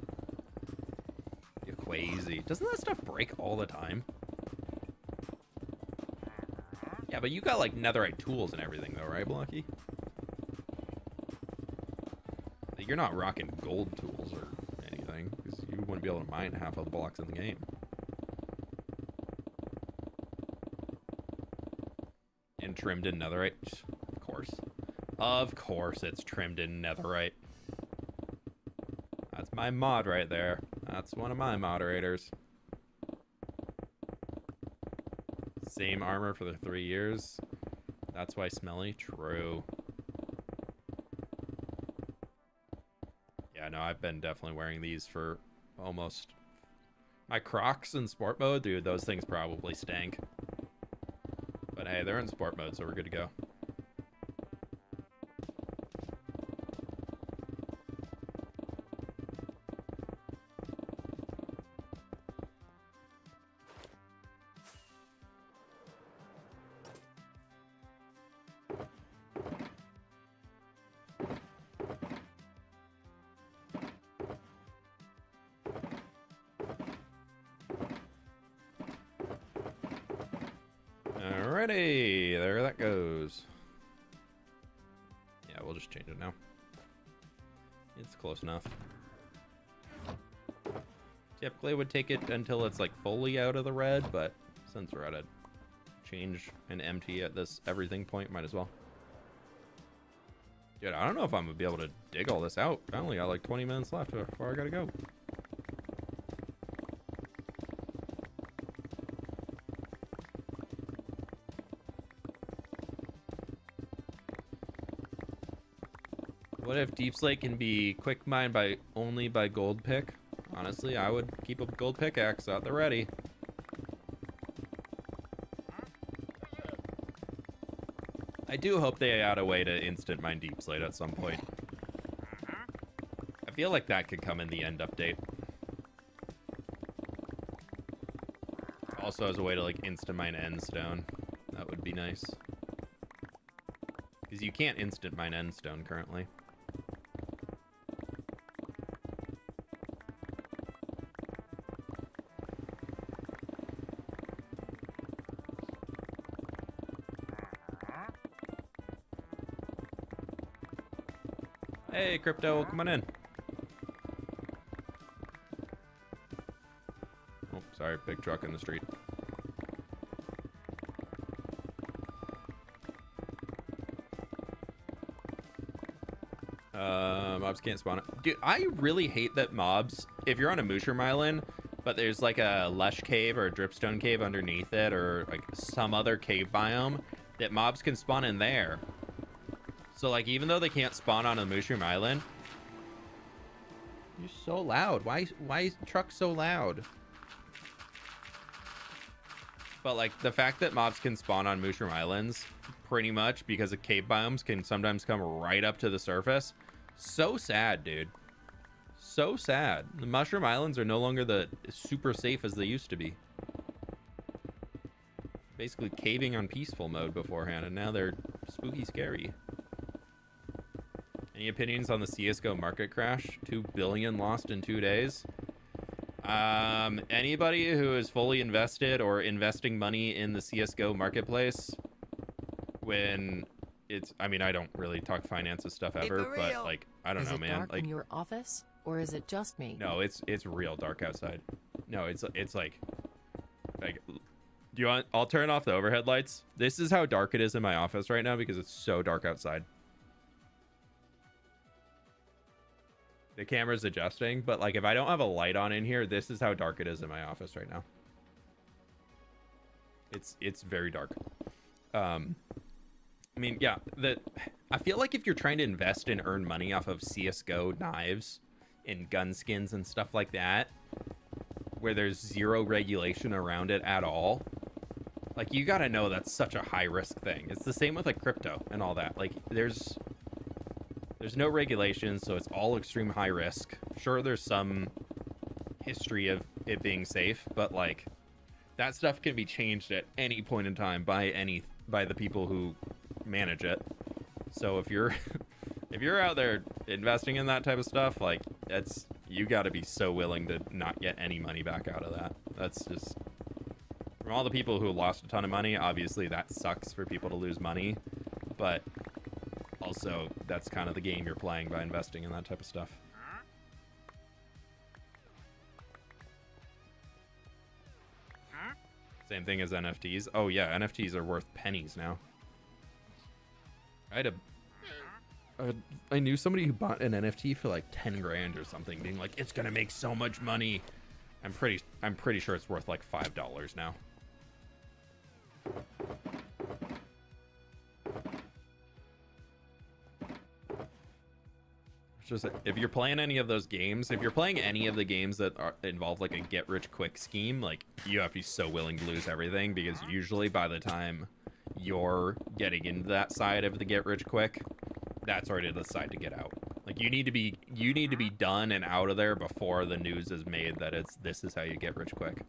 You're crazy. Doesn't that stuff break all the time? Yeah, but you got like netherite tools and everything though, right, Blocky? You're not rocking gold tools or anything, because you wouldn't be able to mine half of the blocks in the game. And trimmed in netherite? Of course. Of course it's trimmed in netherite. That's my mod right there. That's one of my moderators. Same armor for the 3 years. That's why smelly. True. Yeah, no, I've been definitely wearing these for almost... My Crocs in sport mode, dude, those things probably stank. But hey, they're in sport mode, so we're good to go. Alrighty, there that goes. Yeah, we'll just change it now. It's close enough. Typically, I would take it until it's like fully out of the red, but since we're at a change and empty at this everything point. Might as well. Dude, I don't know if I'm gonna be able to dig all this out. I only got like 20 minutes left before I gotta go. What if Deep Slate can be quick mined only by gold pick? Honestly, I would keep a gold pickaxe at the ready. I do hope they add a way to instant mine Deep Slate at some point. I feel like that could come in the end update. Also as a way to like instant mine endstone. That would be nice. Because you can't instant mine endstone currently. Hey, Crypto, come on in. Oh, sorry, big truck in the street. Mobs can't spawn it. Dude, I really hate that mobs, if you're on a mushroom island, but there's like a lush cave or a dripstone cave underneath it, or like some other cave biome, that mobs can spawn in there. So, like, even though they can't spawn on a mushroom island, you're so loud. Why is truck so loud? But, like, the fact that mobs can spawn on mushroom islands, pretty much because of cave biomes, can sometimes come right up to the surface. So sad, dude. So sad. The mushroom islands are no longer the super safe as they used to be. Basically caving on peaceful mode beforehand, and now they're spooky scary. Any opinions on the CSGO market crash? 2 billion lost in 2 days. Anybody who is fully invested or investing money in the CSGO marketplace, when it's, I mean, I don't really talk finances stuff ever, but like, I don't know, man. Is it dark like in your office, or is it just me? No, it's real dark outside. No, it's like, do you want? I'll turn off the overhead lights. This is how dark it is in my office right now because it's so dark outside. The camera's adjusting, but like if I don't have a light on in here, this is how dark it is in my office right now. It's very dark. I mean, yeah, I feel like if you're trying to invest and earn money off of CSGO knives and gun skins and stuff like that, where there's zero regulation around it at all, like you gotta know that's such a high risk thing. It's the same with like crypto and all that. Like there's no regulation, so it's all extreme high risk. Sure, there's some history of it being safe, but like that stuff can be changed at any point in time by the people who manage it. So if you're out there investing in that type of stuff, like you got to be so willing to not get any money back out of that. That's just, from all the people who lost a ton of money, obviously that sucks for people to lose money, but also that's kind of the game you're playing by investing in that type of stuff. Same thing as NFTs. Oh yeah, NFTs are worth pennies now. I knew somebody who bought an NFT for like 10 grand or something, being like, it's gonna make so much money. I'm pretty sure it's worth like $5 now. Just if you're playing any of those games, if you're playing any of the games that involve like a get rich quick scheme, like you have to be so willing to lose everything, because usually by the time you're getting into that side of the get rich quick, that's already the side to get out. Like you need to be done and out of there before the news is made that this is how you get rich quick.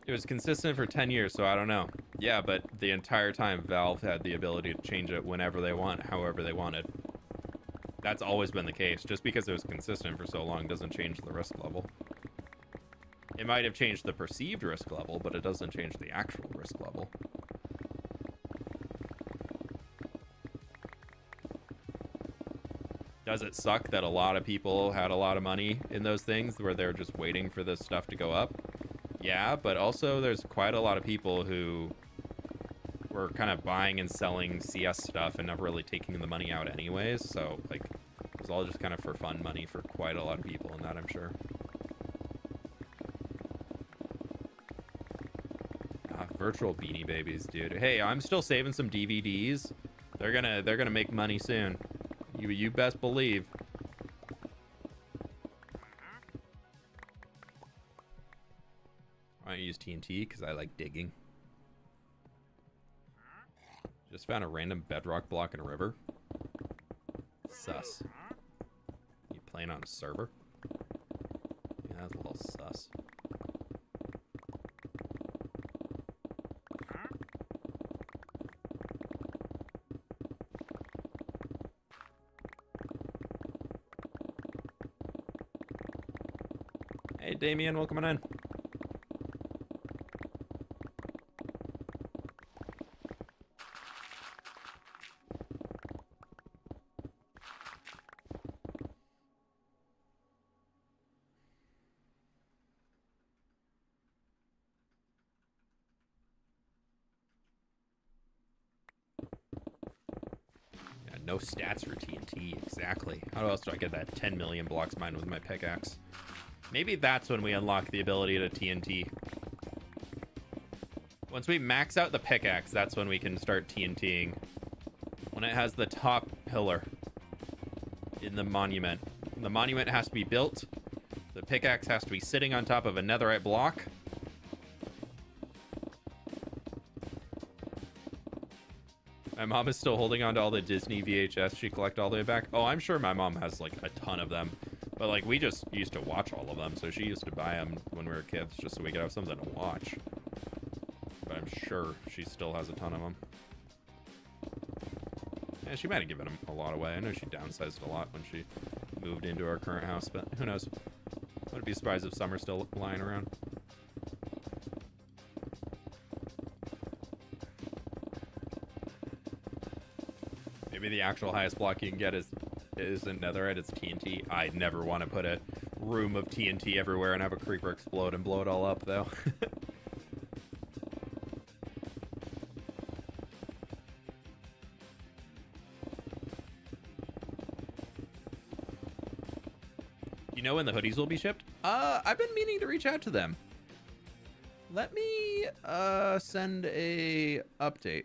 It was consistent for 10 years, so I don't know. Yeah, but the entire time Valve had the ability to change it whenever they want, however they wanted. That's always been the case. Just because it was consistent for so long doesn't change the risk level. It might have changed the perceived risk level, but it doesn't change the actual risk level. Does it suck that a lot of people had a lot of money in those things where they're just waiting for this stuff to go up? yeah, but also there's quite a lot of people who were kind of buying and selling CS stuff and never really taking the money out anyways. So like, it was all just kind of for fun money for quite a lot of people in that, I'm sure. Virtual Beanie Babies, dude. Hey, I'm still saving some DVDs. They're gonna make money soon. You best believe. I use TNT because I like digging. Just found a random bedrock block in a river. Sus. You playing on a server? Yeah, that's a little sus. Hey, Damien, welcome on in. Yeah, no stats for TNT, exactly. How else do I get that 10 million blocks mined with my pickaxe? Maybe that's when we unlock the ability to TNT. Once we max out the pickaxe, that's when we can start TNTing. When it has the top pillar in the monument. The monument has to be built. The pickaxe has to be sitting on top of a netherite block. My mom is still holding on to all the Disney VHS she collected all the way back. Oh, I'm sure my mom has like a ton of them. But like we just used to watch all of them, so she used to buy them when we were kids just so we could have something to watch. But I'm sure she still has a ton of them. Yeah, she might have given them a lot away. I know she downsized a lot when she moved into our current house, but who knows? Wouldn't be surprised if some are still lying around. Maybe the actual highest block you can get isn't netherite, it's TNT. I'd never want to put a room of TNT everywhere and have a creeper explode and blow it all up, though. You know when the hoodies will be shipped? I've been meaning to reach out to them. Let me send a update.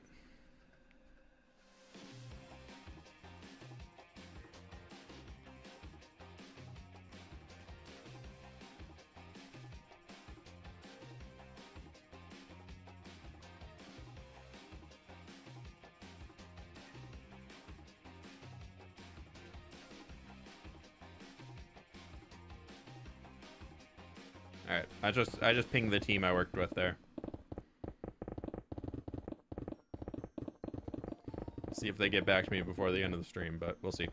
All right, I just pinged the team I worked with there. See if they get back to me before the end of the stream, but we'll see.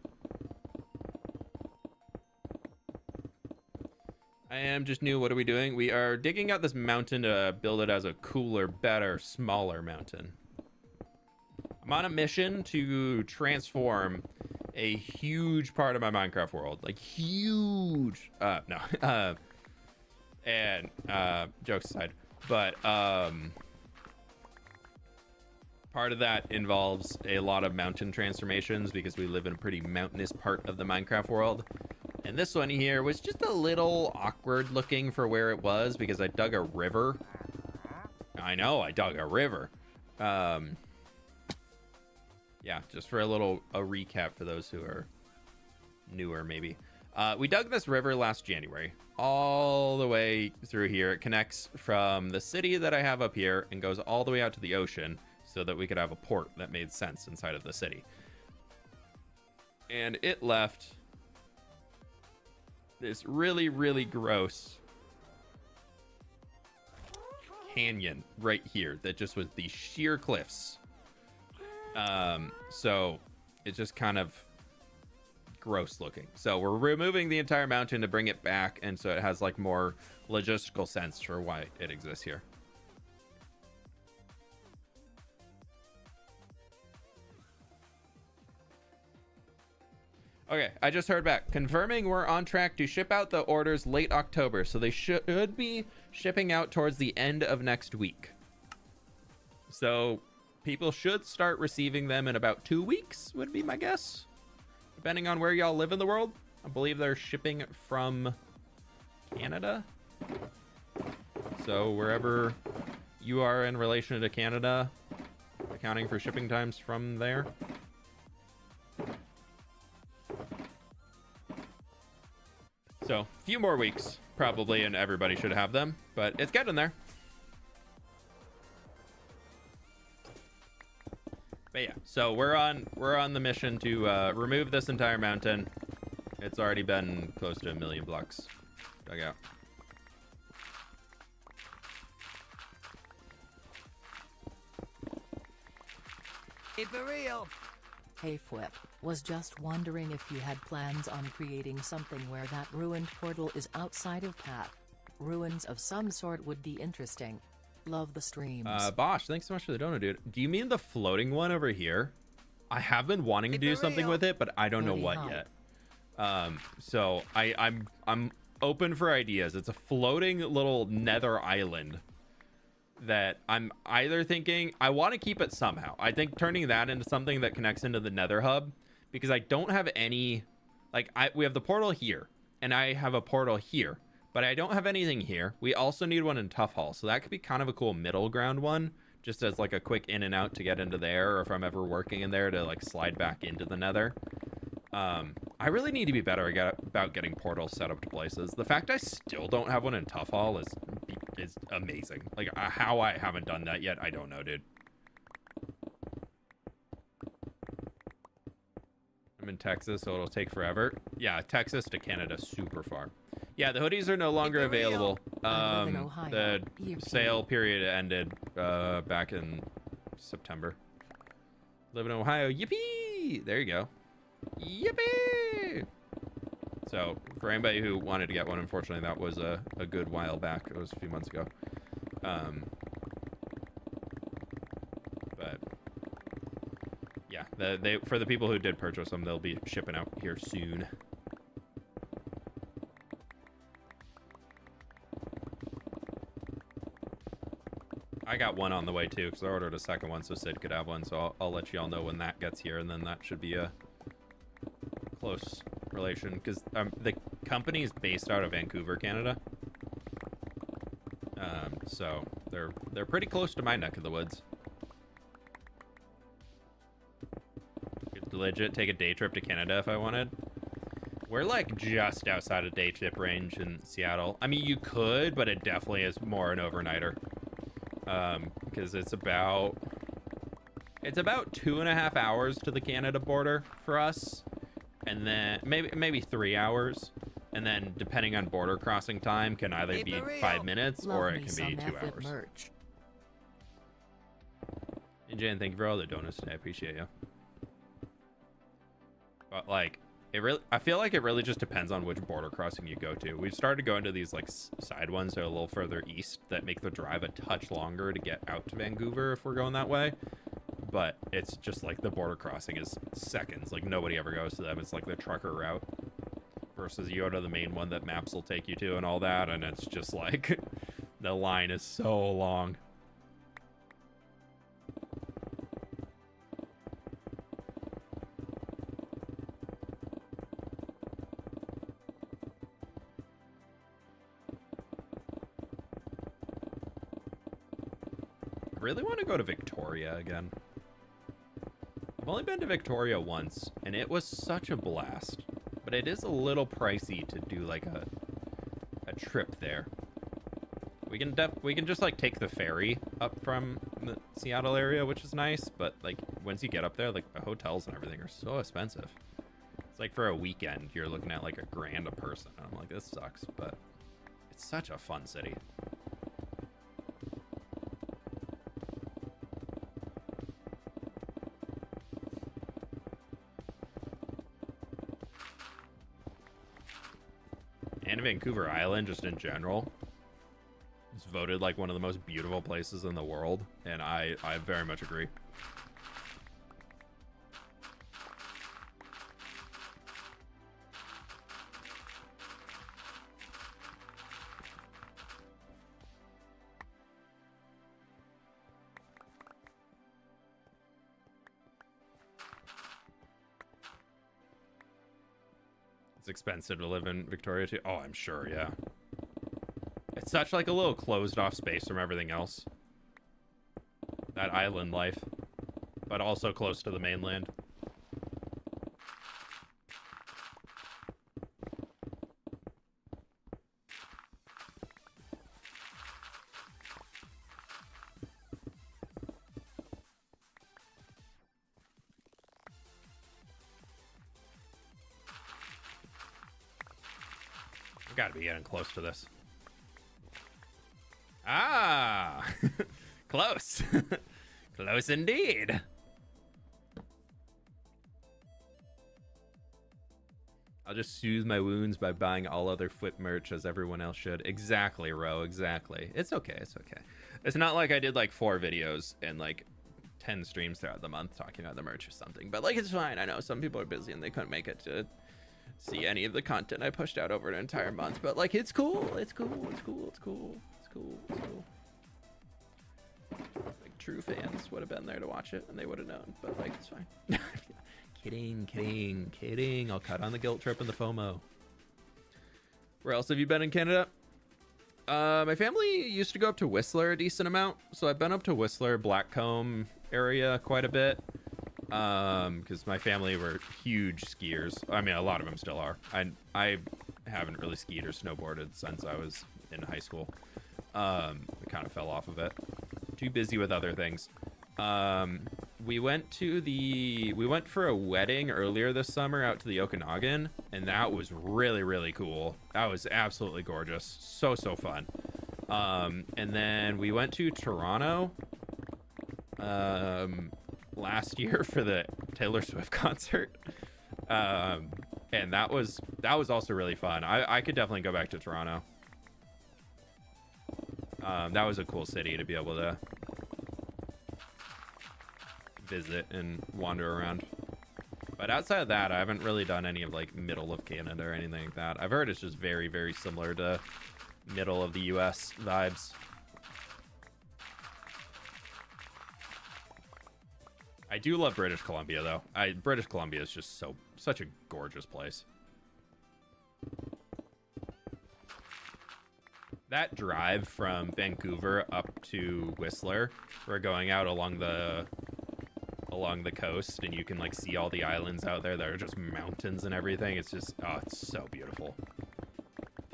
I am just new. What are we doing? We are digging out this mountain to build it as a cooler, better, smaller mountain. I'm on a mission to transform a huge part of my Minecraft world. Like, huge. No. And jokes aside, but part of that involves a lot of mountain transformations because we live in a pretty mountainous part of the Minecraft world. And this one here was just a little awkward looking for where it was because I dug a river. I know, I dug a river. Yeah, just for a recap for those who are newer maybe. We dug this river last January, all the way through here. It connects from the city that I have up here and goes all the way out to the ocean so that we could have a port that made sense inside of the city. And it left this really, really gross canyon right here that just was these sheer cliffs. So it just kind of gross looking. So we're removing the entire mountain to bring it back, and so it has like more logistical sense for why it exists here. Okay, I just heard back. Confirming we're on track to ship out the orders late October, so they should be shipping out towards the end of next week. So people should start receiving them in about 2 weeks, would be my guess. Depending on where y'all live in the world. I believe they're shipping from Canada. So wherever you are in relation to Canada, accounting for shipping times from there. So, a few more weeks, probably, and everybody should have them, but it's getting there. But yeah, so we're on the mission to remove this entire mountain. It's already been close to 1 million blocks dug out. Keep it real. Hey fWhip, was just wondering if you had plans on creating something where that ruined portal is outside of path. Ruins of some sort would be interesting. Love the streams. Bosh, thanks so much for the donut, dude. Do you mean the floating one over here? I have been wanting to do something with it, but I don't know what yet. So I'm open for ideas. It's a floating little nether island that I'm either thinking I want to keep it somehow. I think turning that into something that connects into the nether hub, because I don't have any, like, we have the portal here and I have a portal here, but I don't have anything here. We also need one in Tough Hall, so that could be kind of a cool middle ground one, just as like a quick in and out to get into there, or if I'm ever working in there to like slide back into the nether. I really need to be better about getting portals set up to places. The fact I still don't have one in Tough Hall is amazing. Like, how I haven't done that yet, I don't know, dude. I'm in Texas, so it'll take forever. Yeah, Texas to Canada, super far. Yeah, the hoodies are no longer available. The sale period ended back in September. Live in Ohio, yippee! There you go. Yippee! So, for anybody who wanted to get one, unfortunately, that was a good while back. It was a few months ago. But, yeah, for the people who did purchase them, they'll be shipping out here soon. I got one on the way, too, because I ordered a second one so Sid could have one. So I'll let you all know when that gets here, and then that should be a close relation, because the company is based out of Vancouver, Canada. So they're pretty close to my neck of the woods. Could legit take a day trip to Canada if I wanted. We're like just outside of day trip range in Seattle. I mean, you could, but it definitely is more an overnighter. Because it's about 2.5 hours to the Canada border for us. And then maybe 3 hours, and then depending on border crossing time, can either be 5 minutes or it can be 2 hours. Merch. And Jan, thank you for all the donuts today. I appreciate you. But like, I feel like it really just depends on which border crossing you go to. We've started going to these like side ones that are a little further east that make the drive a touch longer to get out to Vancouver if we're going that way. But it's just like the border crossing is seconds. Like nobody ever goes to them. It's like the trucker route versus you go to the main one that maps will take you to and all that. And it's just like the line is so long. I really want to go to Victoria again. I've only been to Victoria once, and it was such a blast. But it is a little pricey to do like a trip there. We can just like take the ferry up from the Seattle area, which is nice. But like once you get up there, like the hotels and everything are so expensive. It's like for a weekend, you're looking at like $1,000 a person. And I'm like, this sucks, but it's such a fun city. And Vancouver Island, just in general, is voted like one of the most beautiful places in the world, and I very much agree. It's expensive to live in Victoria too. Oh, I'm sure, yeah. It's such like a little closed off space from everything else. That island life, but also close to the mainland. Gotta be getting close to this. Ah, close. Close indeed. I'll just soothe my wounds by buying all other fWhip merch as everyone else should. Exactly, Ro, exactly. It's okay, it's okay. It's not like I did like 4 videos and like 10 streams throughout the month talking about the merch or something. But like, it's fine. I know some people are busy and they couldn't make it to see any of the content I pushed out over an entire month, but like, it's cool. It's cool. It's cool. It's cool. It's cool. It's cool. Like, true fans would have been there to watch it and they would have known, but like, it's fine. Kidding. I'll cut on the guilt trip and the FOMO. Where else have you been in Canada? My family used to go up to Whistler a decent amount, so I've been up to Whistler, Blackcomb area quite a bit. Because my family were huge skiers. I mean, a lot of them still are. I haven't really skied or snowboarded since I was in high school. I kind of fell off of it. Too busy with other things. We went for a wedding earlier this summer out to the Okanagan, and that was really, really cool. That was absolutely gorgeous. So fun. And then we went to Toronto last year for the Taylor Swift concert. And that was also really fun. I could definitely go back to Toronto. That was a cool city to be able to visit and wander around. But outside of that, I haven't really done any of like middle of Canada or anything like that. I've heard it's just very, very similar to middle of the US vibes. I do love British Columbia though. British Columbia is just such a gorgeous place. That drive from Vancouver up to Whistler, we're going out along the coast, and you can like see all the islands out there that are just mountains and everything. It's just, oh, it's so beautiful.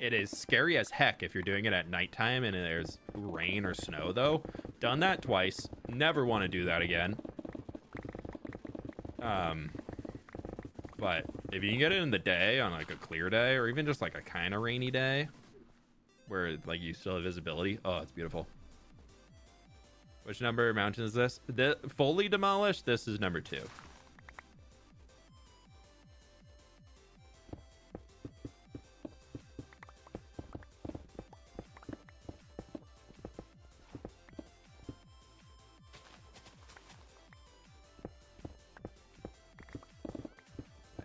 It is scary as heck if you're doing it at nighttime and there's rain or snow though. Done that twice. Never want to do that again. But if you can get it in the day on like a clear day, or even just like a kind of rainy day where like you still have visibility, oh, it's beautiful. Which number mountain is this? Fully demolished, this is number 2.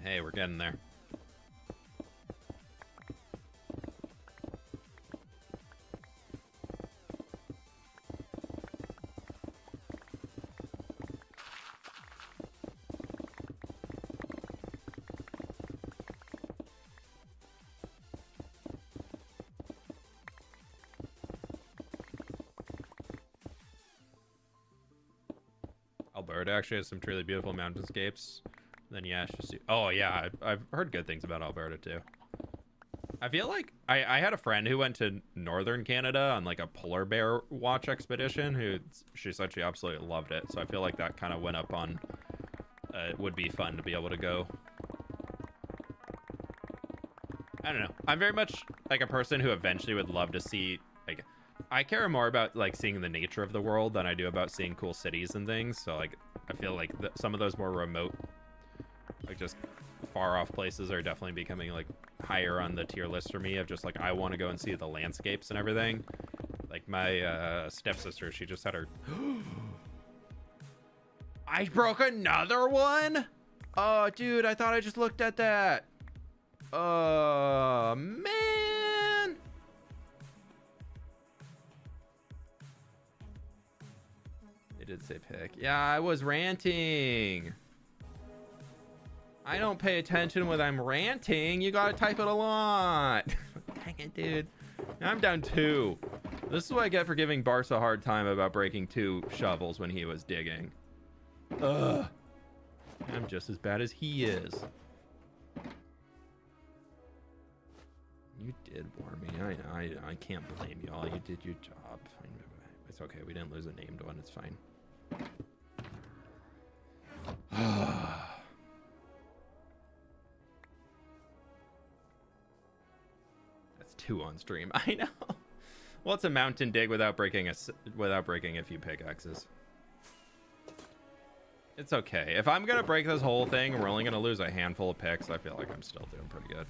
Hey, we're getting there. Alberta actually has some truly beautiful mountainscapes. Then yeah, it's just, oh yeah, I've heard good things about Alberta too. I feel like I had a friend who went to northern Canada on like a polar bear watch expedition who she said she absolutely loved it. So I feel like that kind of went up on, it would be fun to be able to go. I don't know. I'm very much like a person who eventually would love to see, like, I care more about like seeing the nature of the world than I do about seeing cool cities and things. So like, I feel like some of those more remote, like just far off places are definitely becoming like higher on the tier list for me of just like, I want to go and see the landscapes and everything. Like my stepsister, she just had her I broke another one. Oh dude, I thought I just looked at that. Oh man. They did say pick. Yeah, I was ranting. I don't pay attention when I'm ranting. You gotta type it a lot. Dang it, dude. Now I'm down 2. This is what I get for giving Barca a hard time about breaking 2 shovels when he was digging. Ugh. I'm just as bad as he is. You did warn me. I can't blame you all. You did your job. It's okay. We didn't lose a named one. It's fine. That's 2 on stream. I know. Well, it's a mountain dig without breaking a few pickaxes. It's okay. If I'm gonna break this whole thing, we're only gonna lose a handful of picks. I feel like I'm still doing pretty good.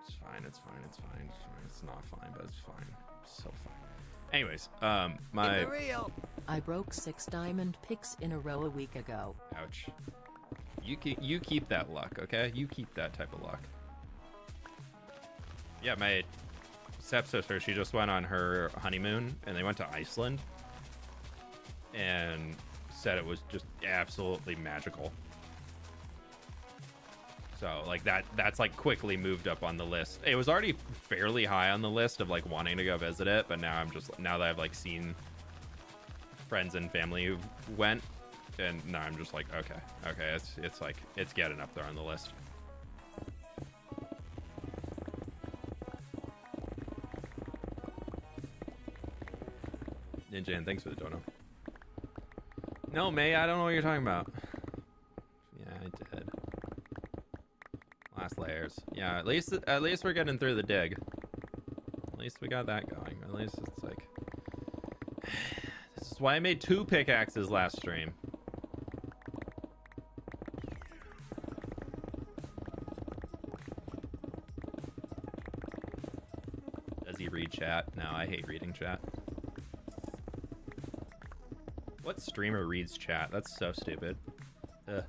It's fine. It's fine. It's fine. It's fine. It's not fine, but it's fine. So fine. Anyways, I broke 6 diamond picks in a row a week ago. Ouch. You keep that luck, okay? You keep that type of luck. Yeah, my stepsister, she just went on her honeymoon and they went to Iceland and said it was just absolutely magical. So like that's like quickly moved up on the list. It was already fairly high on the list of like wanting to go visit it, but now now that I've like seen friends and family who went, and now I'm just like, okay, it's like it's getting up there on the list. Ninja, and thanks for the dono. No, May, I don't know what you're talking about. Yeah, I did. Last layers. Yeah, at least we're getting through the dig. At least we got that going. At least it's like this is why I made 2 pickaxes last stream. Does he read chat? No, I hate reading chat. What streamer reads chat? That's so stupid. Ugh.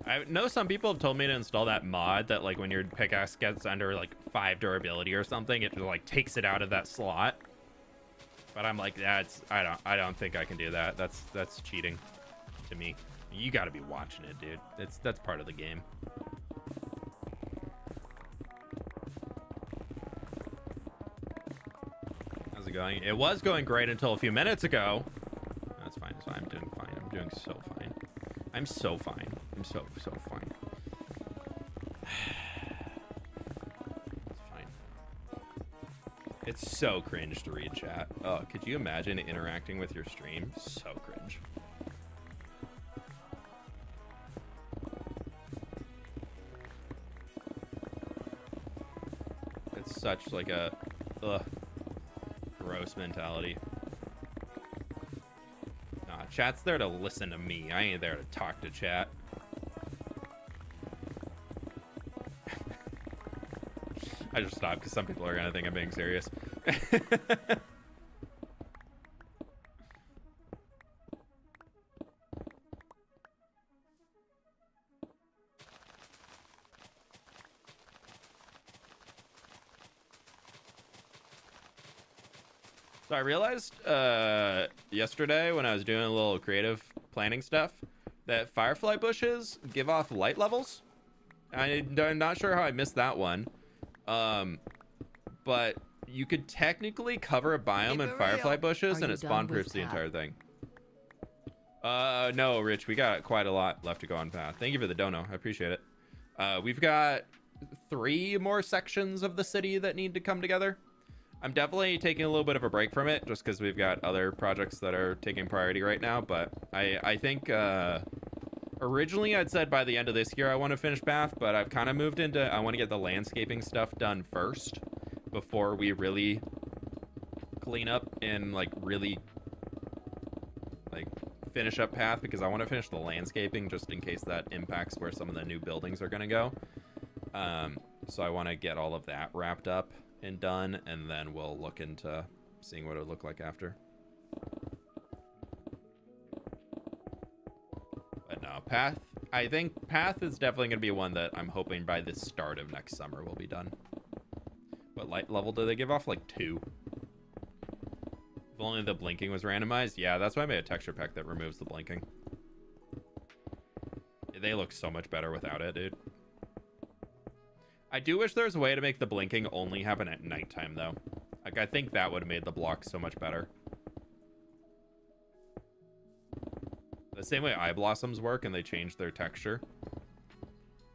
I know some people have told me to install that mod that like when your pickaxe gets under like 5 durability or something, it just like takes it out of that slot. But I'm like, I don't think I can do that. That's cheating to me. You got to be watching it, dude. That's part of the game. How's it going? It was going great until a few minutes ago. That's fine. It's fine. I'm doing fine. I'm doing so fine. I'm so fine. I'm so fine. It's fine. It's so cringe to read chat. Oh, could you imagine interacting with your stream? So cringe. It's such like a gross mentality. Nah, chat's there to listen to me. I ain't there to talk to chat. I just stopped because some people are gonna think I'm being serious. So I realized yesterday when I was doing a little creative planning stuff that firefly bushes give off light levels. I'm not sure how I missed that one. But you could technically cover a biome in firefly bushes and it spawn proofs the entire thing. No, Rich, we got quite a lot left to go on path. Thank you for the dono. I appreciate it. We've got 3 more sections of the city that need to come together. I'm definitely taking a little bit of a break from it just because we've got other projects that are taking priority right now. But I think originally I'd said by the end of this year I want to finish path, but I've kind of moved into I want to get the landscaping stuff done first before we really clean up and like really like finish up path, because I want to finish the landscaping just in case that impacts where some of the new buildings are going to go. So I want to get all of that wrapped up and done, and then we'll look into seeing what it would look like after. But no, path, I think path is definitely going to be one that I'm hoping by the start of next summer will be done. What light level do they give off? Like 2. If only the blinking was randomized. Yeah, that's why I made a texture pack that removes the blinking. They look so much better without it, dude. I do wish there was a way to make the blinking only happen at nighttime, though. Like, I think that would have made the blocks so much better. The same way eye blossoms work and they change their texture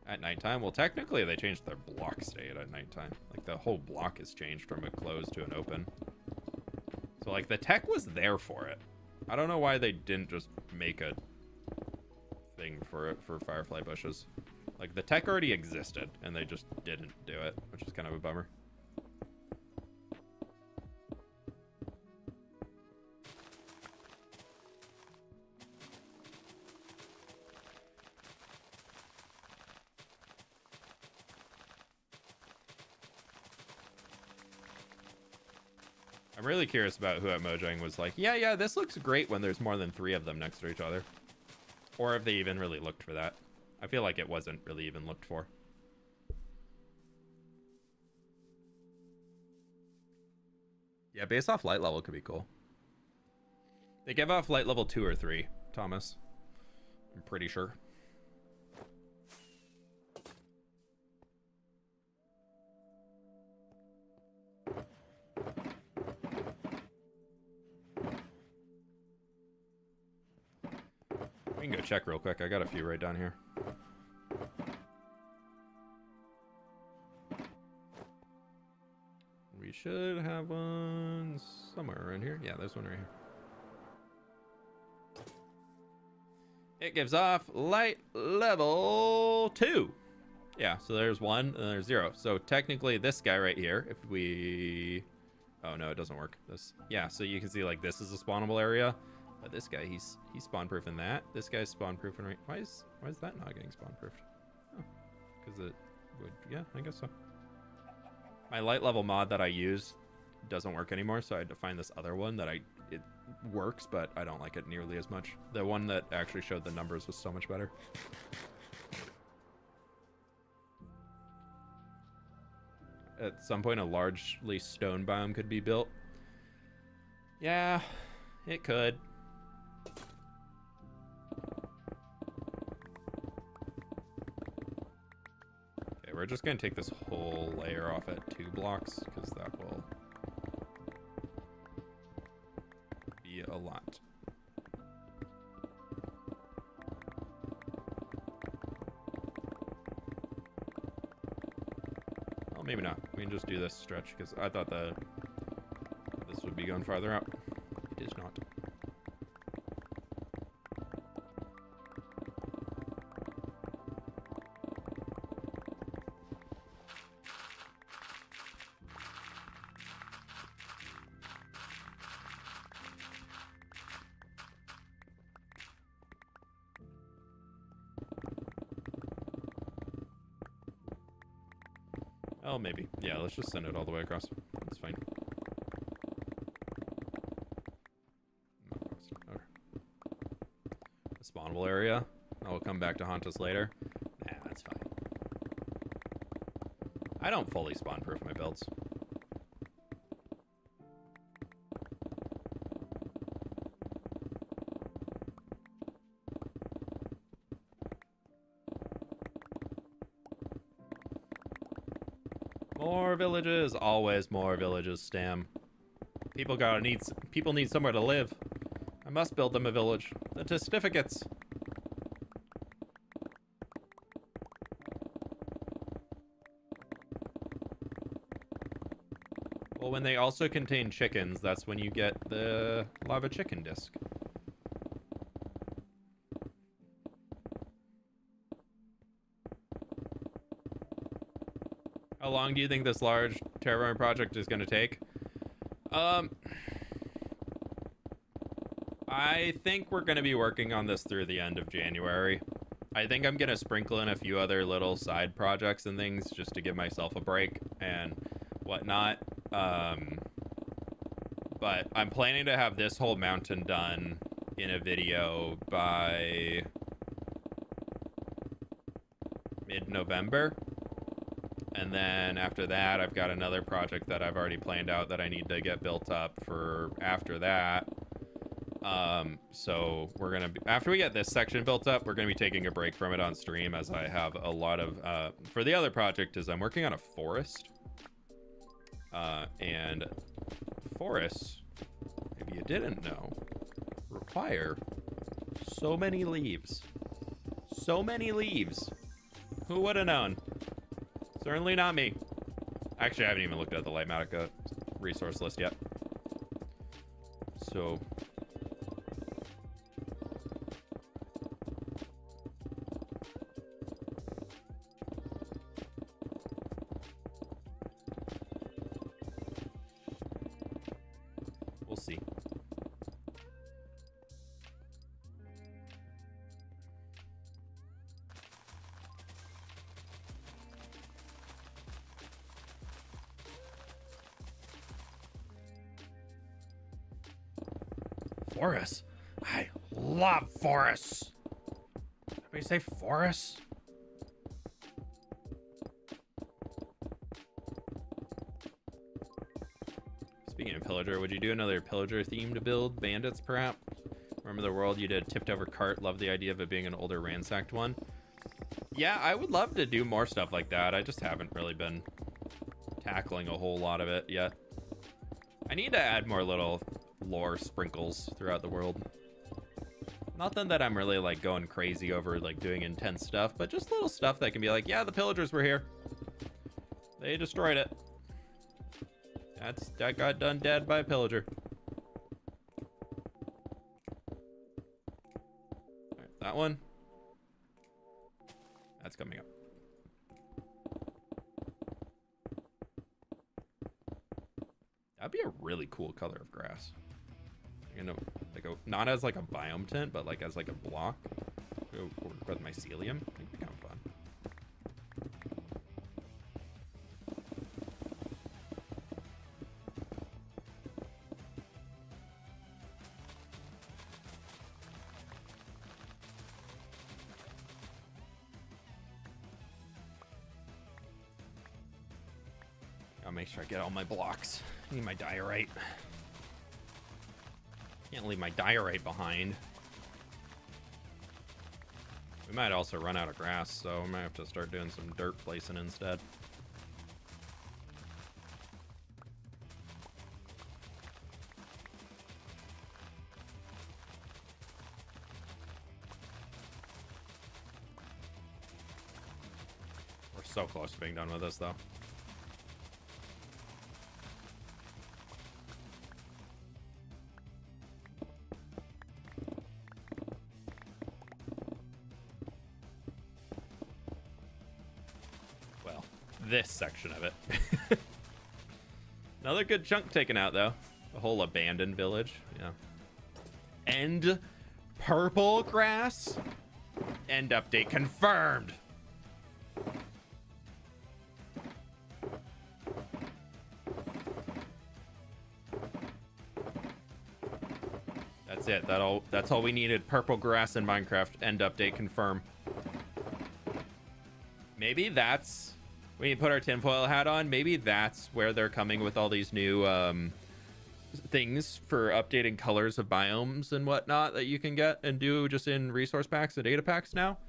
at nighttime. Well, technically, they changed their block state at nighttime. Like, the whole block has changed from a closed to an open. So, like, the tech was there for it. I don't know why they didn't just make a thing for it for firefly bushes. Like, the tech already existed, and they just didn't do it, which is kind of a bummer. I'm really curious about who at Mojang was like, yeah, this looks great when there's more than 3 of them next to each other. Or if they even really looked for that. I feel like it wasn't really even looked for. Yeah, based off light level could be cool. They give off light level 2 or 3, Thomas. I'm pretty sure. We can go check real quick. I got a few right down here. We should have one somewhere around here. Yeah, there's one right here. It gives off light level 2. Yeah, so there's 1 and there's 0. So technically this guy right here, if we... Oh, no, it doesn't work. This, yeah, so you can see like this is a spawnable area. But this guy, he's spawn proof in that. This guy's spawn proof in right. Why is that not getting spawn proofed? Oh, because it would. Yeah, I guess so. My light level mod that I use doesn't work anymore, so I had to find this other one that it works, but I don't like it nearly as much. The one that actually showed the numbers was so much better. At some point, a largely stone biome could be built. Yeah, it could. We're just going to take this whole layer off at 2 blocks, because that will be a lot. Well, maybe not. We can just do this stretch, because I thought that this would be going farther out. It is not. Oh, maybe. Yeah, let's just send it all the way across. That's fine. Okay. A spawnable area. That will come back to haunt us later. Nah, that's fine. I don't fully spawn proof my builds. More villages, always more villages, Stam. People need somewhere to live. I must build them a village. The certificates. Well, when they also contain chickens, that's when you get the lava chicken disc. How long do you think this large terraforming project is going to take? I think we're going to be working on this through the end of January. I think I'm going to sprinkle in a few other little side projects and things just to give myself a break and whatnot. But I'm planning to have this whole mountain done in a video by mid-November. And then after that, I've got another project that I've already planned out that I need to get built up for after that. So we're gonna be, after we get this section built up, we're gonna be taking a break from it on stream, as I have a lot of for the other project is I'm working on a forest, and forests, if you didn't know, require so many leaves. Who would have known? Certainly not me. Actually, I haven't even looked at the Lightmatica resource list yet. So we'll see. Forests. I love forests. Somebody say forests? Speaking of pillager, would you do another pillager themed build? Bandits, perhaps? Remember the world you did tipped over cart? Love the idea of it being an older ransacked one. Yeah, I would love to do more stuff like that. I just haven't really been tackling a whole lot of it yet. I need to add more little lore sprinkles throughout the world. Nothing that I'm really like going crazy over, like doing intense stuff, but just little stuff that can be like, yeah, the pillagers were here. They destroyed it. That got done dead by a pillager. All right, that one. That's coming up. That'd be a really cool color of grass. You know, like not as like a biome tint, but like as like a block. Go work with mycelium. That'd be kind of fun. I'll make sure I get all my blocks. I need my diorite. Can't leave my diorite behind. We might also run out of grass, so I might have to start doing some dirt placing instead. We're so close to being done with this, though. This section of it. Another good chunk taken out, though. The whole abandoned village. Yeah. End purple grass. End update confirmed. That's it. That's all we needed. Purple grass in Minecraft. End update confirm. Maybe that's... when you put our tinfoil hat on, maybe that's where they're coming with all these new things for updating colors of biomes and whatnot that you can get and do just in resource packs and data packs now.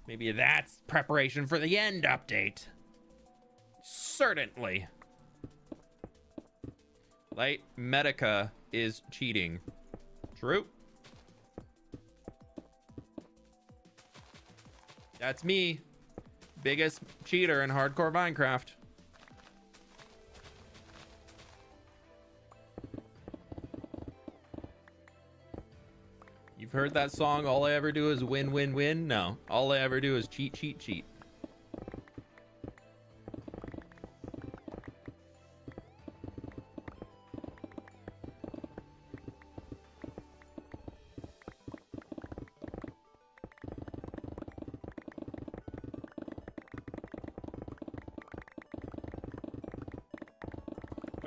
Maybe that's preparation for the end update. Certainly. Light Medica is cheating. True. That's me. Biggest cheater in hardcore Minecraft. You've heard that song, all I ever do is win, win, win? No, all I ever do is cheat, cheat, cheat.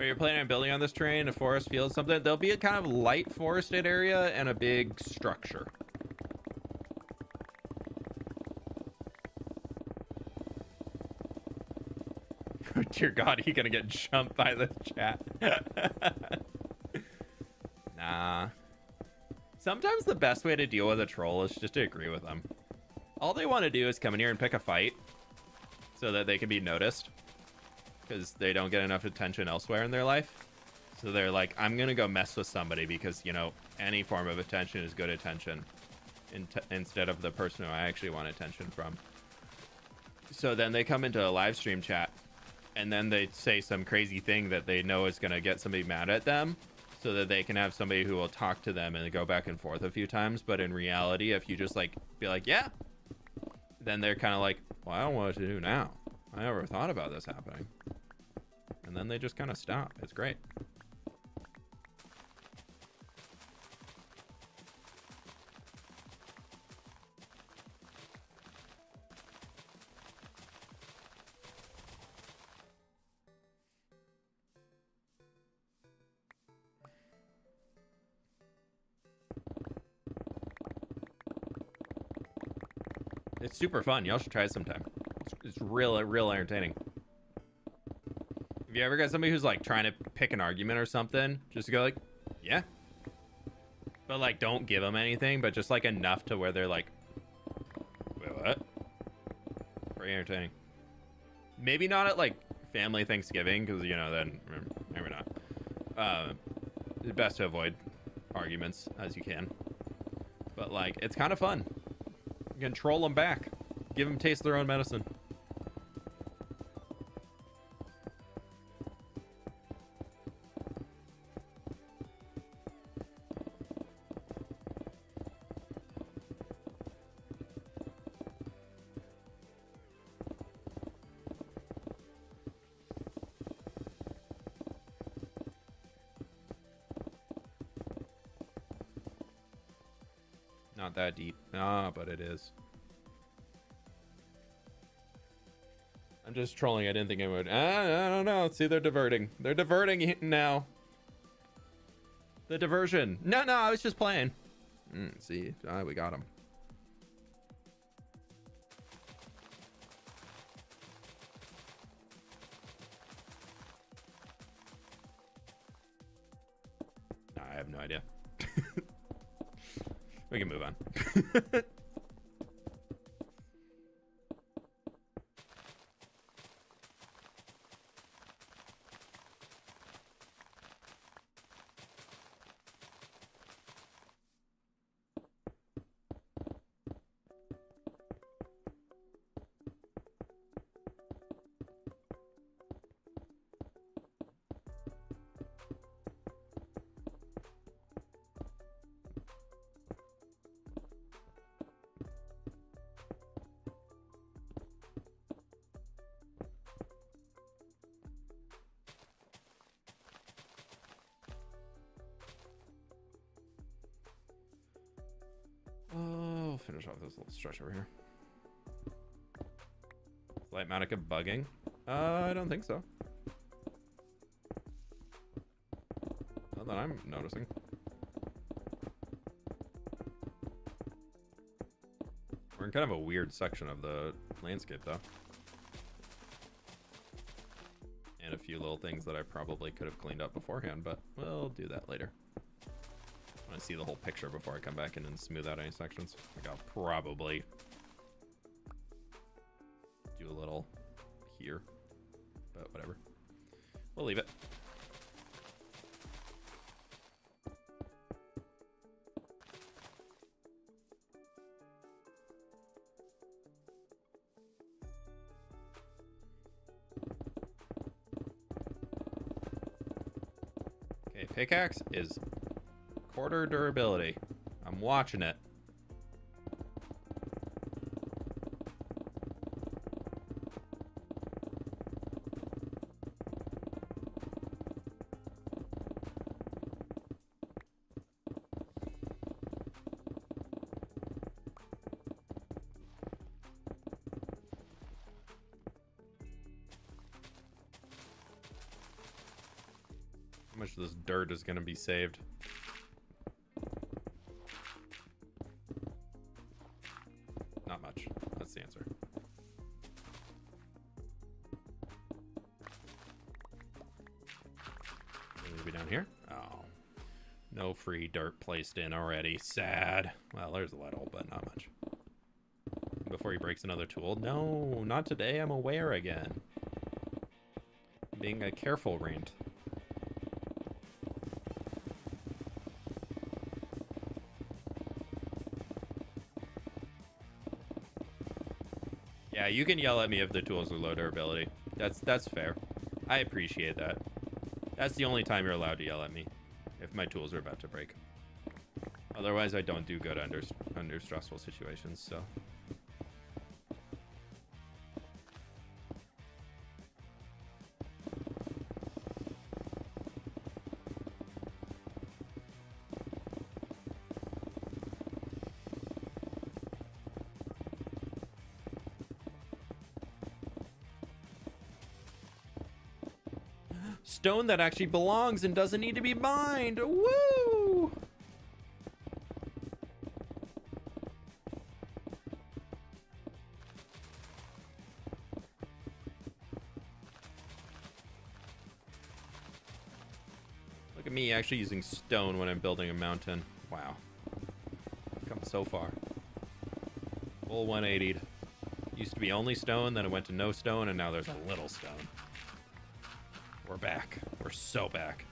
Where you're planning on building on this terrain, a forest, field, something, there'll be a kind of light forested area and a big structure. Oh, dear God, he gonna get jumped by the chat. Nah. Sometimes the best way to deal with a troll is just to agree with them. All they want to do is come in here and pick a fight so that they can be noticed, because they don't get enough attention elsewhere in their life. So they're like, I'm gonna go mess with somebody because, you know, any form of attention is good attention instead of the person who I actually want attention from. So then they come into a live stream chat and then they say some crazy thing that they know is gonna get somebody mad at them, so that they can have somebody who will talk to them and go back and forth a few times. But in reality, if you just like be like, yeah, then they're kind of like, well, I don't know what to do now. I never thought about this happening. And then they just kind of stop. It's great. It's super fun. Y'all should try it sometime. It's real entertaining. If you ever got somebody who's like trying to pick an argument or something, just go like, yeah. But like, don't give them anything, but just like enough to where they're like, wait, what? Pretty entertaining. Maybe not at like family Thanksgiving, because, you know, then maybe not. It's best to avoid arguments as you can. But like, it's kind of fun. You can troll them back. Give them taste their own medicine. Not that deep. Ah, but it is. I'm just trolling. I didn't think it would. I don't know. See, they're diverting. They're diverting now. The diversion. No, I was just playing. See, we got him. I have no idea. We can move on. Oh, finish off this little stretch over here. Slight Matica bugging? I don't think so. Not that I'm noticing. We're in kind of a weird section of the landscape, though. And a few little things that I probably could have cleaned up beforehand, but we'll do that later. I want to see the whole picture before I come back in and smooth out any sections. Like, I'll probably do a little here, but whatever. We'll leave it. Okay, pickaxe is quarter durability. I'm watching it. How much of this dirt is going to be saved? Not much. That's the answer. Maybe down here? Oh. No free dirt placed in already. Sad. Well, there's a little, but not much. Before he breaks another tool. No, not today. I'm aware again. Being a careful rant. Yeah, you can yell at me if the tools are low durability. That's fair. I appreciate that. That's the only time you're allowed to yell at me, if my tools are about to break. Otherwise, I don't do good under stressful situations, so. Stone that actually belongs and doesn't need to be mined. Woo! Look at me actually using stone when I'm building a mountain. Wow. Come so far. Full 180'd. Used to be only stone, then it went to no stone, and now there's a little stone. We're back. We're so back.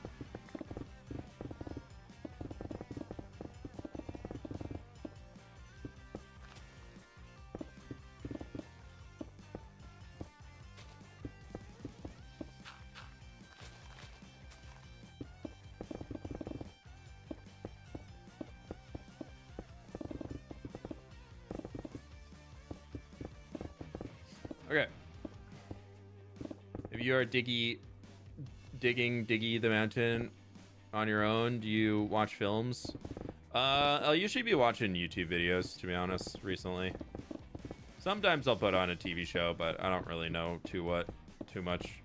Okay. If you are digging the mountain on your own, do you watch films? I'll usually be watching YouTube videos, to be honest, recently. Sometimes I'll put on a TV show, but I don't really know too much.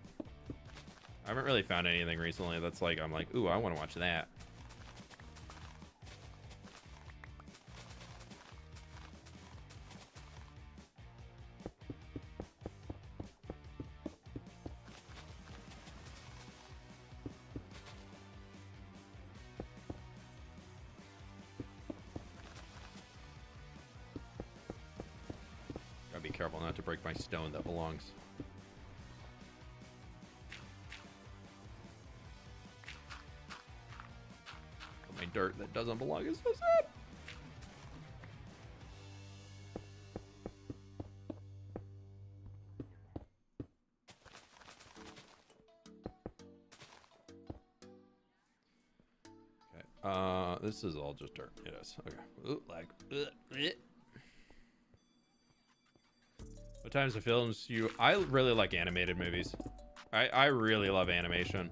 I haven't really found anything recently that's like, I'm like, ooh, I want to watch that. Careful not to break my stone that belongs. My dirt that doesn't belong is so sad. Okay. This is all just dirt. It is. Okay. Ooh, lag. What times of films I really like animated movies. I really love animation.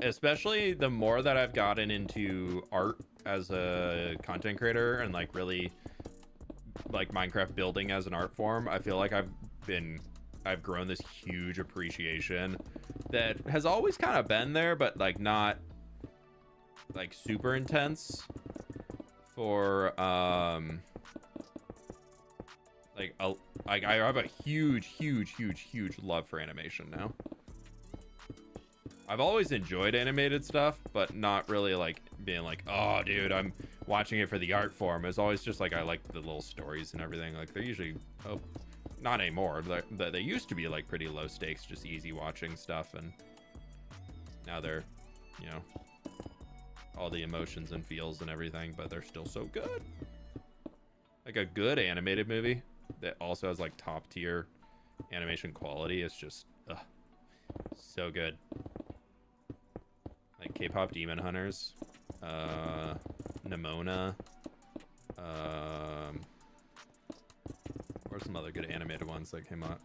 Especially the more that I've gotten into art as a content creator and like really like Minecraft building as an art form, I feel like I've grown this huge appreciation that has always kind of been there, but like not like super intense for like I have a huge love for animation now. I've always enjoyed animated stuff, but not really like being like, oh dude, I'm watching it for the art form. It's always just like I like the little stories and everything. Like they're usually, oh, not anymore. They used to be like pretty low stakes, just easy watching stuff, and now they're, you know, all the emotions and feels and everything, but they're still so good. Like a good animated movie that also has like top tier animation quality is just so good. Like K-pop Demon Hunters, Nimona, or some other good animated ones that came out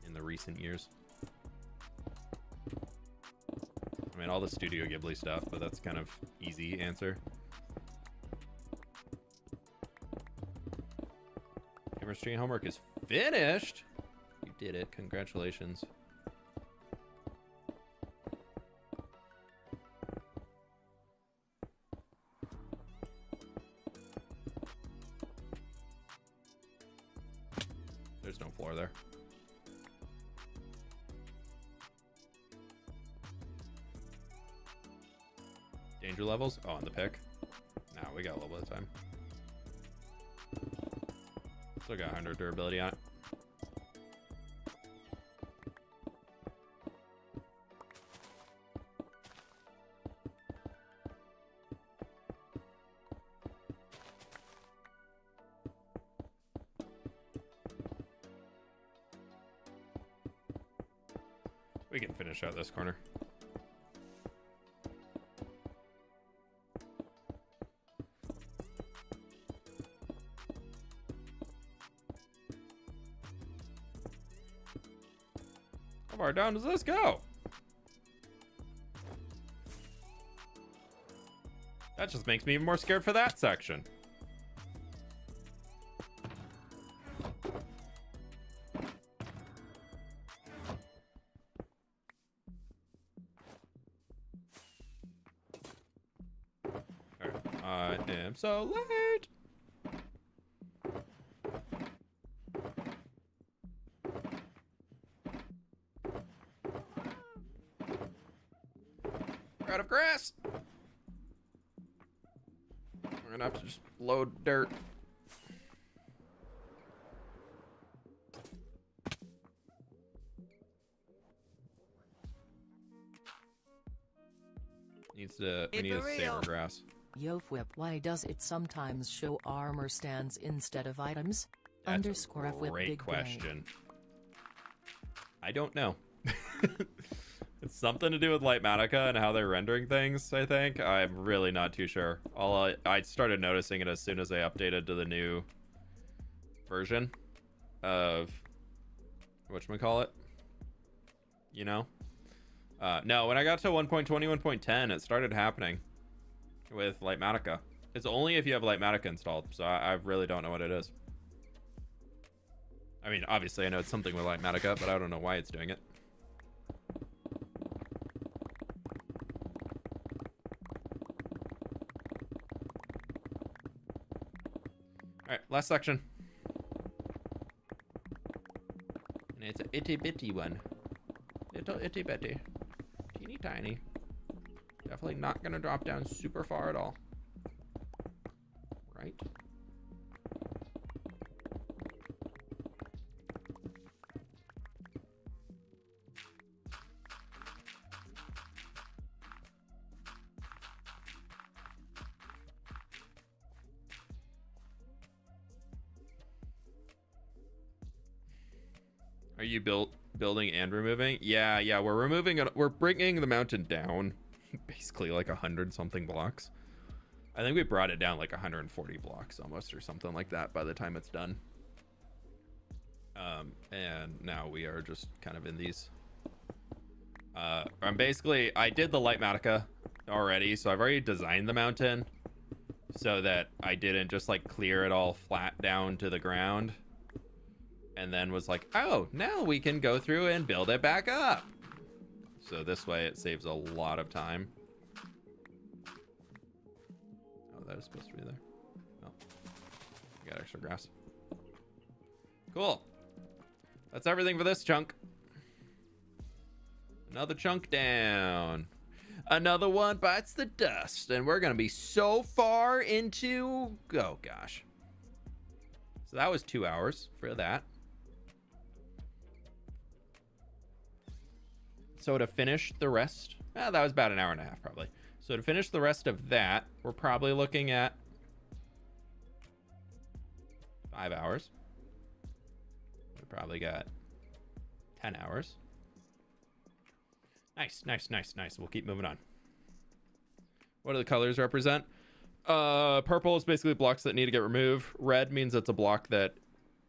in the recent years. I mean, all the Studio Ghibli stuff, but that's kind of easy answer. Chemistry homework is finished. You did it. Congratulations. Danger levels? Oh, on the pick. Nah, we got a little bit of time. Still got 100 durability on it. We can finish out this corner. How far down does this go? That just makes me even more scared for that section. I am so late. We're out of grass. We're gonna have to just load dirt. We need to save our grass. Yo fWhip, why does it sometimes show armor stands instead of items? That's Underscore a fWhip great big question. I don't know. It's something to do with Lightmatica and how they're rendering things, I think. I'm really not too sure. I started noticing it as soon as I updated to the new version of whatchamacallit. You know? No, when I got to 1.21.10, it started happening with Lightmatica. It's only if you have Lightmatica installed, so I really don't know what it is. I mean, obviously I know it's something with Lightmatica, but I don't know why it's doing it. Alright, last section. And it's a itty bitty one. Little itty bitty. Teeny tiny. Definitely not gonna drop down super far at all. Right? Are you building and removing? Yeah, we're removing it. We're bringing the mountain down basically like 100 something blocks. I think we brought it down like 140 blocks almost or something like that by the time it's done. And now we are just kind of in these. I did the Lightmatica already, so I've already designed the mountain so that I didn't just like clear it all flat down to the ground. And then was like, oh, now we can go through and build it back up. So this way it saves a lot of time. Oh, that is supposed to be there. Oh, we got extra grass. Cool. That's everything for this chunk. Another chunk down. Another one bites the dust. And we're going to be so far into... Oh, gosh. So that was 2 hours for that. So to finish the rest, that was about an hour and a half probably. So to finish the rest of that, we're probably looking at 5 hours. We probably got 10 hours. Nice. We'll keep moving on. What do the colors represent? Purple is basically blocks that need to get removed. Red means it's a block that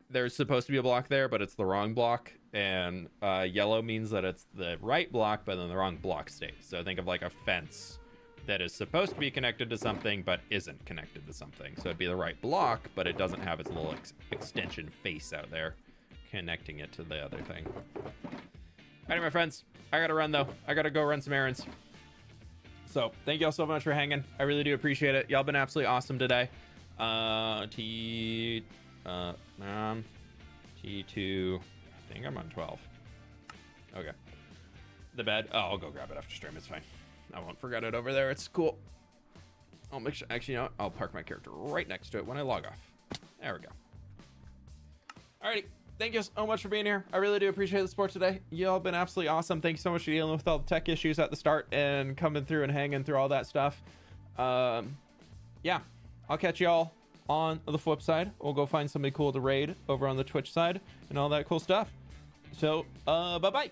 there's supposed to be a block there, but it's the wrong block. And yellow means that it's the right block, but in the wrong block state. So think of like a fence that is supposed to be connected to something, but isn't connected to something. So it'd be the right block, but it doesn't have its little extension face out there connecting it to the other thing. All right, my friends, I gotta run though. I gotta go run some errands. So thank y'all so much for hanging. I really do appreciate it. Y'all been absolutely awesome today. T2, I think I'm on 12. Okay. The bed. Oh, I'll go grab it after stream. It's fine. I won't forget it over there. It's cool. I'll make sure, actually, you know what? I'll park my character right next to it when I log off. There we go. Alrighty. Thank you so much for being here. I really do appreciate the support today. Y'all been absolutely awesome. Thank you so much for dealing with all the tech issues at the start and coming through and hanging through all that stuff. Yeah, I'll catch y'all on the flip side. We'll go find somebody cool to raid over on the Twitch side and all that cool stuff. So, bye-bye.